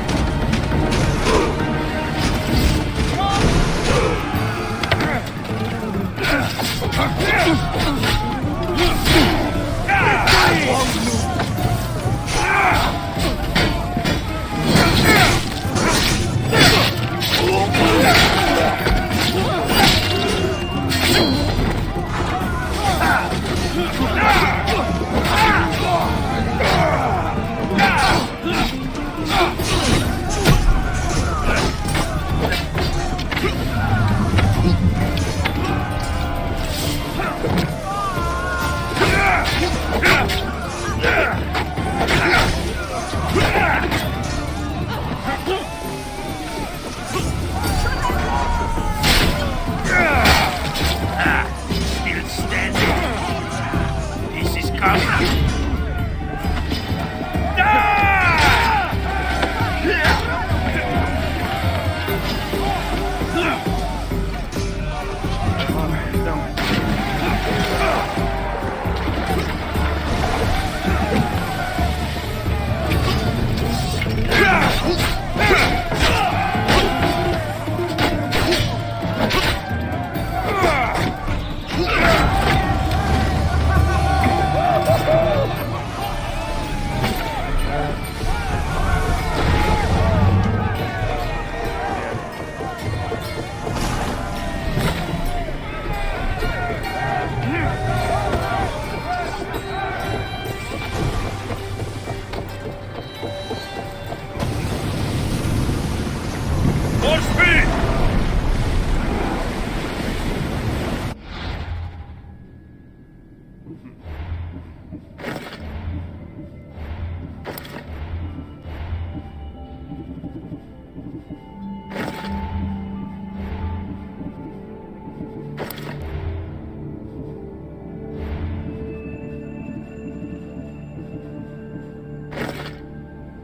More speed!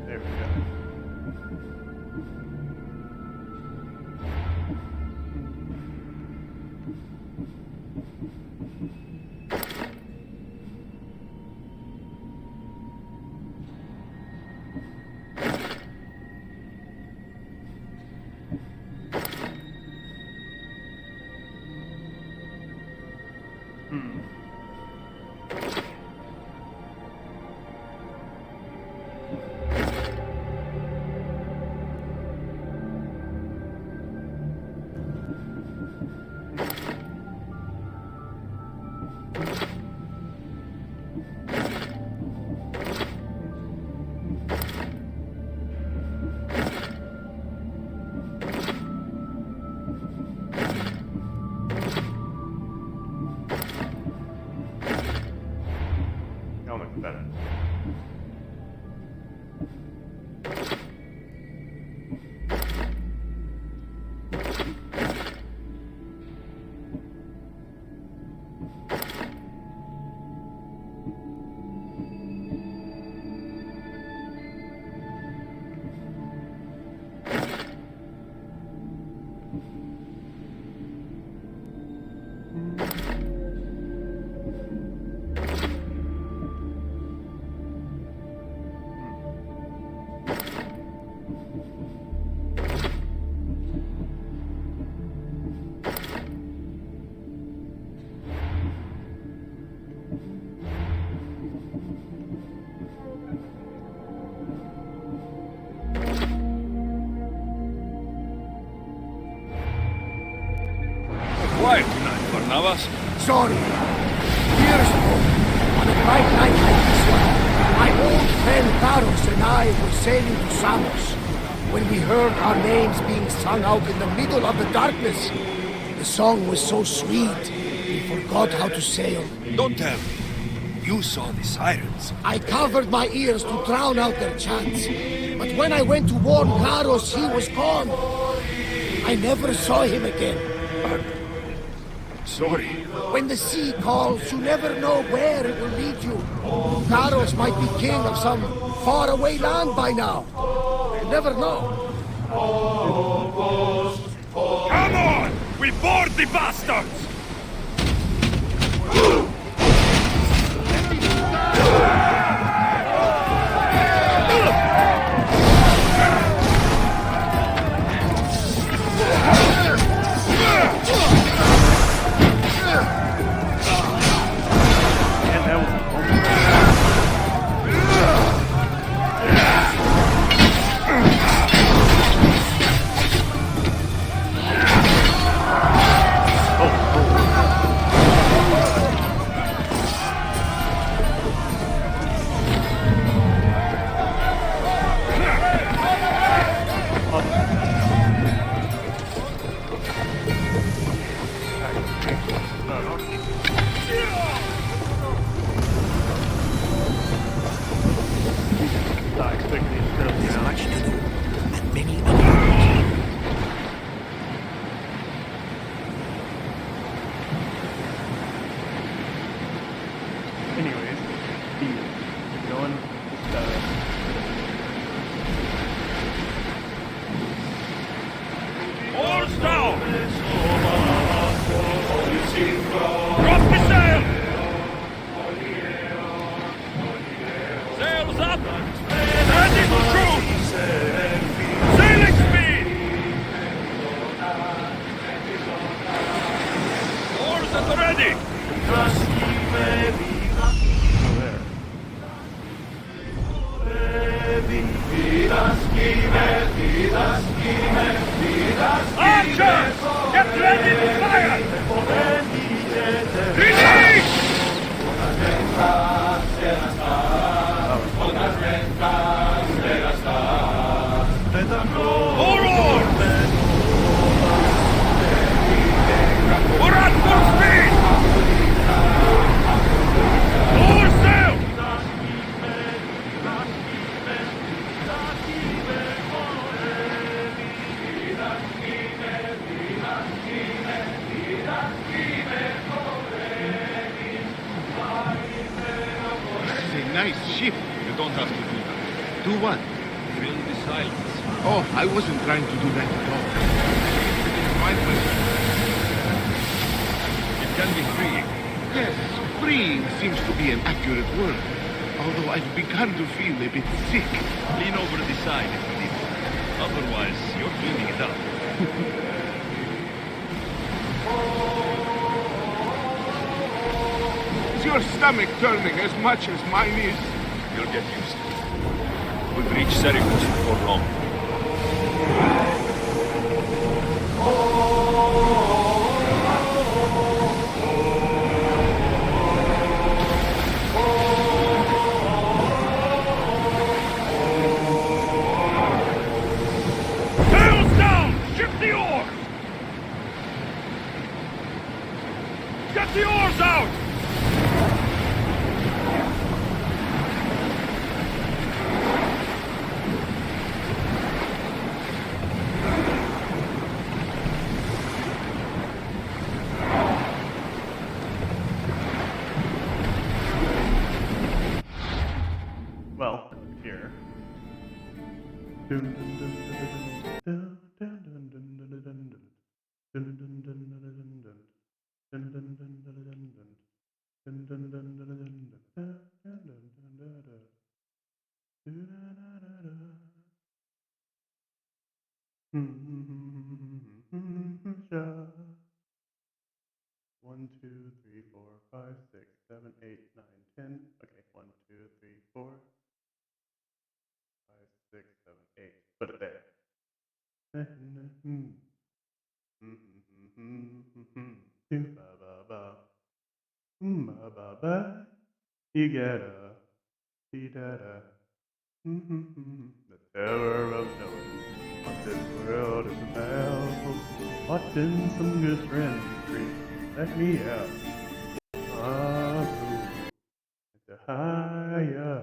There we go. That'll make it better. Quiet tonight, Barnabas. Sorry. Years ago, on a bright night like this one, my old friend Taros and I were sailing to Samos when we heard our names being sung out in the middle of the darkness. The song was so sweet, we forgot how to sail. Don't tell me. You saw the sirens. I covered my ears to drown out their chants. But when I went to warn Taros, he was gone. I never saw him again. Sorry. When the sea calls, you never know where it will lead you. Taros might be king of some faraway land by now. You never know. Come on! We board the bastards! up! Ready to shoot! Sailing speed! Oars at the ready! Archers! Get ready to fire! Release! More oars! We're at full speed! More sail! It's a nice ship. You don't have to do that. Do what? Fill the silence. Oh, I wasn't trying to do that at all. It's my pleasure. It can be freeing. Yes, freeing seems to be an accurate word. Although I've begun to feel a bit sick. Lean over the side if you need. Otherwise, you're cleaning it up. Is your stomach turning as much as mine is? You'll get used to it. We'll reach Serifos before long. Sails down! Ship the oar! Get the oars out! Well, here. One, two, three, four, five, six, seven, 8, 9, 10. Okay, 1, 2, 3, 4, 5, 6, 7, 8. Put it there. You get a da-da. The terror of knowing what this world is about. Watching some good friends creep. Let me out. It's a higher.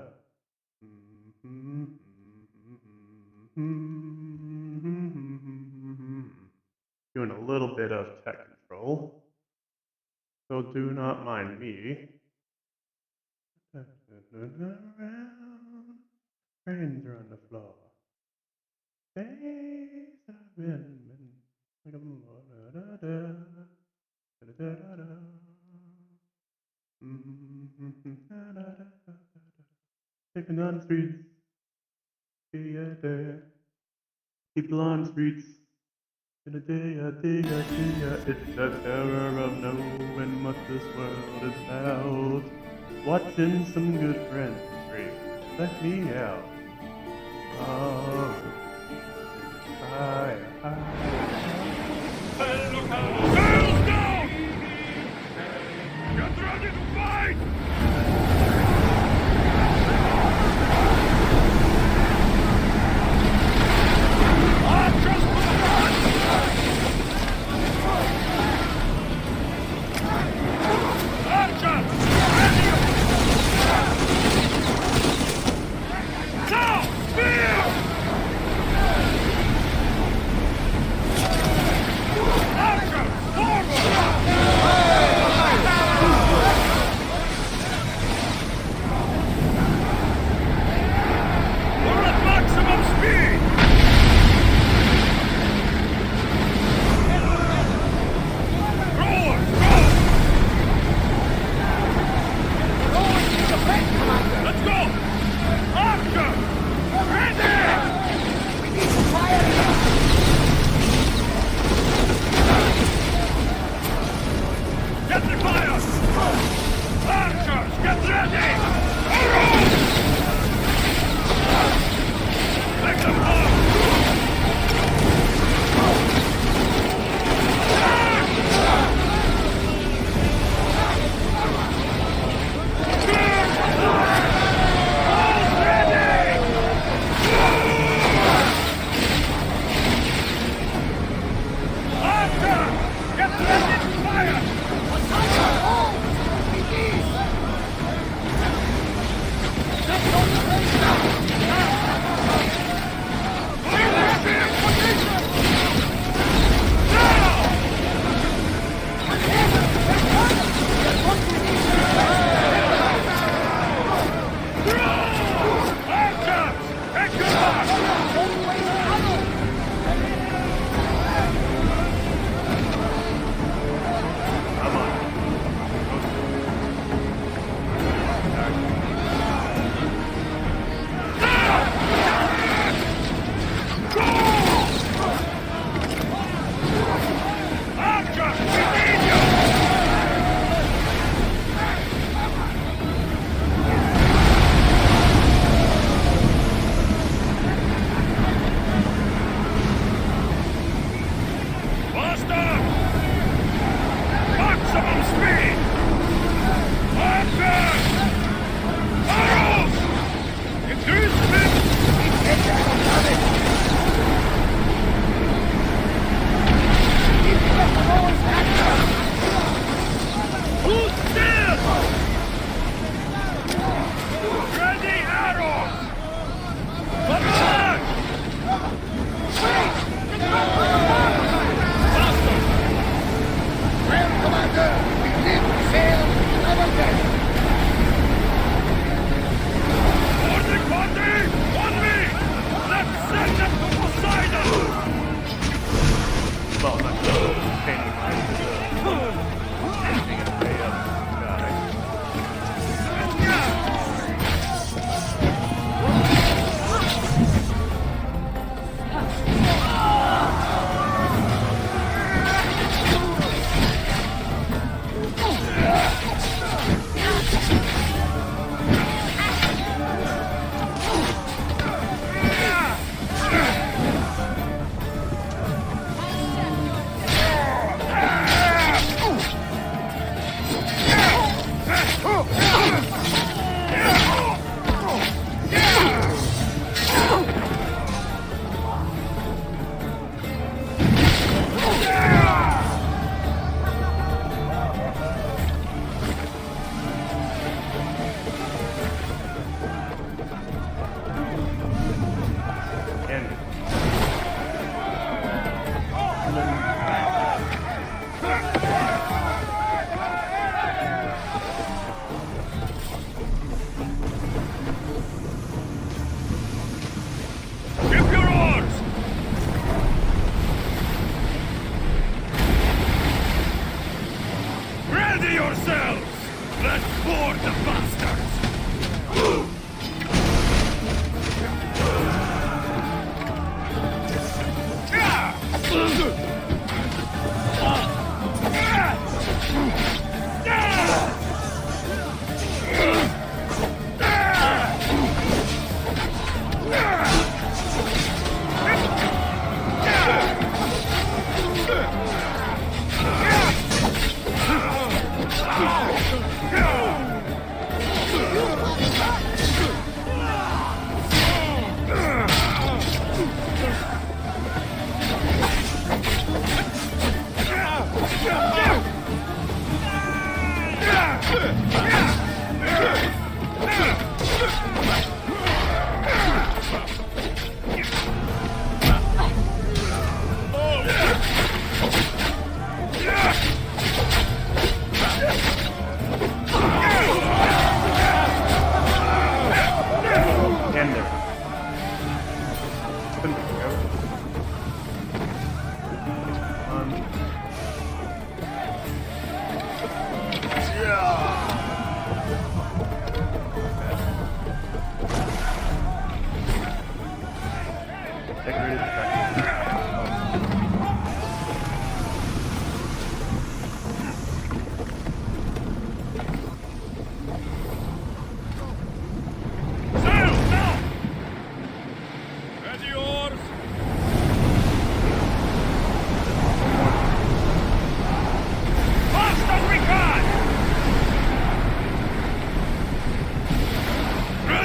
Doing a little bit of tech control, so do not mind me. Brains are on the floor. Days have been like taking on the streets. People on the streets. In a day, it's the terror of knowing what this world is about. Watching some good friends scream, let me out. Oh, hi. Sails down! Get ready to fight! Archers to the front! Archers! Ready! Now! Spear!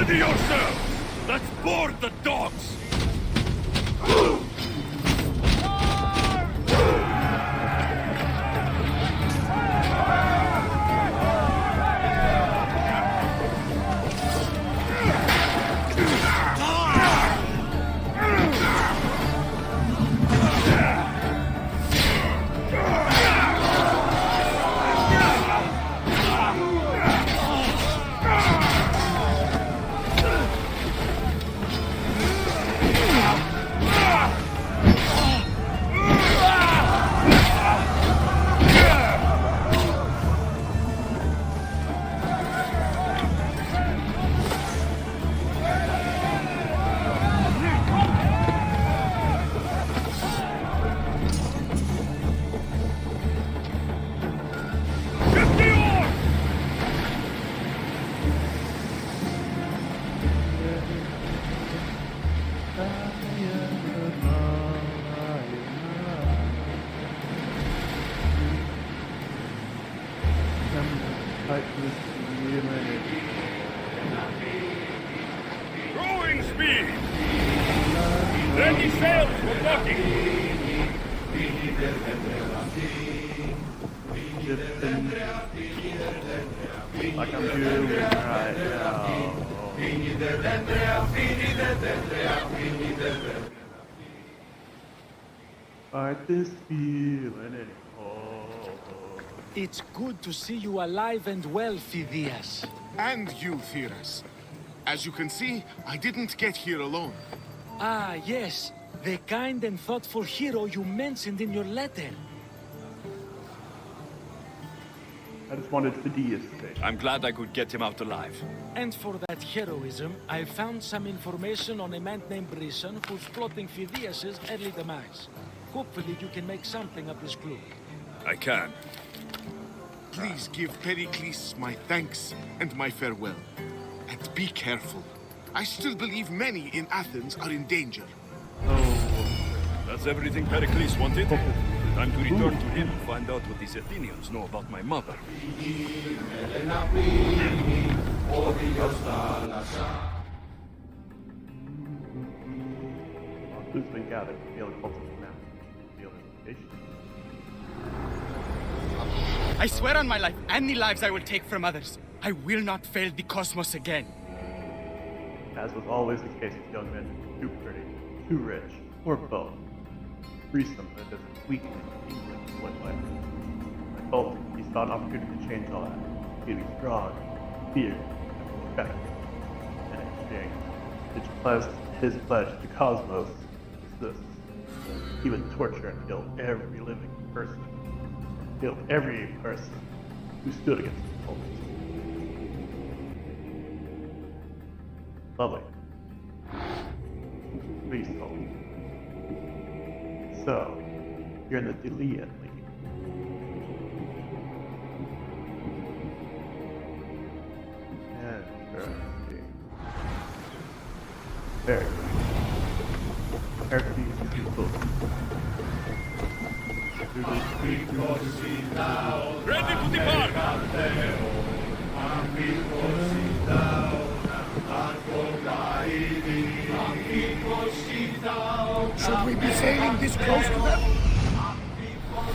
Steady yourself! Let's board the dogs! Rowing speed! Ready sails for docking! Like I'm doing right now. Fight this feeling anymore. It's good to see you alive and well, Phidias. And you, Theras. As you can see, I didn't get here alone. Ah, yes. The kind and thoughtful hero you mentioned in your letter. I just wanted Phidias to stay. I'm glad I could get him out alive. And for that heroism, I found some information on a man named Brisson who's plotting Phidias' early demise. Hopefully you can make something of this clue. I can. Please give Pericles my thanks and my farewell. And be careful. I still believe many in Athens are in danger. That's everything Pericles wanted. Time to return to him and find out what these Athenians know about my mother. Clues been gathered. Feel the pulse of the map. Feel the location. I swear on my life and the lives I will take from others, I will not fail the cosmos again. As was always the case with young men, too pretty, too rich, or both. Threesome that doesn't weaken England in one way. Like both, he saw an opportunity to change all that, feeling strong, fear, and respect. In exchange, his pledge to Cosmos is this. He would torture and kill every living person. Killed every person who stood against the cult. Lovely. Please hold. So, you're in the Delian League. Interesting. Very good. Hercules is your book. Ready to depart! Should we be sailing this close to them?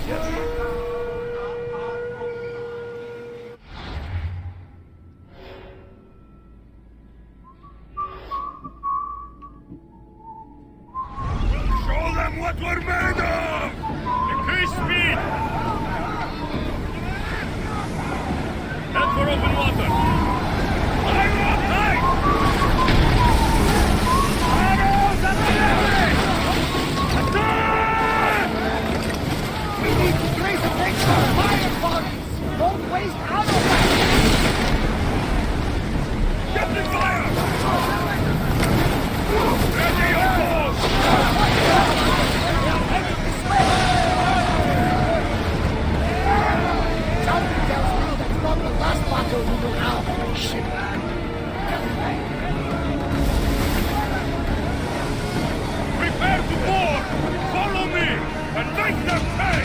Yes. Show them what we're made of! Increase speed! Head for open water! Fire up high! Arrows at the enemy! Attack! We need to place a big fire bodies! Don't waste ammo! Captain fire! Ready your balls! Something tells me that's not the last battle we will have. Shit. Prepare to board! Follow me! And make them pay!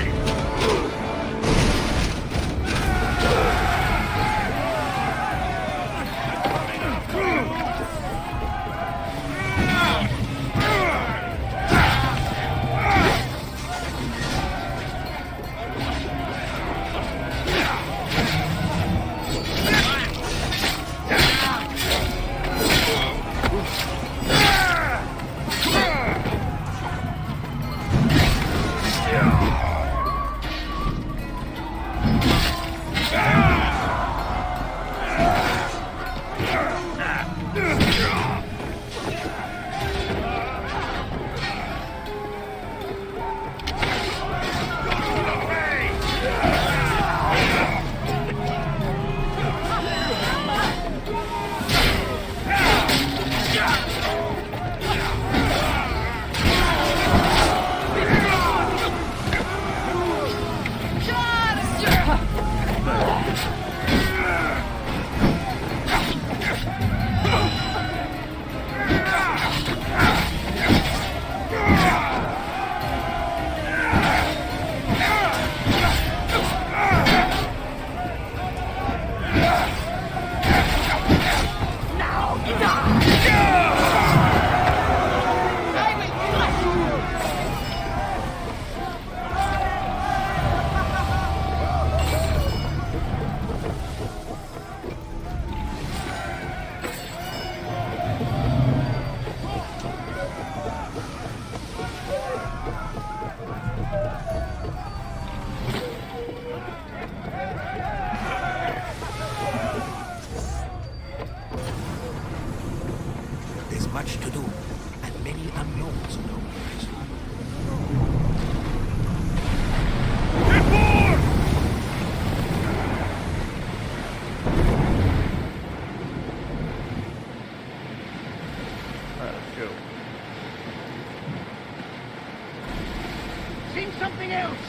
There's much to do, and many unknowns on the horizon. Alright, let's go. Sing something else!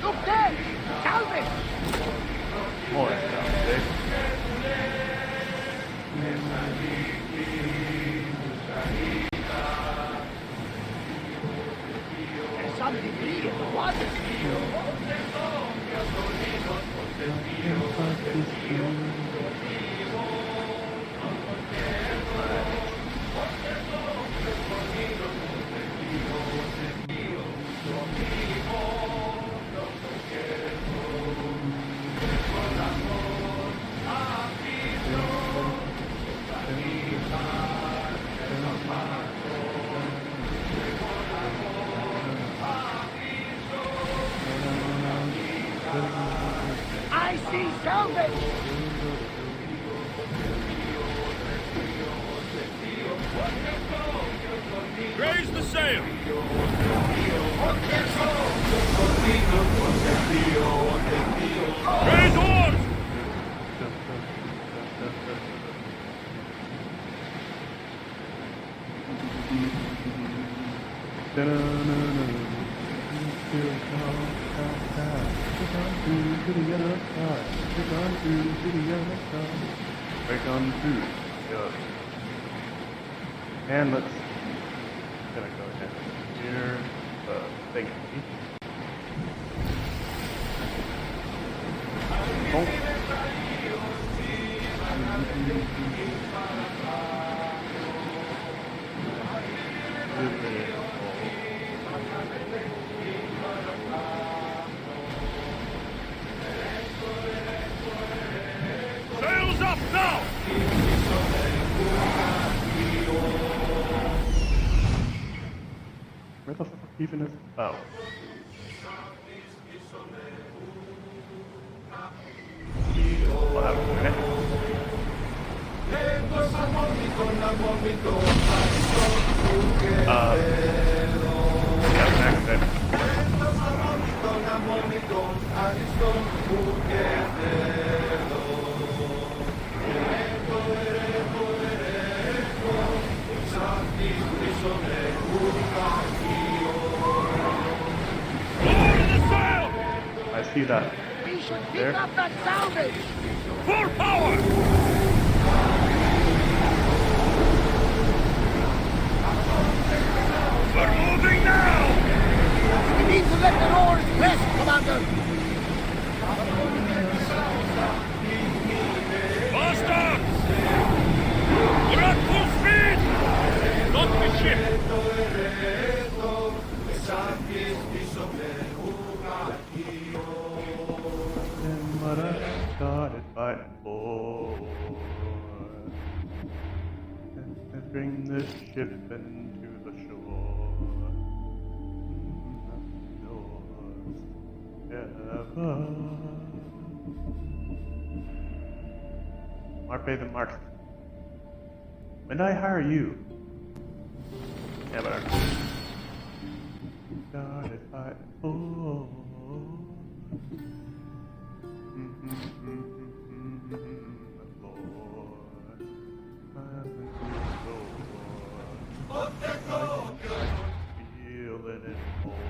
Look there! Salvage! More salvage. There's some debris in the water. I see salvage! Raise the sail! Raise oars! Break on through. Go. And let's gonna go down here. Thingy. Sails up now! Where the fuck even is? Oh. Well, that was a minute. Yeah, an accident. I see that. We should pick There. up that salvage! Full power! We're moving now! We need to let the oars rest, Commander! Faster! We're at full speed! Not the ship! And what I started fighting for. And bring this ship into the shore. Ever. Marpe the Marksman. When I hire you. Never. Started fighting for. Feeling it more.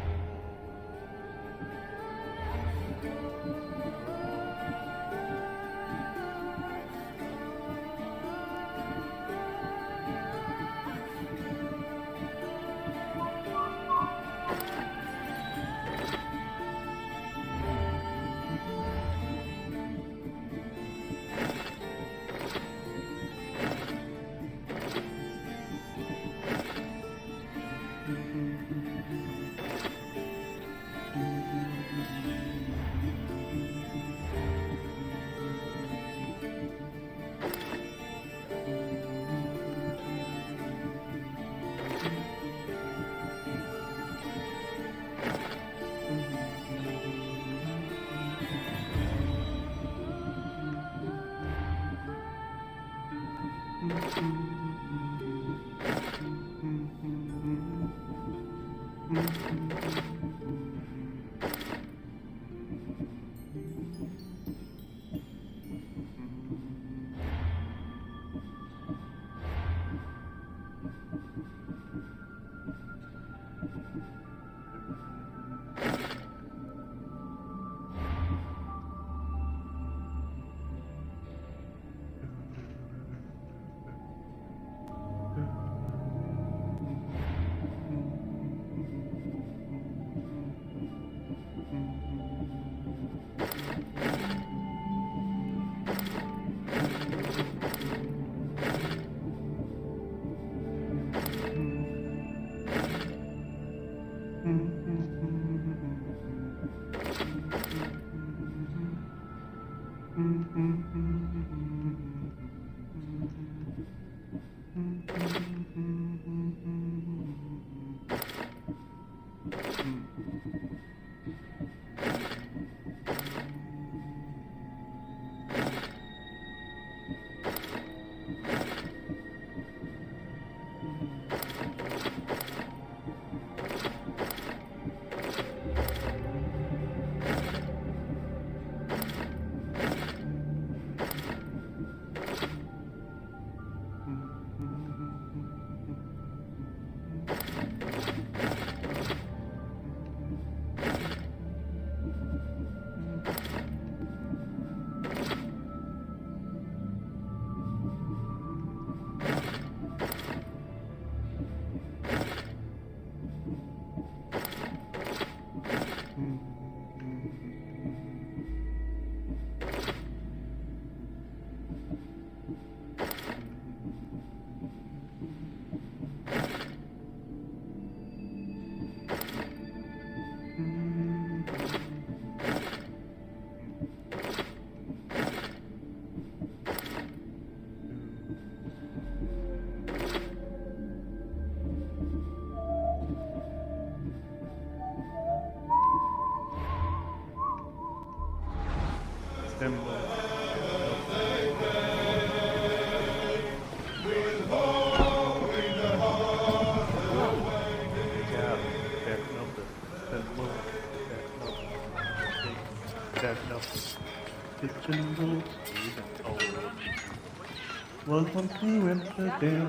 Was once New Amsterdam.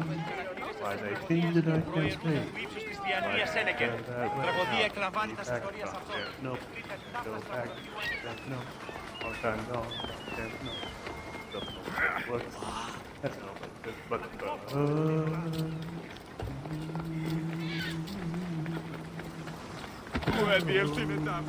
Why they changed it, I can't say. Τραγωδία εκλαμβάνει τα ιστορία σε αυτό. No, go back. No, long time gone. No, don't know what. That's not like this, but Μου έδιευσε μετά.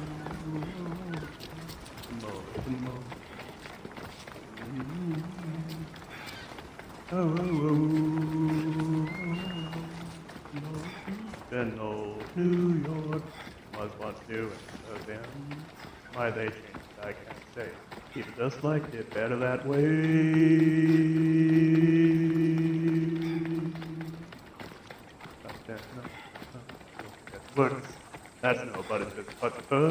In old New York, was once new and so then why they changed I can't say. People just liked it better that way. That's words. That's no, but it's just but fun.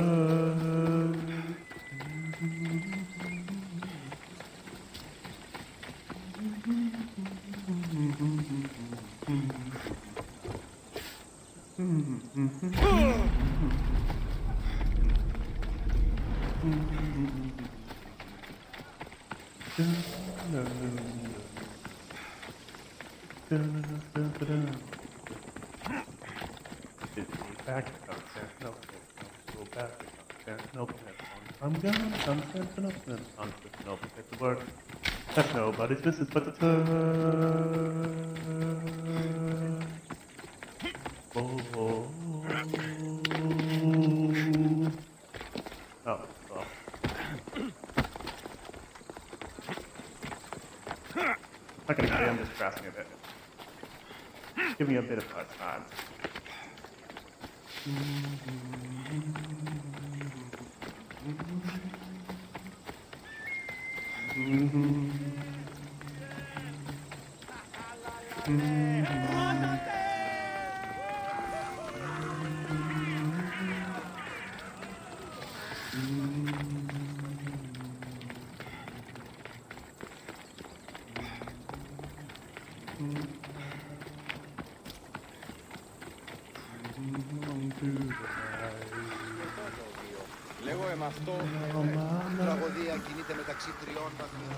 Back to Constantinople. I'm gone, Constantinople. Constantinople, take the word. That's nobody's business but the turn. Oh, well. Not gonna say I'm just crashing a bit. Give me a bit of time. Λέγω αυτό, τραγωδία κινείται μεταξύ τριών βαθμιών.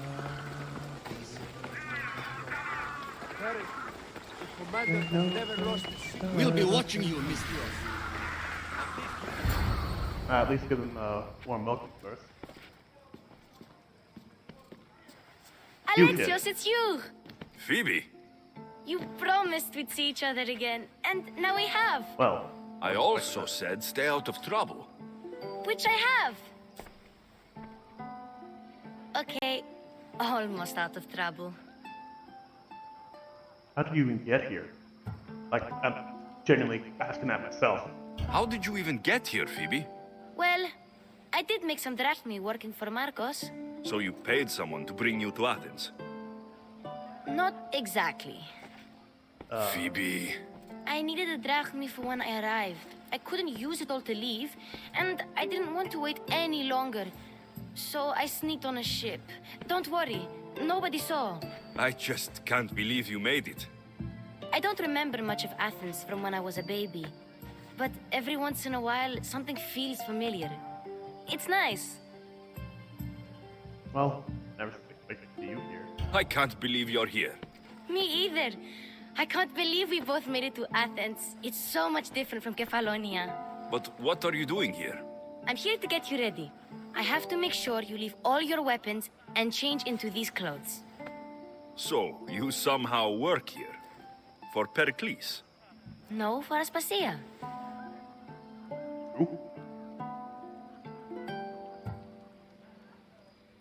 We'll be watching you, Mr. At least give them warm milk first. Alexios, it's you! Phoebe! You promised we'd see each other again, and now we have. Well, I also said stay out of trouble. Which I have. Okay, almost out of trouble. How did you even get here? Like, I'm genuinely asking that myself. How did you even get here, Phoebe? Well, I did make some drachmi working for Marcos. So you paid someone to bring you to Athens? Not exactly. Phoebe... I needed a drachmi for when I arrived. I couldn't use it all to leave, and I didn't want to wait any longer. So I sneaked on a ship. Don't worry, nobody saw. I just can't believe you made it. I don't remember much of Athens from when I was a baby. But every once in a while, something feels familiar. It's nice. Well, never expected to see you here. I can't believe you're here. Me either. I can't believe we both made it to Athens. It's so much different from Kefalonia. But what are you doing here? I'm here to get you ready. I have to make sure you leave all your weapons and change into these clothes. So, you somehow work here? For Pericles? No, for Aspasia.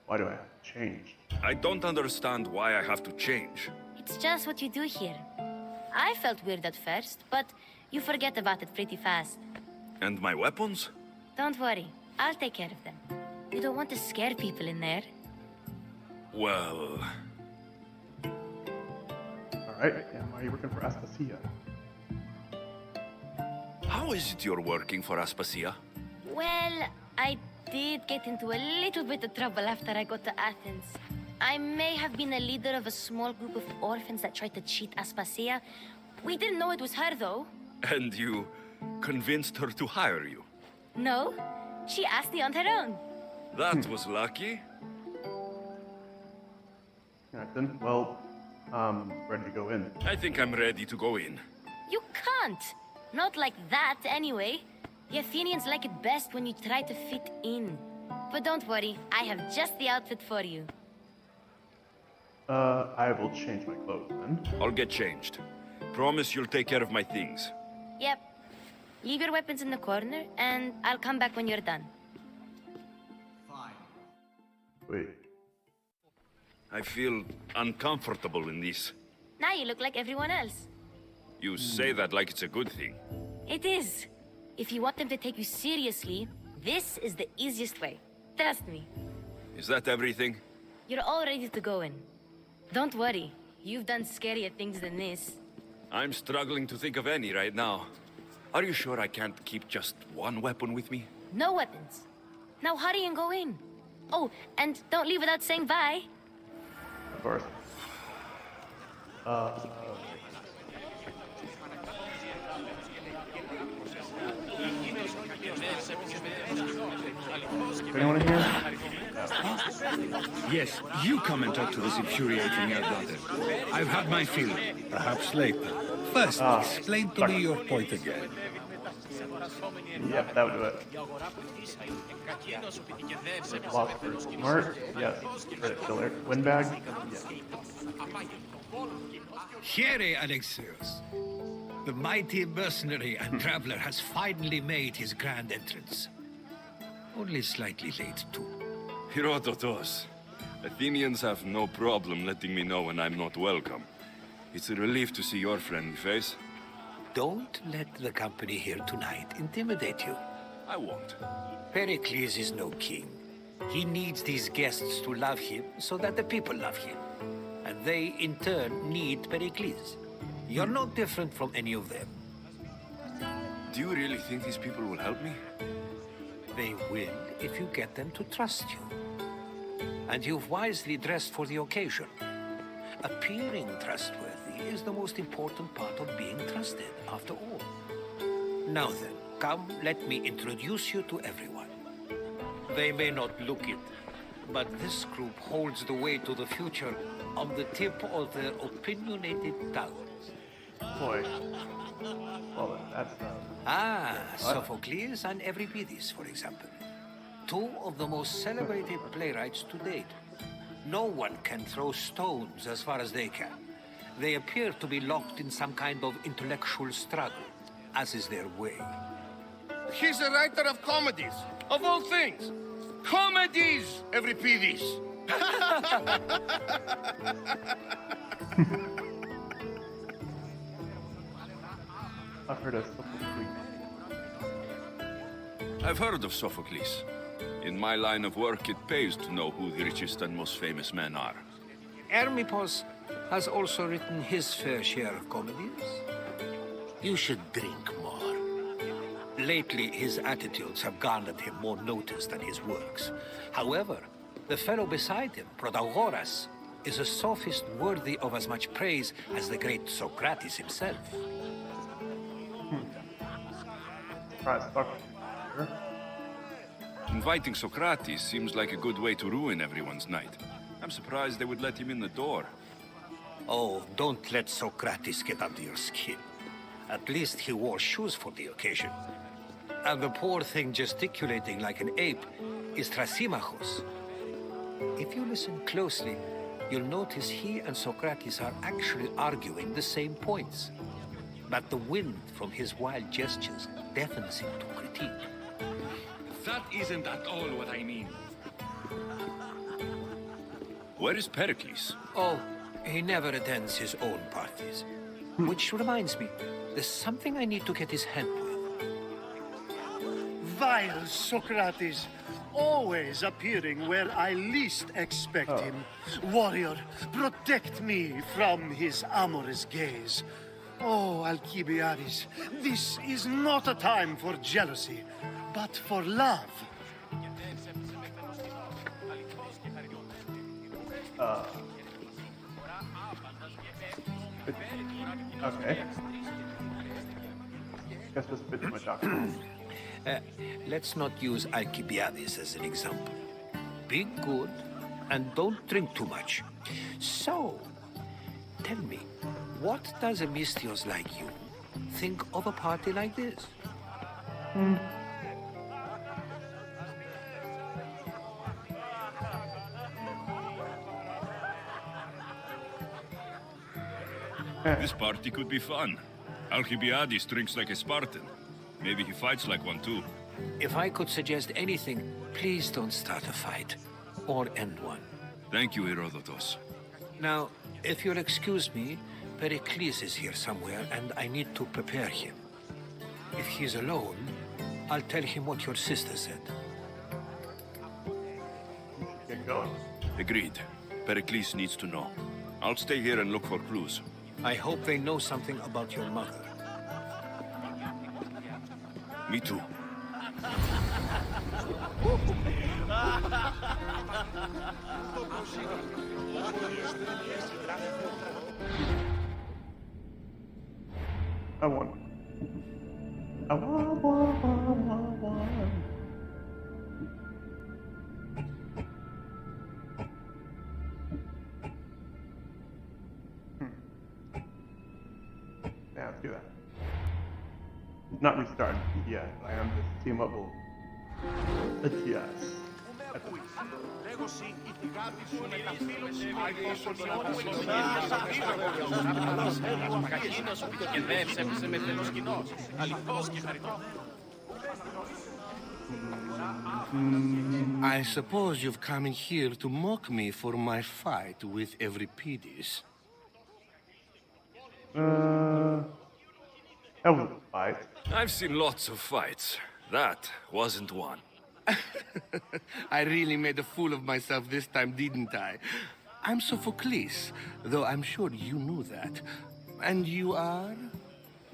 Why do I have to change? I don't understand why I have to change. It's just what you do here. I felt weird at first, but you forget about it pretty fast. And my weapons? Don't worry, I'll take care of them. You don't want to scare people in there. Well... Alright, and why are you working for Aspasia? How is it you're working for Aspasia? Well, I did get into a little bit of trouble after I got to Athens. I may have been a leader of a small group of orphans that tried to cheat Aspasia. We didn't know it was her, though. And you convinced her to hire you? No, she asked me on her own. That was lucky. Alright then, well, ready to go in. I think I'm ready to go in. You can't. Not like that, anyway. The Athenians like it best when you try to fit in. But don't worry, I have just the outfit for you. I will change my clothes then. I'll get changed. Promise you'll take care of my things. Yep. Leave your weapons in the corner, and I'll come back when you're done. Wait. I feel uncomfortable in this. Now you look like everyone else. You say that like it's a good thing. It is. If you want them to take you seriously, this is the easiest way. Trust me. Is that everything? You're all ready to go in. Don't worry. You've done scarier things than this. I'm struggling to think of any right now. Are you sure I can't keep just one weapon with me? No weapons. Now hurry and go in. Oh, and don't leave without saying bye. Of course. Anyone in here? Yes, you come and talk to this infuriating elder. I've had my fill. Perhaps later. First, explain to me your point again. Yep, that would do it. Lost for smart. Yes. Killer. Windbag. Yes. Here, Alexios. The mighty mercenary and traveler has finally made his grand entrance. Only slightly late, too. Herodotus, Athenians have no problem letting me know when I'm not welcome. It's a relief to see your friendly face. Don't let the company here tonight intimidate you. I won't. Pericles is no king. He needs these guests to love him so that the people love him. And they, in turn, need Pericles. You're no different from any of them. Do you really think these people will help me? They will if you get them to trust you. And you've wisely dressed for the occasion. Appearing trustworthy is the most important part of being trusted, after all. Now then, come, let me introduce you to everyone. They may not look it, but this group holds the way to the future on the tip of their opinionated tongues. Boy. Well, that's what? Sophocles and Euripides, for example. Two of the most celebrated playwrights to date. No one can throw stones as far as they can. They appear to be locked in some kind of intellectual struggle, as is their way. He's a writer of comedies, of all things. Comedies, Euripides. I've heard of Sophocles. I've heard of Sophocles. In my line of work, it pays to know who the richest and most famous men are. Hermippos has also written his fair share of comedies. You should drink more. Lately, his attitudes have garnered him more notice than his works. However, the fellow beside him, Protagoras, is a sophist worthy of as much praise as the great Socrates himself. Inviting Socrates seems like a good way to ruin everyone's night. I'm surprised they would let him in the door. Oh, don't let Socrates get under your skin. At least he wore shoes for the occasion. And the poor thing gesticulating like an ape is Thrasymachos. If you listen closely, you'll notice he and Socrates are actually arguing the same points. But the wind from his wild gestures deafens him to critique. That isn't at all what I mean. Where is Pericles? Oh, he never attends his own parties. Which reminds me, there's something I need to get his help with. Vile Socrates, always appearing where I least expect him. Warrior, protect me from his amorous gaze. Oh, Alcibiades, this is not a time for jealousy, but for love. Okay. Guess this fits my doctor. Let's not use Alcibiades as an example. Be good and don't drink too much. So, tell me, what does a Misthios like you think of a party like this? This party could be fun. Alcibiades drinks like a Spartan. Maybe he fights like one too. If I could suggest anything, please don't start a fight. Or end one. Thank you, Herodotus. Now, if you'll excuse me, Pericles is here somewhere, and I need to prepare him. If he's alone, I'll tell him what your sister said. Get going. Agreed. Pericles needs to know. I'll stay here and look for clues. I hope they know something about your mother. Me too. I won. I won. Yeah, let's do that. Not restarting yet. I am just team up will adjust. I suppose you've come in here to mock me for my fight with Euripides. That was a fight. I've seen lots of fights. That wasn't one. I really made a fool of myself this time, didn't I? I'm Sophocles, though I'm sure you knew that. And you are?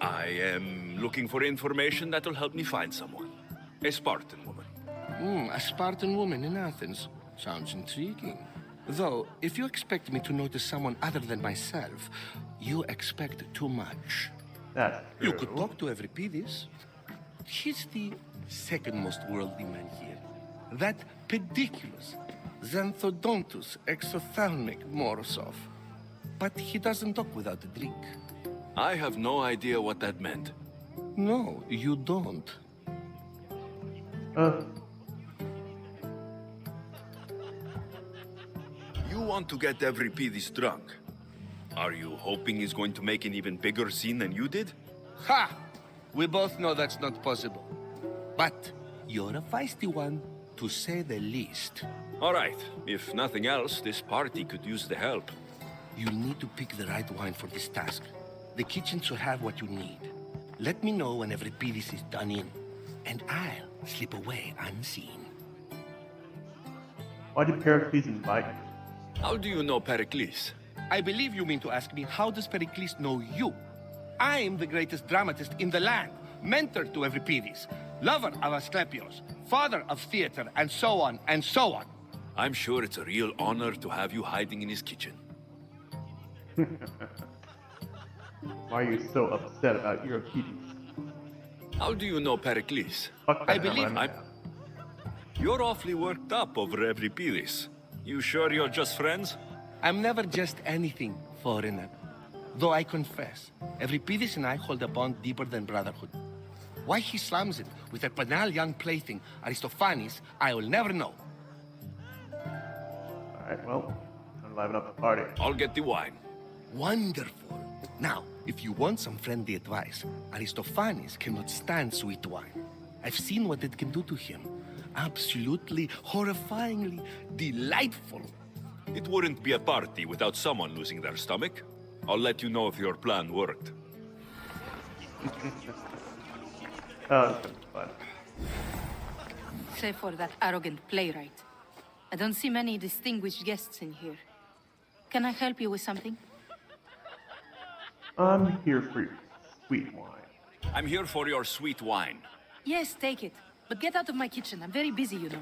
I am looking for information that will help me find someone. A Spartan woman. A Spartan woman in Athens. Sounds intriguing. Though, if you expect me to notice someone other than myself, you expect too much. That's true. You could talk to Euripides. He's the second most worldly man here. That pediculous Xanthodontus exophthalmic Morosov. But he doesn't talk without a drink. I have no idea what that meant. No, you don't. You want to get Euripides drunk. Are you hoping he's going to make an even bigger scene than you did? Ha! We both know that's not possible. But you're a feisty one, to say the least. All right. If nothing else, this party could use the help. You'll need to pick the right wine for this task. The kitchen should have what you need. Let me know when Euripides is done in, and I'll slip away unseen. Why did Pericles invite you? How do you know Pericles? I believe you mean to ask me, how does Pericles know you? I'm the greatest dramatist in the land, mentor to Euripides, lover of Asclepios, father of theater, and so on, and so on. I'm sure it's a real honor to have you hiding in his kitchen. Why are you so upset about Euripides? How do you know Pericles? I believe You're awfully worked up over Euripides. You sure you're just friends? I'm never just anything, foreigner. Though I confess, Euripides and I hold a bond deeper than brotherhood. Why he slams it with a banal young plaything, Aristophanes, I will never know. Alright, well, I'm liven up the party. I'll get the wine. Wonderful. Now, if you want some friendly advice, Aristophanes cannot stand sweet wine. I've seen what it can do to him. Absolutely, horrifyingly delightful. It wouldn't be a party without someone losing their stomach. I'll let you know if your plan worked. Oh, that's fun. Save for that arrogant playwright. I don't see many distinguished guests in here. Can I help you with something? I'm here for your sweet wine. I'm here for your sweet wine. Yes, take it. But get out of my kitchen. I'm very busy, you know.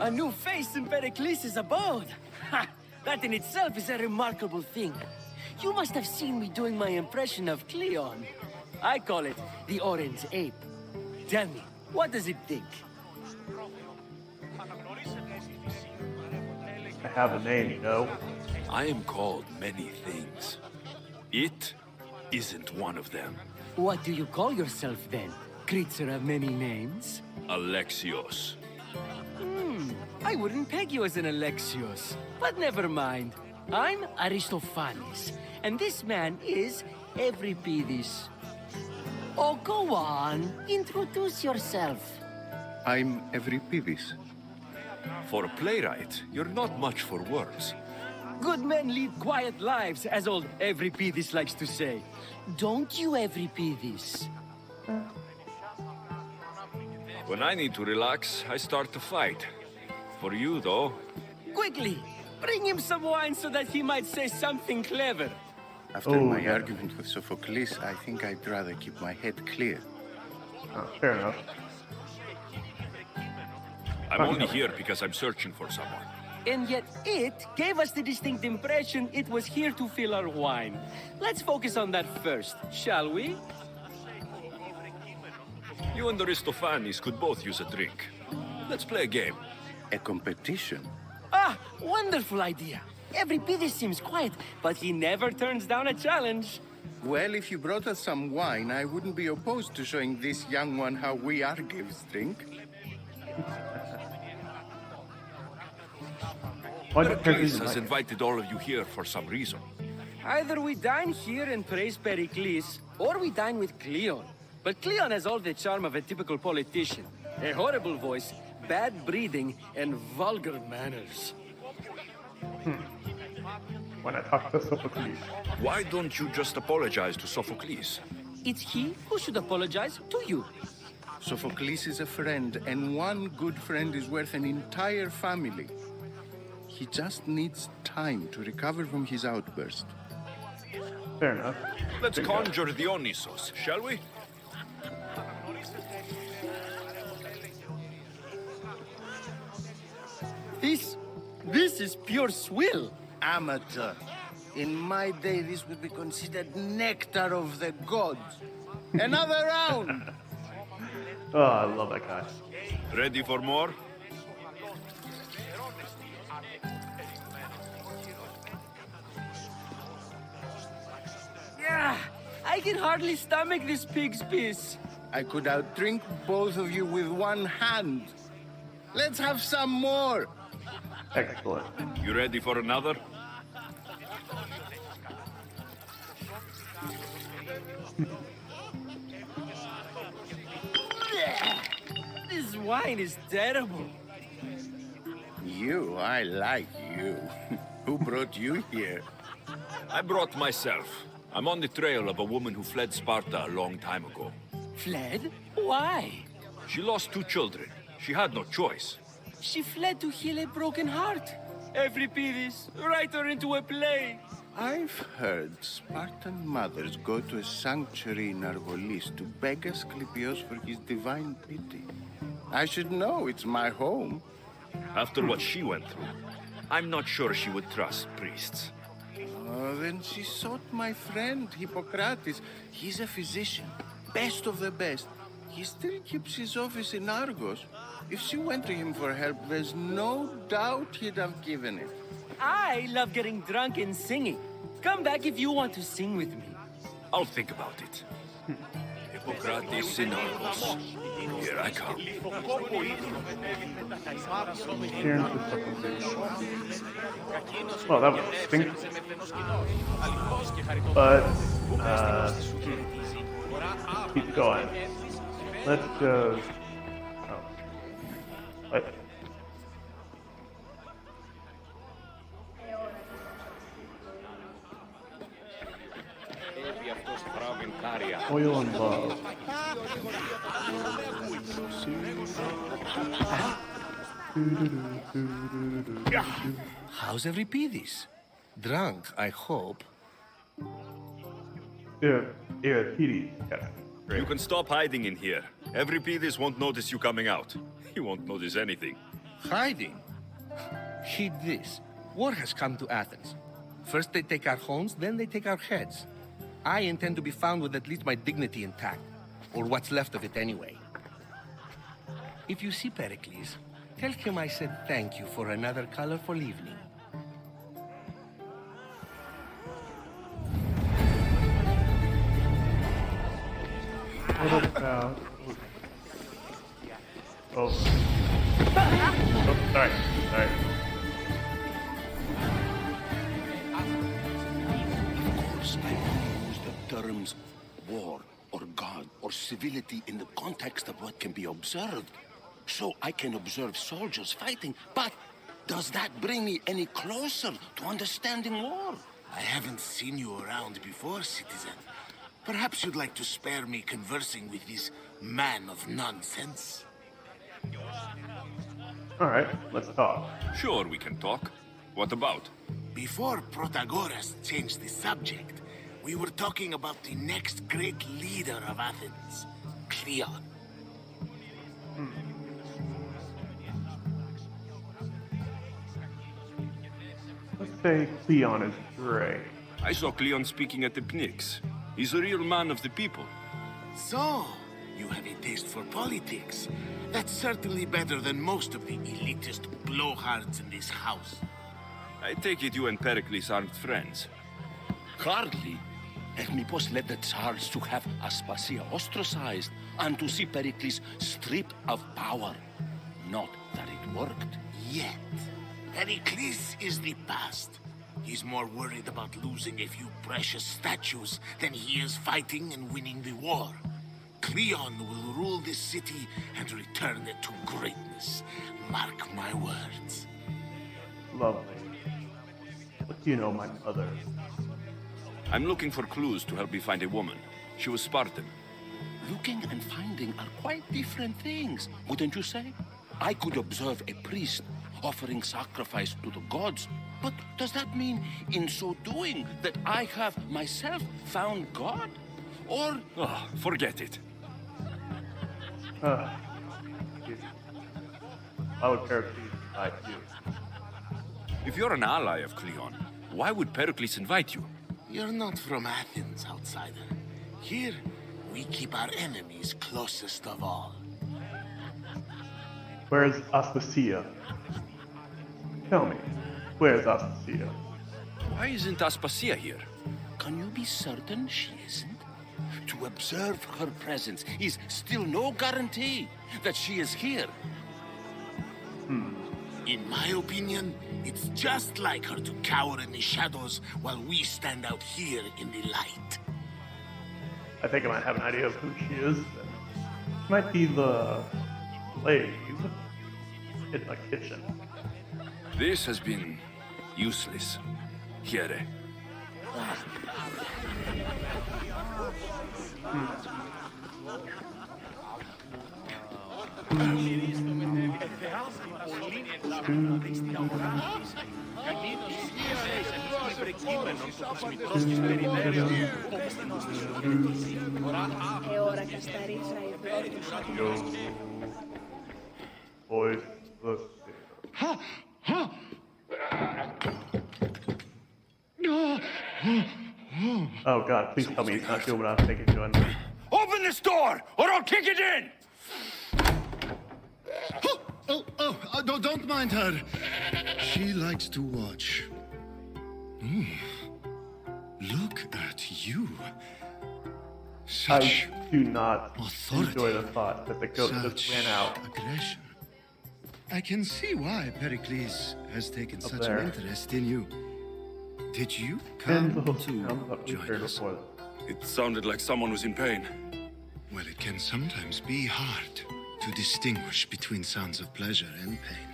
A new face in Pericles' abode. Ha! That in itself is a remarkable thing. You must have seen me doing my impression of Cleon. I call it the Orange Ape. Tell me, what does it think? I have a name, you know. I am called many things. It isn't one of them. What do you call yourself then? Creature of many names? Alexios. I wouldn't peg you as an Alexios. But never mind. I'm Aristophanes, and this man is Euripides. Oh, go on. Introduce yourself. I'm Euripides. For a playwright, you're not much for words. Good men lead quiet lives, as old Evripidis likes to say. Don't you, Evripidis? When I need to relax, I start to fight. For you, though... Quickly! Bring him some wine so that he might say something clever. After my argument with Sophocles, I think I'd rather keep my head clear. Oh, fair enough. I'm only here because I'm searching for someone. And yet it gave us the distinct impression it was here to fill our wine. Let's focus on that first, shall we? You and Aristophanes could both use a drink. Let's play a game. A competition? Ah, wonderful idea. Evripidis seems quiet, but he never turns down a challenge. Well, if you brought us some wine, I wouldn't be opposed to showing this young one how we Argives drink. Pericles has invited all of you here for some reason. Either we dine here and praise Pericles, or we dine with Cleon. But Cleon has all the charm of a typical politician. A horrible voice, bad breeding, and vulgar manners. When I talk to Sophocles. Why don't you just apologize to Sophocles? It's he who should apologize to you. Sophocles is a friend, and one good friend is worth an entire family. He just needs time to recover from his outburst. Fair enough. Let's conjure Dionysos, shall we? This is pure swill. Amateur. In my day, this would be considered nectar of the gods. Another round! Oh, I love that guy. Ready for more? Yeah, I can hardly stomach this pig's piss. I could outdrink both of you with one hand. Let's have some more. Excellent. You ready for another? This wine is terrible. You, I like you. Who brought you here? I brought myself. I'm on the trail of a woman who fled Sparta a long time ago. Fled? Why? She lost 2 children. She had no choice. She fled to heal a broken heart. Evripidis, write her into a play. I've heard Spartan mothers go to a sanctuary in Argolis to beg Asclepios for his divine pity. I should know, it's my home. After what she went through, I'm not sure she would trust priests. Oh, then she sought my friend, Hippocrates. He's a physician, best of the best. He still keeps his office in Argos. If she went to him for help, there's no doubt he'd have given it. I love getting drunk and singing. Come back if you want to sing with me. I'll think about it. Hippocrates in Argos. Here I come. Well, that was stink. But, keep going. Let's go. Oh. What? Oil and love. How's Evripidis? Drunk, I hope. Yeah, Petey. Yeah. You can stop hiding in here. Evripidis won't notice you coming out. He won't notice anything. Hiding? Heed this. War has come to Athens. First they take our homes, then they take our heads. I intend to be found with at least my dignity intact. Or what's left of it anyway. If you see Pericles, tell him I said thank you for another colorful evening. What about... Oh. Oh, sorry. Sorry. Of course, I use the terms war or God or civility in the context of what can be observed. so I can observe soldiers fighting, but does that bring me any closer to understanding war? I haven't seen you around before, citizen. Perhaps you'd like to spare me conversing with this man of nonsense? Alright, let's talk. Sure, we can talk. What about? Before Protagoras changed the subject, we were talking about the next great leader of Athens, Cleon. Let's say Cleon is great. I saw Cleon speaking at the Pnyx. He's a real man of the people. So, you have a taste for politics. That's certainly better than most of the elitist blowhards in this house. I take it you and Pericles aren't friends. Hardly. Hermippos led the Tsars to have Aspasia ostracized and to see Pericles stripped of power. Not that it worked yet. Pericles is the past. He's more worried about losing a few precious statues than he is fighting and winning the war. Cleon will rule this city and return it to greatness. Mark my words. Lovely. What do you know, my mother? I'm looking for clues to help me find a woman. She was Spartan. Looking and finding are quite different things, wouldn't you say? I could observe a priest offering sacrifice to the gods, but does that mean, in so doing, that I have myself found God? Or... Oh, forget it. Why would Pericles invite you? If you're an ally of Cleon, why would Pericles invite you? You're not from Athens, outsider. Here, we keep our enemies closest of all. Where's Aspasia? Tell me, where's Aspasia? Why isn't Aspasia here? Can you be certain she isn't? To observe her presence is still no guarantee that she is here. In my opinion, it's just like her to cower in the shadows while we stand out here in the light. I think I might have an idea of who she is. She might be the slave in a kitchen. This has been useless. Here. Voice the Oh god, please tell me he's not doing what I was thinking he's doing. Open this door, or I'll kick it in! Don't mind her. She likes to watch. Look at you. Such I do not authority. enjoy the thought that the goat just ran out. Aggression. I can see why Pericles has taken such there. an interest in you. Did you And come the to join us? It sounded like someone was in pain. Well, it can sometimes be hard to distinguish between sounds of pleasure and pain.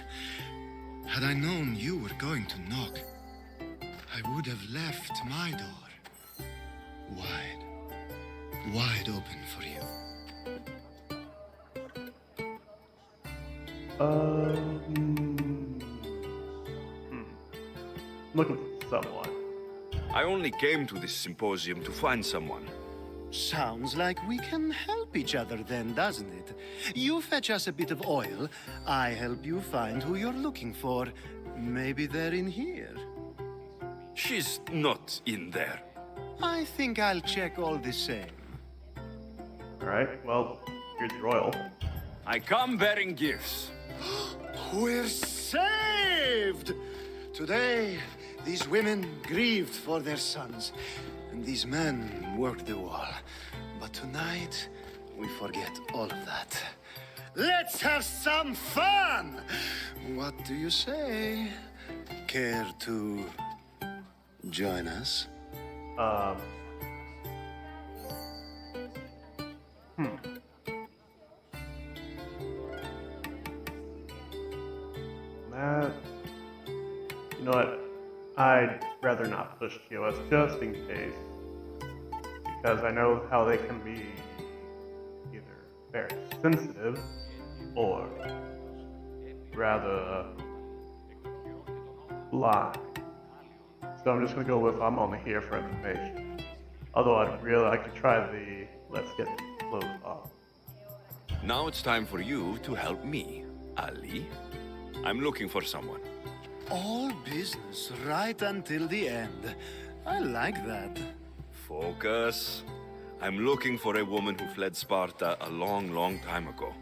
Had I known you were going to knock, I would have left my door wide open for you. Looking for someone. I only came to this symposium to find someone. Sounds like we can help each other then, doesn't it? You fetch us a bit of oil, I help you find who you're looking for. Maybe they're in here. She's not in there. I think I'll check all the same. Alright, well, here's your oil. I come bearing gifts. We're saved! Today, these women grieved for their sons, and these men worked the wall. But tonight, we forget all of that. Let's have some fun! What do you say? Care to join us? know what? I'd rather not push TOS just in case. Because I know how they can be either very sensitive or rather blind. So I'm just gonna go with I'm only here for information. Although I'd really like to try the let's get close off. Now it's time for you to help me, Ali. I'm looking for someone. All business right until the end. I like that. Focus. I'm looking for a woman who fled Sparta a long, long time ago.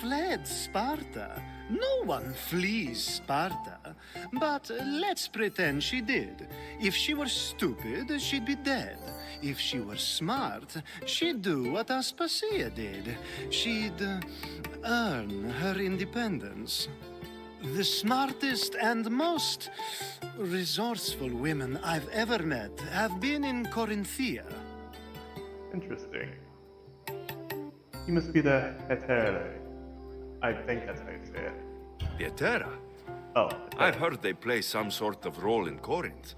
Fled Sparta? No one flees Sparta. But let's pretend she did. If she were stupid, she'd be dead. If she were smart, she'd do what Aspasia did. She'd earn her independence. The smartest and most resourceful women I've ever met have been in Corinthia. Interesting. You must be the Hetera. I think that's how you say it. The Hetera? Oh. I've heard they play some sort of role in Corinth,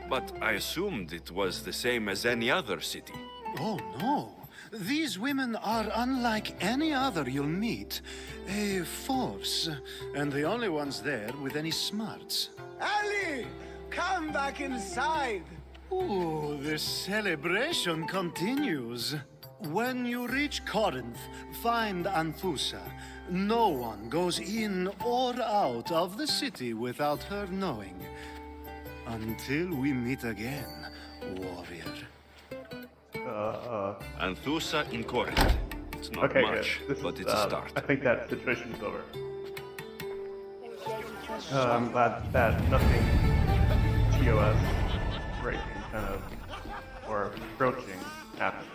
but I assumed it was the same as any other city. Oh, no. These women are unlike any other you'll meet. A force, and the only ones there with any smarts. Ali! Come back inside! Ooh, the celebration continues. When you reach Corinth, find Anthusa. No one goes in or out of the city without her knowing. Until we meet again, warrior. Anthusa in Corinth. It's not Okay, much, good. but it's a start. I think that situation's over. I'm glad that nothing TOS breaking kind of, or approaching happened.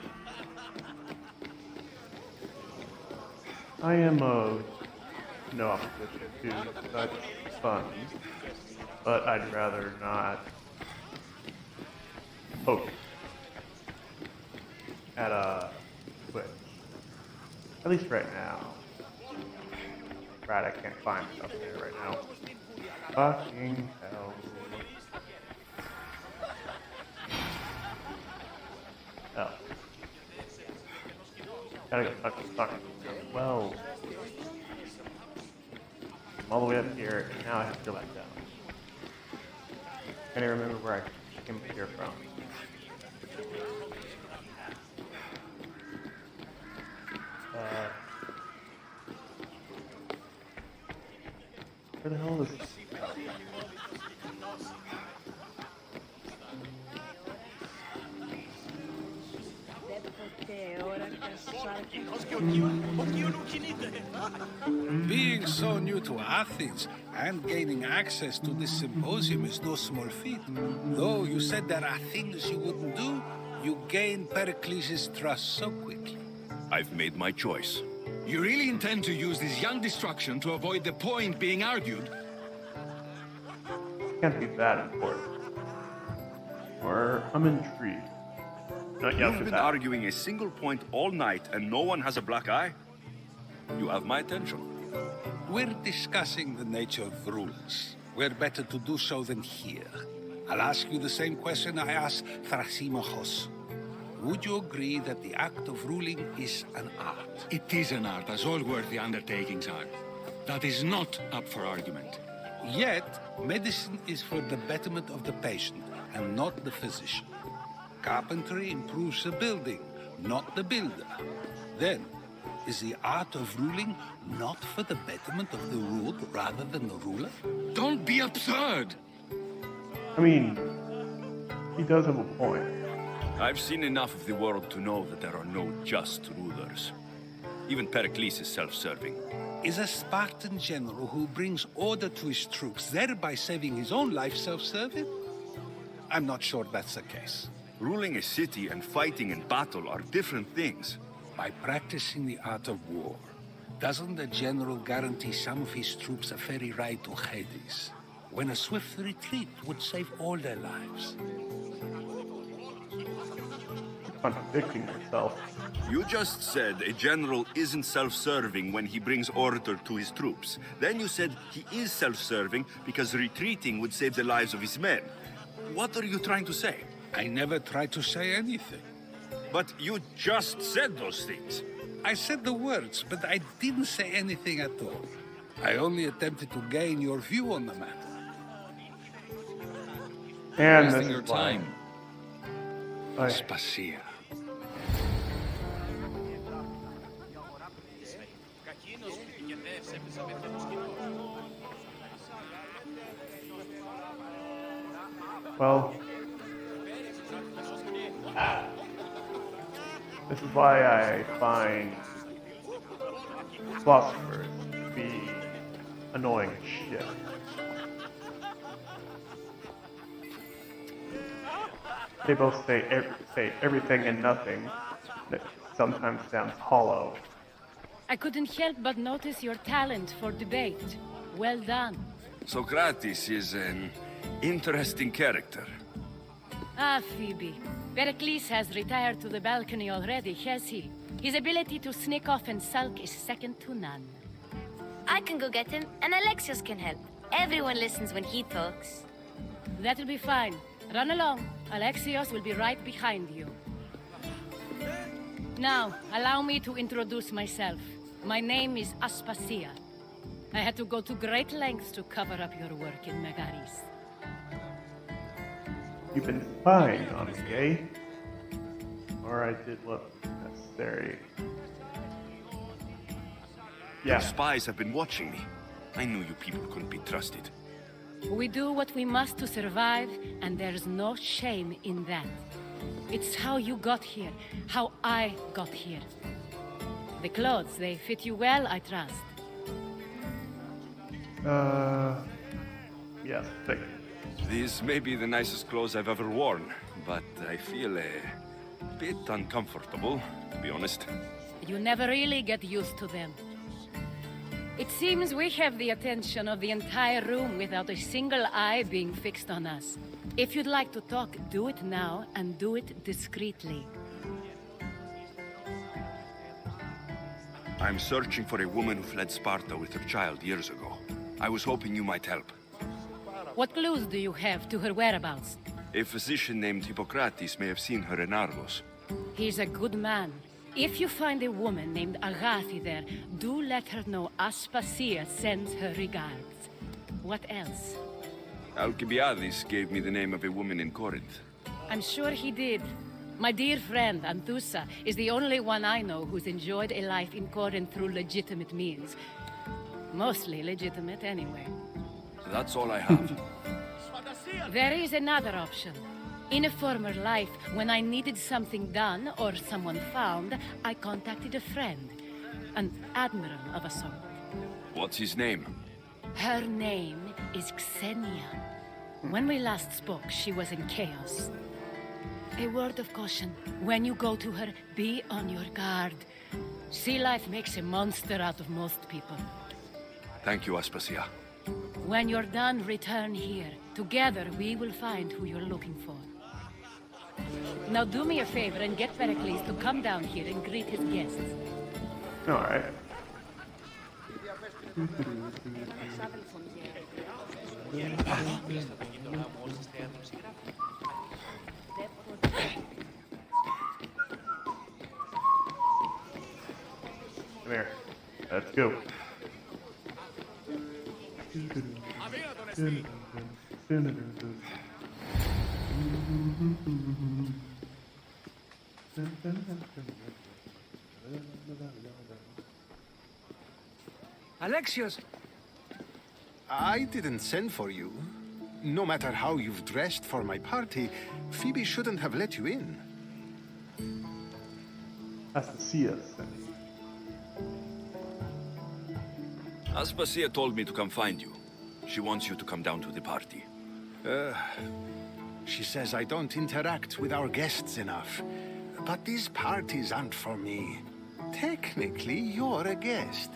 I am of no opposition to such fun, but I'd rather not poke at a switch. At least right now. Right, I can't find stuff there right now. Fucking hell. Oh. Gotta go talk to Stark. Well. I'm all the way up here, and now I have to go back down. Can't even remember where I came here from. Where the hell is this? Being so new to Athens and gaining access to this symposium is no small feat. Though you said there are things you wouldn't do, you gained Pericles' trust so quickly. I've made my choice. You really intend to use this young destruction to avoid the point being argued? Can't be that important. Or I'm intrigued. Not yet. You've been arguing a single point all night and no one has a black eye? You have my attention. We're discussing the nature of rules. Where better to do so than here? I'll ask you the same question I asked Thrasymachos. Would you agree that the act of ruling is an art? It is an art, as all worthy undertakings are. That is not up for argument. Yet, medicine is for the betterment of the patient and not the physician. Carpentry improves the building, not the builder. Then, is the art of ruling not for the betterment of the ruled rather than the ruler? Don't be absurd! I mean, he does have a point. I've seen enough of the world to know that there are no just rulers. Even Pericles is self-serving. Is a Spartan general who brings order to his troops, thereby saving his own life, self-serving? I'm not sure that's the case. Ruling a city and fighting in battle are different things. By practicing the art of war, doesn't the general guarantee some of his troops a ferry ride to Hades, when a swift retreat would save all their lives? contradicting yourself. You just said a general isn't self-serving when he brings order to his troops. Then you said he is self-serving because retreating would save the lives of his men. What are you trying to say? I never tried to say anything. But you just said those things. I said the words, but I didn't say anything at all. I only attempted to gain your view on the matter. And Wasting this your is why time. Aspasia. Well, this is why I find philosophers to be annoying as shit. They both say everything and nothing that sometimes sounds hollow. I couldn't help but notice your talent for debate. Well done. Socrates is an interesting character. Ah, Phoebe. Pericles has retired to the balcony already, has he? His ability to sneak off and sulk is second to none. I can go get him, and Alexios can help. Everyone listens when he talks. That'll be fine. Run along. Alexios will be right behind you. Now, allow me to introduce myself. My name is Aspasia. I had to go to great lengths to cover up your work in Megaris. You've been spying on me, eh? Or I did what necessary. Your spies have been watching me. I knew you people couldn't be trusted. We do what we must to survive, and there's no shame in that. It's how you got here, how I got here. The clothes, they fit you well, I trust. Yes, thank you. These may be the nicest clothes I've ever worn, but I feel a bit uncomfortable, to be honest. You never really get used to them. It seems we have the attention of the entire room without a single eye being fixed on us. If you'd like to talk, do it now, and do it discreetly. I'm searching for a woman who fled Sparta with her child years ago. I was hoping you might help. What clues do you have to her whereabouts? A physician named Hippocrates may have seen her in Argos. He's a good man. If you find a woman named Agathi there, do let her know Aspasia sends her regards. What else? Alcibiades gave me the name of a woman in Corinth. I'm sure he did. My dear friend, Anthusa, is the only one I know who's enjoyed a life in Corinth through legitimate means. Mostly legitimate, anyway. That's all I have. There is another option. In a former life, when I needed something done or someone found, I contacted a friend. An admiral of a sort. What's his name? Her name is Xenia. When we last spoke, she was in chaos. A word of caution. When you go to her, be on your guard. Sea life makes a monster out of most people. Thank you, Aspasia. When you're done, return here. Together, we will find who you're looking for. Now do me a favor and get Pericles to come down here and greet his guests. Alright. Come here. Let's go. Alexios! I didn't send for you. No matter how you've dressed for my party, Phoebe shouldn't have let you in. Aspasia. Aspasia told me to come find you. She wants you to come down to the party. She says I don't interact with our guests enough. But these parties aren't for me. Technically, you're a guest.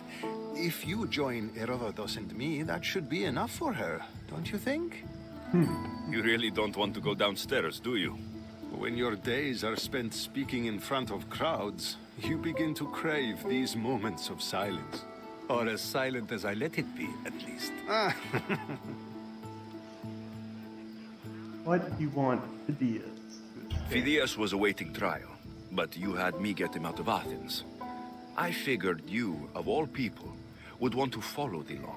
If you join Herodotus and me, that should be enough for her, don't you think? You really don't want to go downstairs, do you? When your days are spent speaking in front of crowds, you begin to crave these moments of silence. Or as silent as I let it be, at least. Why did you want Phidias? Phidias was awaiting trial, but you had me get him out of Athens. I figured you, of all people, would want to follow the law.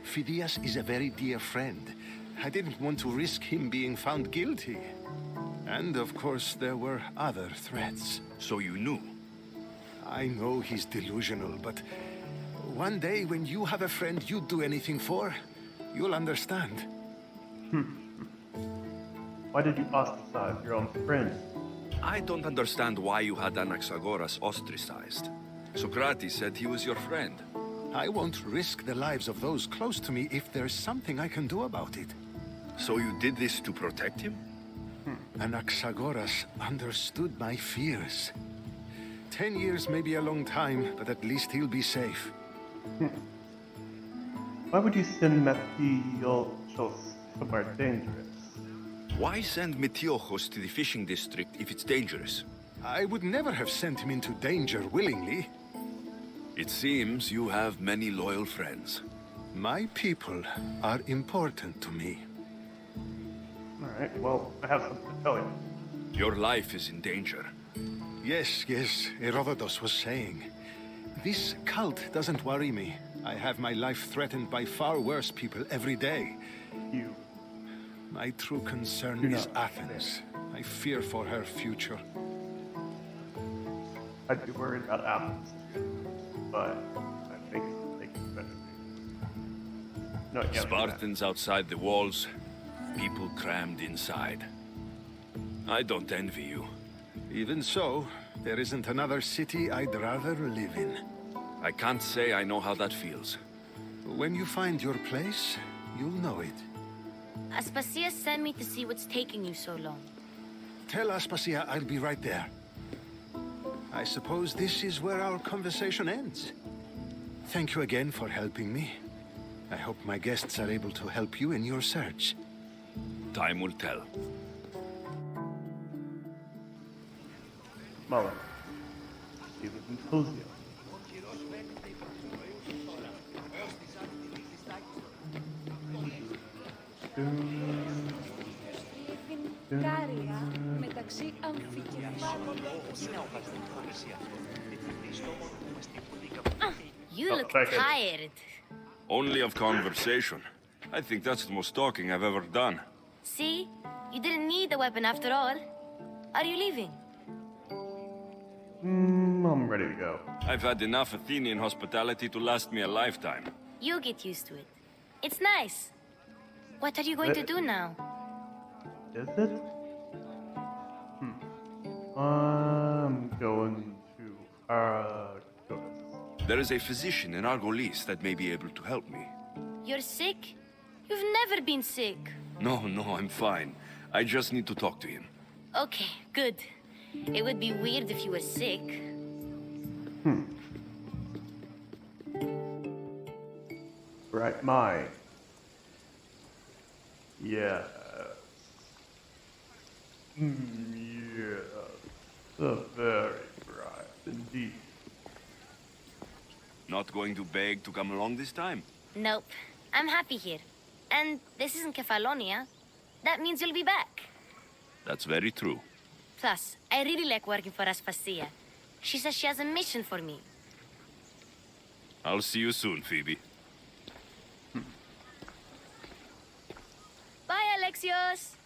Phidias is a very dear friend. I didn't want to risk him being found guilty. And of course, there were other threats. So you knew? I know he's delusional, but one day when you have a friend you'd do anything for, you'll understand. Why did you ostracize your own friend? I don't understand why you had Anaxagoras ostracized. Socrates said he was your friend. I won't risk the lives of those close to me if there's something I can do about it. So you did this to protect him? Anaxagoras understood my fears. 10 years may be a long time, but at least he'll be safe. Why would you send Metiochos somewhere dangerous? Why send Metiochos to the fishing district if it's dangerous? I would never have sent him into danger willingly. It seems you have many loyal friends. My people are important to me. Alright, well, I have something to tell you. Your life is in danger. Yes, Herodotus was saying. This cult doesn't worry me. I have my life threatened by far worse people every day. You. My true concern is Athens. I fear for her future. I'd be worried about Athens, but I think they can better. No, yeah, Spartans outside the walls, people crammed inside. I don't envy you. Even so, there isn't another city I'd rather live in. I can't say I know how that feels. When you find your place, you'll know it. Aspasia sent me to see what's taking you so long. Tell Aspasia I'll be right there. I suppose this is where our conversation ends. Thank you again for helping me. I hope my guests are able to help you in your search. Time will tell. Smaller. He was in Symposium. μεταξύ Αμφικίας. You look tired. Only of conversation. I think that's the most talking I've ever done. See? You didn't need the weapon after all. Are you leaving? I'm ready to go. I've had enough Athenian hospitality to last me a lifetime. You'll get used to it. It's nice. What are you going to do now? Is it? I'm going to Argolis. There is a physician in Argolis that may be able to help me. You're sick? You've never been sick. No, I'm fine. I just need to talk to him. Okay, good. It would be weird if you were sick. Bright mind. Yeah. Yeah. Very bright indeed. Not going to beg to come along this time? Nope. I'm happy here. And this isn't Kefalonia. That means you'll be back. That's very true. Plus, I really like working for Aspasia. She says she has a mission for me. I'll see you soon, Phoebe. Bye, Alexios!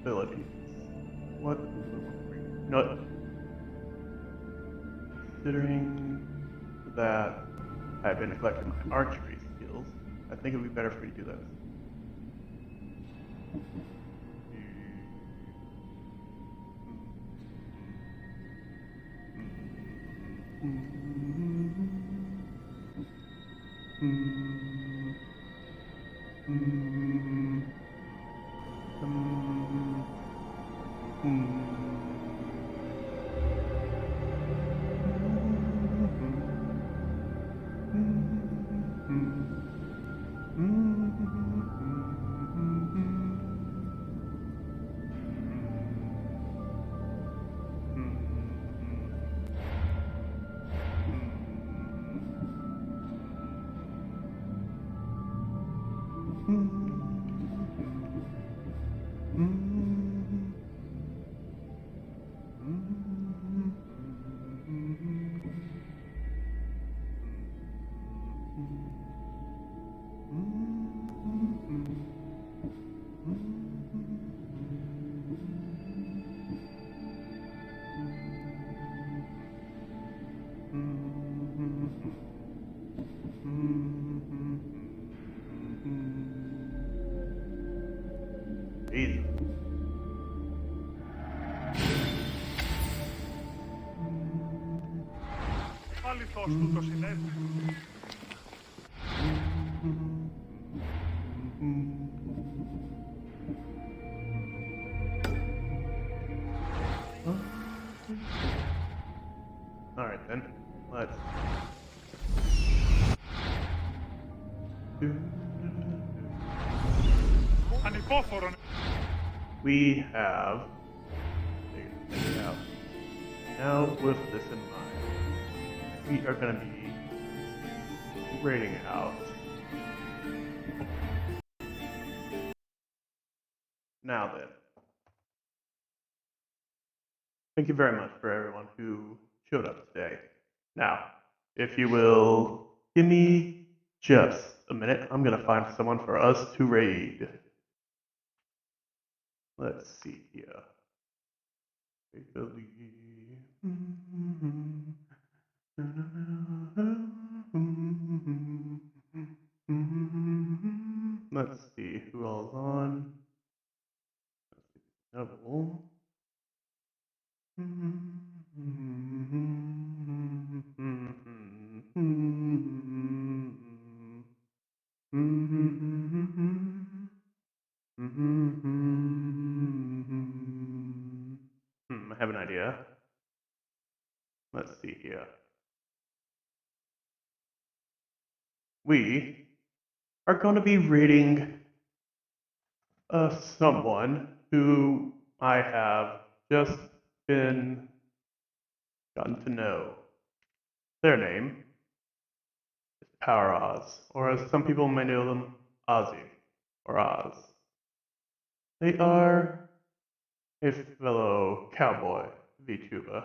Abilities. What? Not considering that I've been neglecting my archery skills, I think it would be better for you to do this. Jesus. Αληθώς τούτο συνέβη. Alright then, let's... Ανυπόφορον. We have... Now, with this in mind, we are going to be rating out now then. Thank you very much for everyone who showed up today. Now, if you will give me just a minute, I'm going to find someone for us to raid. Let's see here. Let's see who all's on. Double. I have an idea. Let's see here. We are going to be rating someone who I have just gotten to know. Their name is Power Oz, or as some people may know them, Ozzy, or Oz. They are a fellow cowboy VTuber,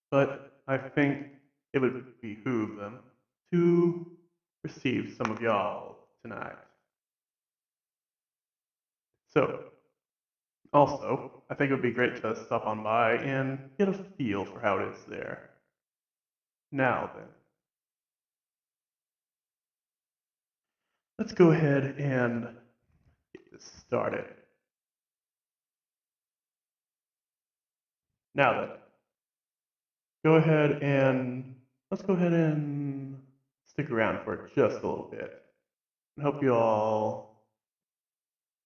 but I think it would behoove them to receive some of y'all tonight. So, also, I think it would be great to stop on by and get a feel for how it is there. Now then, let's go ahead and get this started. Now then, let's go ahead and stick around for just a little bit. I hope you all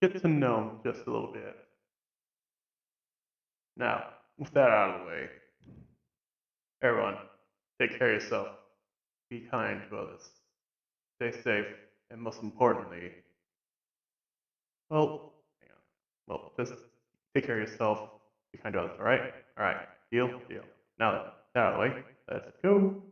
get to know him just a little bit. Now, with that out of the way, everyone, take care of yourself. Be kind to others. Stay safe, and most importantly, well, hang on. Well, just take care of yourself. Be kind to others, alright? Alright, deal? Deal. Now, that out of the way, let's go.